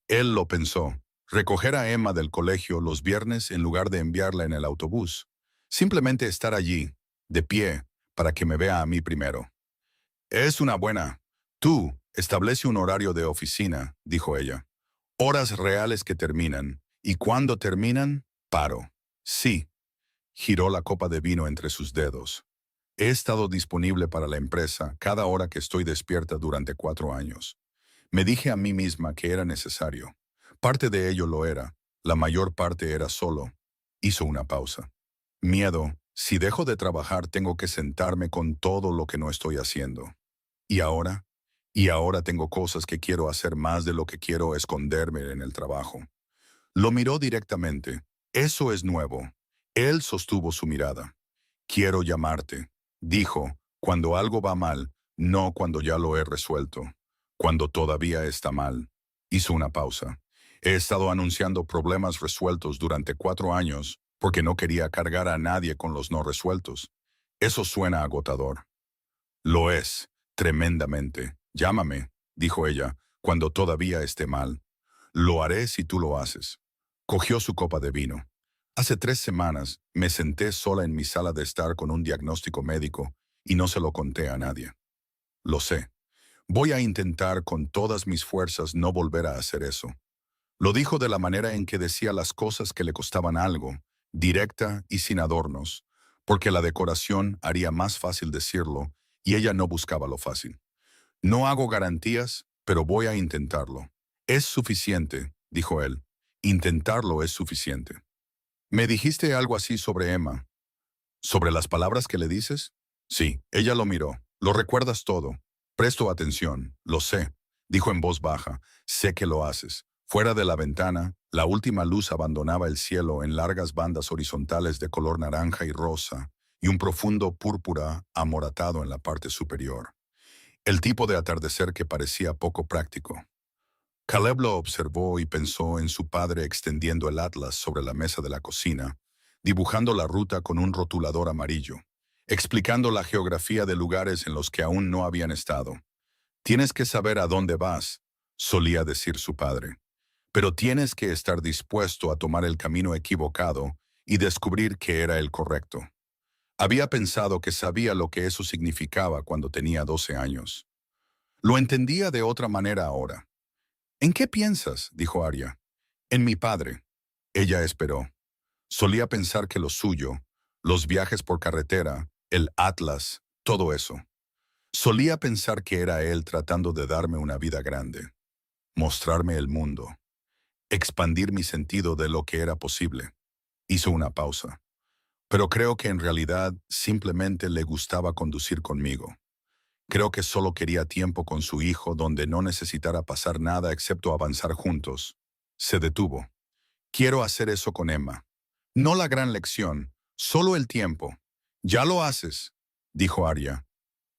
Él lo pensó. Recoger a Emma del colegio los viernes en lugar de enviarla en el autobús. Simplemente estar allí, de pie, para que me vea a mí primero. «Es una buena. Tú, establece un horario de oficina», dijo ella. «Horas reales que terminan. Y cuando terminan, paro». «Sí». Giró la copa de vino entre sus dedos. «He estado disponible para la empresa cada hora que estoy despierta durante 4 años. Me dije a mí misma que era necesario. Parte de ello lo era. La mayor parte era solo». Hizo una pausa. Miedo. Si dejo de trabajar, tengo que sentarme con todo lo que no estoy haciendo. ¿Y ahora? Y ahora tengo cosas que quiero hacer más de lo que quiero esconderme en el trabajo. Lo miró directamente. Eso es nuevo. Él sostuvo su mirada. Quiero llamarte, dijo, cuando algo va mal, no cuando ya lo he resuelto. Cuando todavía está mal. Hizo una pausa. He estado anunciando problemas resueltos durante 4 años porque no quería cargar a nadie con los no resueltos. Eso suena agotador. Lo es, tremendamente. Llámame, dijo ella, cuando todavía esté mal. Lo haré si tú lo haces. Cogió su copa de vino. Hace 3 semanas me senté sola en mi sala de estar con un diagnóstico médico y no se lo conté a nadie. Lo sé. Voy a intentar con todas mis fuerzas no volver a hacer eso. Lo dijo de la manera en que decía las cosas que le costaban algo, directa y sin adornos, porque la decoración haría más fácil decirlo y ella no buscaba lo fácil. No hago garantías, pero voy a intentarlo. Es suficiente, dijo él. Intentarlo es suficiente. Me dijiste algo así sobre Emma. ¿Sobre las palabras que le dices? Sí, ella lo miró. Lo recuerdas todo. Presto atención, lo sé, dijo en voz baja. Sé que lo haces. Fuera de la ventana, la última luz abandonaba el cielo en largas bandas horizontales de color naranja y rosa, y un profundo púrpura amoratado en la parte superior. El tipo de atardecer que parecía poco práctico. Caleb lo observó y pensó en su padre extendiendo el atlas sobre la mesa de la cocina, dibujando la ruta con un rotulador amarillo, explicando la geografía de lugares en los que aún no habían estado. Tienes que saber a dónde vas, solía decir su padre, pero tienes que estar dispuesto a tomar el camino equivocado y descubrir que era el correcto. Había pensado que sabía lo que eso significaba cuando tenía 12 años. Lo entendía de otra manera ahora. ¿En qué piensas?, dijo Arya. En mi padre. Ella esperó. Solía pensar que lo suyo, los viajes por carretera, el Atlas, todo eso. Solía pensar que era él tratando de darme una vida grande, mostrarme el mundo, expandir mi sentido de lo que era posible. Hizo una pausa. Pero creo que en realidad simplemente le gustaba conducir conmigo. Creo que solo quería tiempo con su hijo donde no necesitara pasar nada excepto avanzar juntos. Se detuvo. Quiero hacer eso con Emma. No la gran lección, solo el tiempo. Ya lo haces, dijo Arya.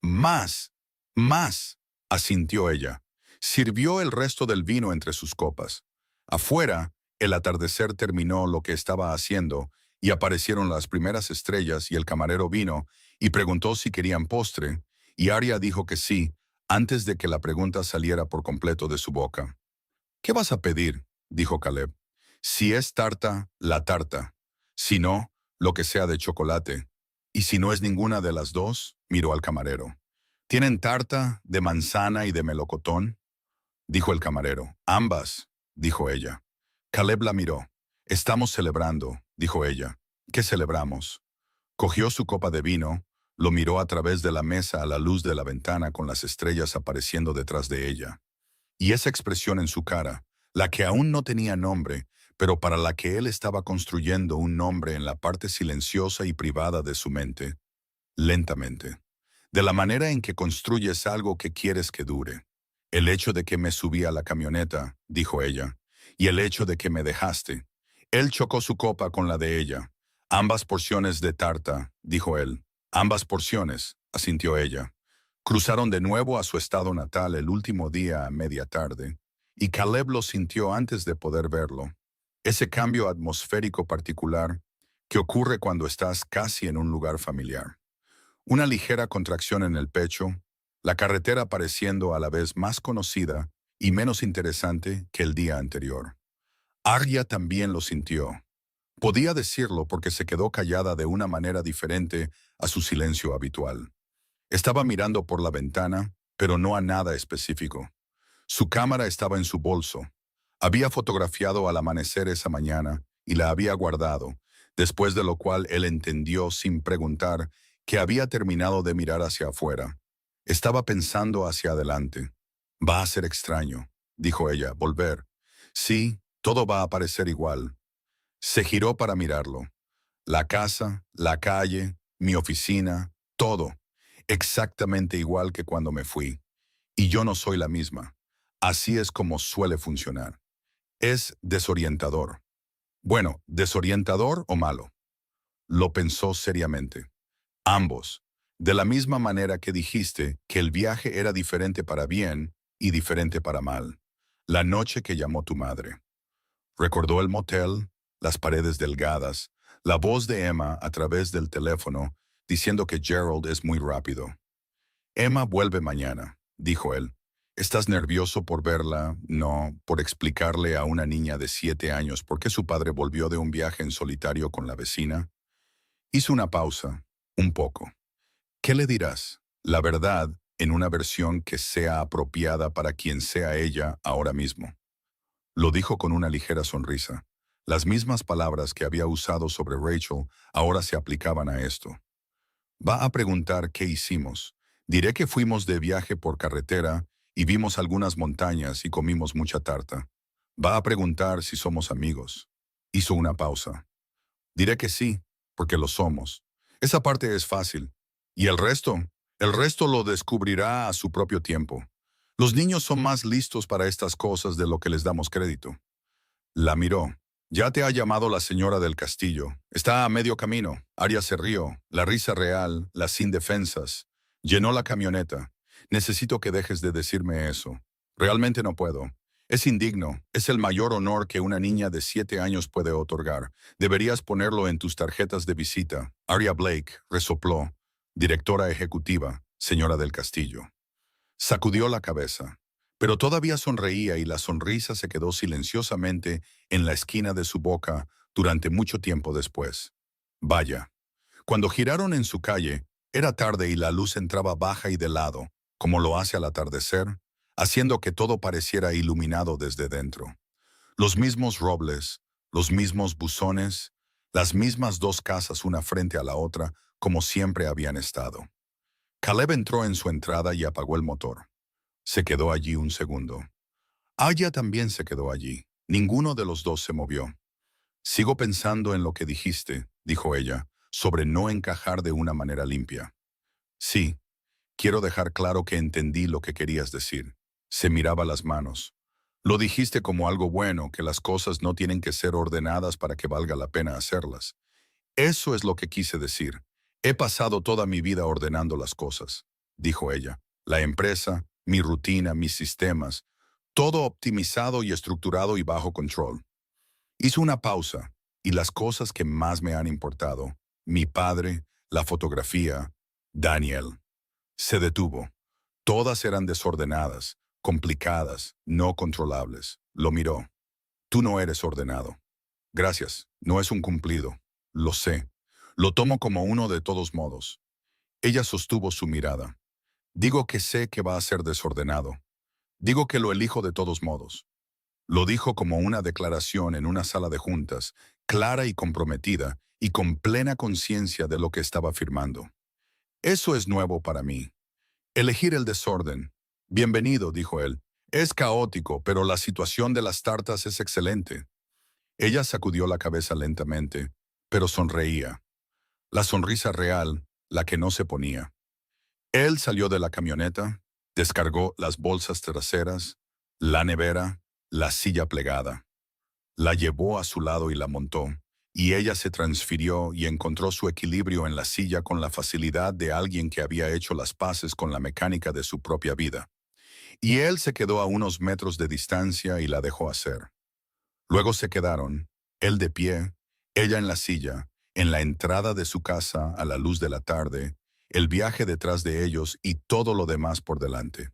Más, más, asintió ella. Sirvió el resto del vino entre sus copas. Afuera, el atardecer terminó lo que estaba haciendo y aparecieron las primeras estrellas y el camarero vino y preguntó si querían postre, y Arya dijo que sí, antes de que la pregunta saliera por completo de su boca. ¿Qué vas a pedir?, dijo Caleb. Si es tarta, la tarta. Si no, lo que sea de chocolate. Y si no es ninguna de las dos, miró al camarero. ¿Tienen tarta de manzana y de melocotón?, dijo el camarero. Ambas, dijo ella. Caleb la miró. Estamos celebrando, dijo ella. ¿Qué celebramos? Cogió su copa de vino, lo miró a través de la mesa a la luz de la ventana con las estrellas apareciendo detrás de ella. Y esa expresión en su cara, la que aún no tenía nombre, pero para la que él estaba construyendo un nombre en la parte silenciosa y privada de su mente, lentamente, de la manera en que construyes algo que quieres que dure. El hecho de que me subí a la camioneta, dijo ella, y el hecho de que me dejaste. Él chocó su copa con la de ella. Ambas porciones de tarta, dijo él. Ambas porciones, asintió ella. Cruzaron de nuevo a su estado natal el último día a media tarde, y Caleb lo sintió antes de poder verlo. Ese cambio atmosférico particular que ocurre cuando estás casi en un lugar familiar. Una ligera contracción en el pecho, la carretera pareciendo a la vez más conocida y menos interesante que el día anterior. Arya también lo sintió. Podía decirlo porque se quedó callada de una manera diferente a su silencio habitual. Estaba mirando por la ventana, pero no a nada específico. Su cámara estaba en su bolso. Había fotografiado al amanecer esa mañana y la había guardado, después de lo cual él entendió sin preguntar que había terminado de mirar hacia afuera. Estaba pensando hacia adelante. Va a ser extraño, dijo ella, volver. Sí, todo va a parecer igual. Se giró para mirarlo. La casa, la calle, mi oficina, todo, exactamente igual que cuando me fui. Y yo no soy la misma. Así es como suele funcionar. Es desorientador. Bueno, desorientador o malo. Lo pensó seriamente. Ambos. De la misma manera que dijiste que el viaje era diferente para bien y diferente para mal. La noche que llamó tu madre. Recordó el motel, las paredes delgadas, la voz de Emma a través del teléfono diciendo que Gerald es muy rápido. Emma vuelve mañana, dijo él. ¿Estás nervioso por verla? No, por explicarle a una niña de 7 años por qué su padre volvió de un viaje en solitario con la vecina. Hizo una pausa, un poco. ¿Qué le dirás? La verdad, en una versión que sea apropiada para quien sea ella ahora mismo. Lo dijo con una ligera sonrisa. Las mismas palabras que había usado sobre Rachel ahora se aplicaban a esto. Va a preguntar qué hicimos. Diré que fuimos de viaje por carretera y vimos algunas montañas y comimos mucha tarta. Va a preguntar si somos amigos. Hizo una pausa. Diré que sí, porque lo somos. Esa parte es fácil. ¿Y el resto lo descubrirá a su propio tiempo. Los niños son más listos para estas cosas de lo que les damos crédito. La miró. Ya te ha llamado la señora del castillo. Está a medio camino. Aria se rió. La risa real, las indefensas. Llenó la camioneta. Necesito que dejes de decirme eso. Realmente no puedo. Es indigno. Es el mayor honor que una niña de 7 años puede otorgar. Deberías ponerlo en tus tarjetas de visita. Aria Blake resopló. Directora ejecutiva, señora del castillo. Sacudió la cabeza, pero todavía sonreía y la sonrisa se quedó silenciosamente en la esquina de su boca durante mucho tiempo después. Vaya, cuando giraron en su calle, era tarde y la luz entraba baja y de lado, como lo hace al atardecer, haciendo que todo pareciera iluminado desde dentro. Los mismos robles, los mismos buzones, las mismas dos casas una frente a la otra, como siempre habían estado. Caleb entró en su entrada y apagó el motor. Se quedó allí un segundo. Aya también se quedó allí. Ninguno de los dos se movió. Sigo pensando en lo que dijiste, dijo ella, sobre no encajar de una manera limpia. Sí, quiero dejar claro que entendí lo que querías decir. Se miraba las manos. Lo dijiste como algo bueno, que las cosas no tienen que ser ordenadas para que valga la pena hacerlas. Eso es lo que quise decir. He pasado toda mi vida ordenando las cosas, dijo ella. La empresa, mi rutina, mis sistemas, todo optimizado y estructurado y bajo control. Hizo una pausa, y las cosas que más me han importado, mi padre, la fotografía, Daniel. Se detuvo. Todas eran desordenadas, complicadas, no controlables. Lo miró. Tú no eres ordenado. Gracias, no es un cumplido. Lo sé. Lo tomo como uno de todos modos. Ella sostuvo su mirada. Digo que sé que va a ser desordenado. Digo que lo elijo de todos modos. Lo dijo como una declaración en una sala de juntas, clara y comprometida, y con plena conciencia de lo que estaba afirmando. Eso es nuevo para mí. Elegir el desorden. Bienvenido, dijo él. Es caótico, pero la situación de las tartas es excelente. Ella sacudió la cabeza lentamente, pero sonreía. La sonrisa real, la que no se ponía. Él salió de la camioneta, descargó las bolsas traseras, la nevera, la silla plegada. La llevó a su lado y la montó, y ella se transfirió y encontró su equilibrio en la silla con la facilidad de alguien que había hecho las paces con la mecánica de su propia vida. Y él se quedó a unos metros de distancia y la dejó hacer. Luego se quedaron, él de pie, ella en la silla, en la entrada de su casa a la luz de la tarde, el viaje detrás de ellos y todo lo demás por delante.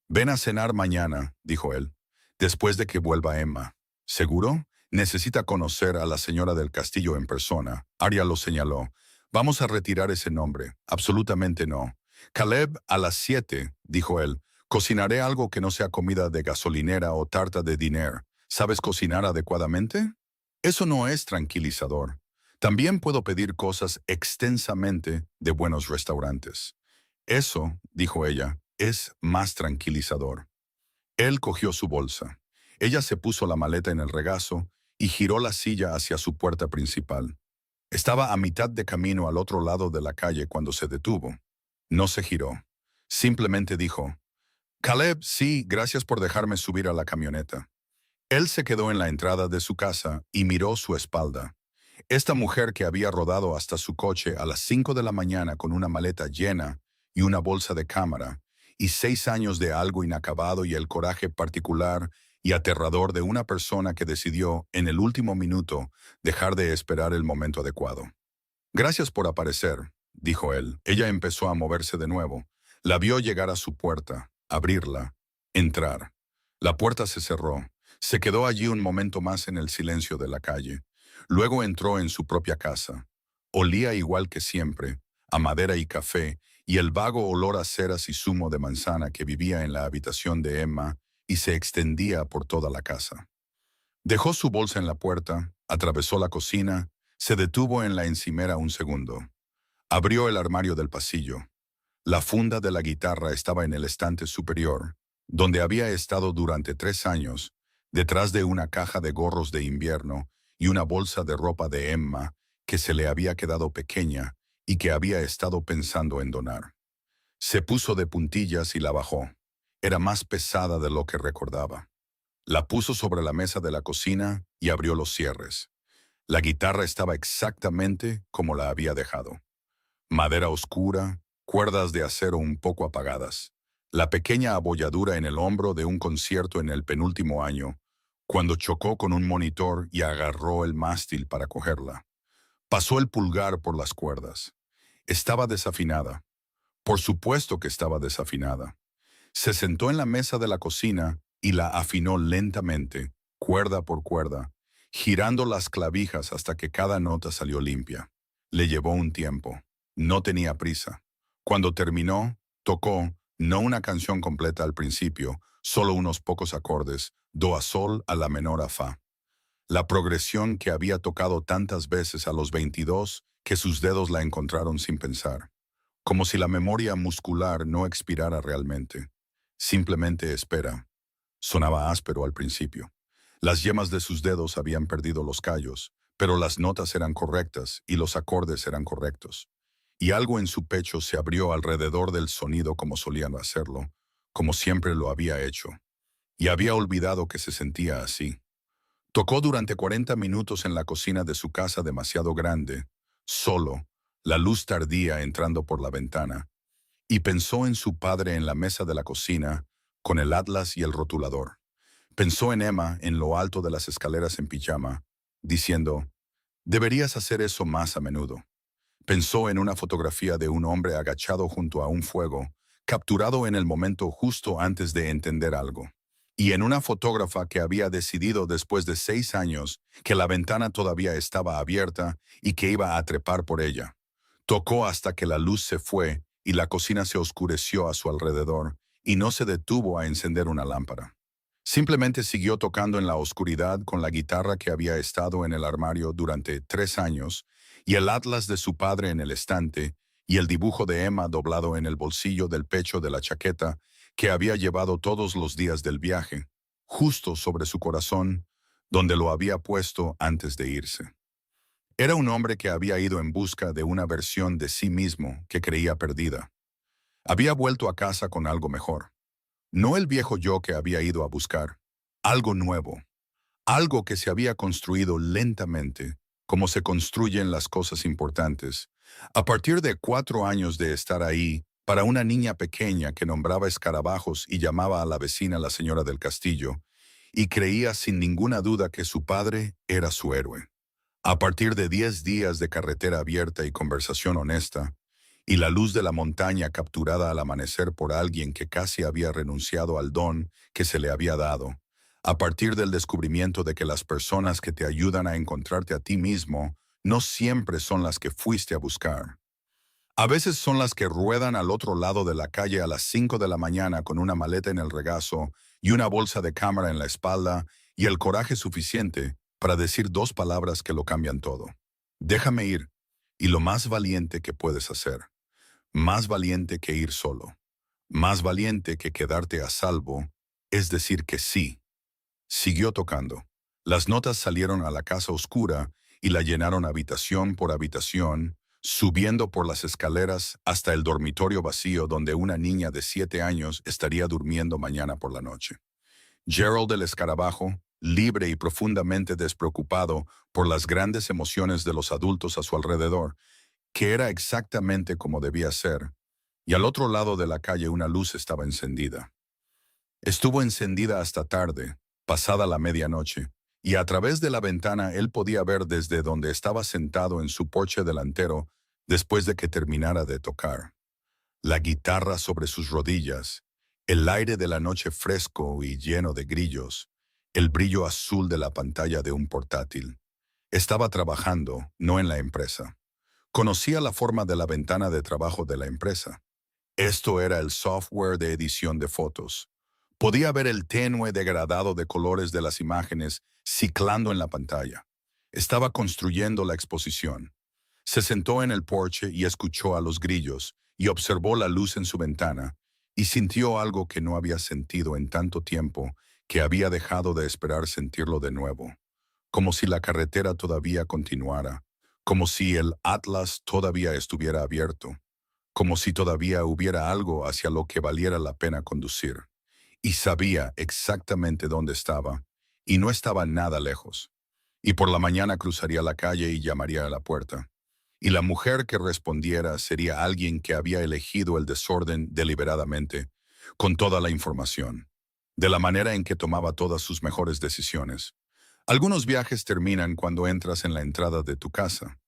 Ven a cenar mañana, dijo él, después de que vuelva Emma. ¿Seguro? Necesita conocer a la señora del castillo en persona. Aria lo señaló. Vamos a retirar ese nombre. Absolutamente no. Caleb a las 7, dijo él. Cocinaré algo que no sea comida de gasolinera o tarta de diner. ¿Sabes cocinar adecuadamente? Eso no es tranquilizador. También puedo pedir cosas extensamente de buenos restaurantes. Eso, dijo ella, es más tranquilizador. Él cogió su bolsa. Ella se puso la maleta en el regazo y giró la silla hacia su puerta principal. Estaba a mitad de camino al otro lado de la calle cuando se detuvo. No se giró. Simplemente dijo, Caleb, sí, gracias por dejarme subir a la camioneta. Él se quedó en la entrada de su casa y miró su espalda. Esta mujer que había rodado hasta su coche a las 5 de la mañana con una maleta llena y una bolsa de cámara, y 6 años de algo inacabado y el coraje particular y aterrador de una persona que decidió, en el último minuto, dejar de esperar el momento adecuado. Gracias por aparecer, dijo él. Ella empezó a moverse de nuevo. La vio llegar a su puerta, abrirla, entrar. La puerta se cerró. Se quedó allí un momento más en el silencio de la calle. Luego entró en su propia casa. Olía igual que siempre, a madera y café, y el vago olor a ceras y zumo de manzana que vivía en la habitación de Emma y se extendía por toda la casa. Dejó su bolsa en la puerta, atravesó la cocina, se detuvo en la encimera un segundo. Abrió el armario del pasillo. La funda de la guitarra estaba en el estante superior, donde había estado durante 3 años, detrás de una caja de gorros de invierno y una bolsa de ropa de Emma que se le había quedado pequeña y que había estado pensando en donar. Se puso de puntillas y la bajó. Era más pesada de lo que recordaba. La puso sobre la mesa de la cocina y abrió los cierres. La guitarra estaba exactamente como la había dejado. Madera oscura, cuerdas de acero un poco apagadas. La pequeña abolladura en el hombro de un concierto en el penúltimo año, cuando chocó con un monitor y agarró el mástil para cogerla. Pasó el pulgar por las cuerdas. Estaba desafinada. Por supuesto que estaba desafinada. Se sentó en la mesa de la cocina y la afinó lentamente, cuerda por cuerda, girando las clavijas hasta que cada nota salió limpia. Le llevó un tiempo. No tenía prisa. Cuando terminó, tocó, no una canción completa al principio, solo unos pocos acordes, do a sol a la menor a fa. La progresión que había tocado tantas veces a los 22 que sus dedos la encontraron sin pensar. Como si la memoria muscular no expirara realmente. Simplemente espera. Sonaba áspero al principio. Las yemas de sus dedos habían perdido los callos, pero las notas eran correctas y los acordes eran correctos. Y algo en su pecho se abrió alrededor del sonido como solían hacerlo, como siempre lo había hecho. Y había olvidado que se sentía así. Tocó durante 40 minutos en la cocina de su casa demasiado grande, solo, la luz tardía entrando por la ventana, y pensó en su padre en la mesa de la cocina, con el atlas y el rotulador. Pensó en Emma en lo alto de las escaleras en pijama, diciendo, deberías hacer eso más a menudo. Pensó en una fotografía de un hombre agachado junto a un fuego, capturado en el momento justo antes de entender algo. Y en una fotógrafa que había decidido después de 6 años que la ventana todavía estaba abierta y que iba a trepar por ella. Tocó hasta que la luz se fue y la cocina se oscureció a su alrededor y no se detuvo a encender una lámpara. Simplemente siguió tocando en la oscuridad con la guitarra que había estado en el armario durante 3 años y el atlas de su padre en el estante y el dibujo de Emma doblado en el bolsillo del pecho de la chaqueta que había llevado todos los días del viaje, justo sobre su corazón, donde lo había puesto antes de irse. Era un hombre que había ido en busca de una versión de sí mismo que creía perdida. Había vuelto a casa con algo mejor. No el viejo yo que había ido a buscar. Algo nuevo. Algo que se había construido lentamente, como se construyen las cosas importantes. A partir de 4 años de estar ahí, para una niña pequeña que nombraba escarabajos y llamaba a la vecina la señora del castillo, y creía sin ninguna duda que su padre era su héroe. A partir de 10 días de carretera abierta y conversación honesta, y la luz de la montaña capturada al amanecer por alguien que casi había renunciado al don que se le había dado, a partir del descubrimiento de que las personas que te ayudan a encontrarte a ti mismo no siempre son las que fuiste a buscar. A veces son las que ruedan al otro lado de la calle a las 5 de la mañana con una maleta en el regazo y una bolsa de cámara en la espalda y el coraje suficiente para decir 2 palabras que lo cambian todo. Déjame ir, y lo más valiente que puedes hacer. Más valiente que ir solo. Más valiente que quedarte a salvo, es decir que sí. Siguió tocando. Las notas salieron a la casa oscura y la llenaron habitación por habitación, subiendo por las escaleras hasta el dormitorio vacío donde una niña de 7 años estaría durmiendo mañana por la noche. Gerald el escarabajo, libre y profundamente despreocupado por las grandes emociones de los adultos a su alrededor, que era exactamente como debía ser, y al otro lado de la calle una luz estaba encendida. Estuvo encendida hasta tarde, pasada la medianoche, y a través de la ventana él podía ver desde donde estaba sentado en su porche delantero después de que terminara de tocar. La guitarra sobre sus rodillas, el aire de la noche fresco y lleno de grillos, el brillo azul de la pantalla de un portátil. Estaba trabajando, no en la empresa. Conocía la forma de la ventana de trabajo de la empresa. Esto era el software de edición de fotos. Podía ver el tenue degradado de colores de las imágenes ciclando en la pantalla. Estaba construyendo la exposición. Se sentó en el porche y escuchó a los grillos y observó la luz en su ventana y sintió algo que no había sentido en tanto tiempo que había dejado de esperar sentirlo de nuevo. Como si la carretera todavía continuara, como si el Atlas todavía estuviera abierto, como si todavía hubiera algo hacia lo que valiera la pena conducir. Y sabía exactamente dónde estaba, y no estaba nada lejos. Y por la mañana cruzaría la calle y llamaría a la puerta. Y la mujer que respondiera sería alguien que había elegido el desorden deliberadamente, con toda la información, de la manera en que tomaba todas sus mejores decisiones. Algunos viajes terminan cuando entras en la entrada de tu casa.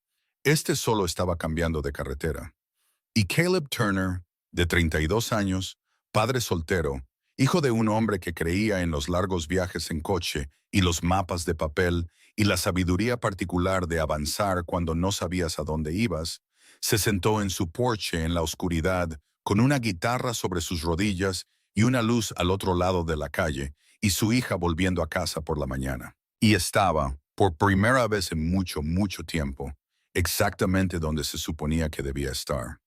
Este solo estaba cambiando de carretera. Y Caleb Turner, de 32 años, padre soltero, hijo de un hombre que creía en los largos viajes en coche y los mapas de papel y la sabiduría particular de avanzar cuando no sabías a dónde ibas, se sentó en su porche en la oscuridad con una guitarra sobre sus rodillas y una luz al otro lado de la calle y su hija volviendo a casa por la mañana. Y estaba, por primera vez en mucho, mucho tiempo, exactamente donde se suponía que debía estar.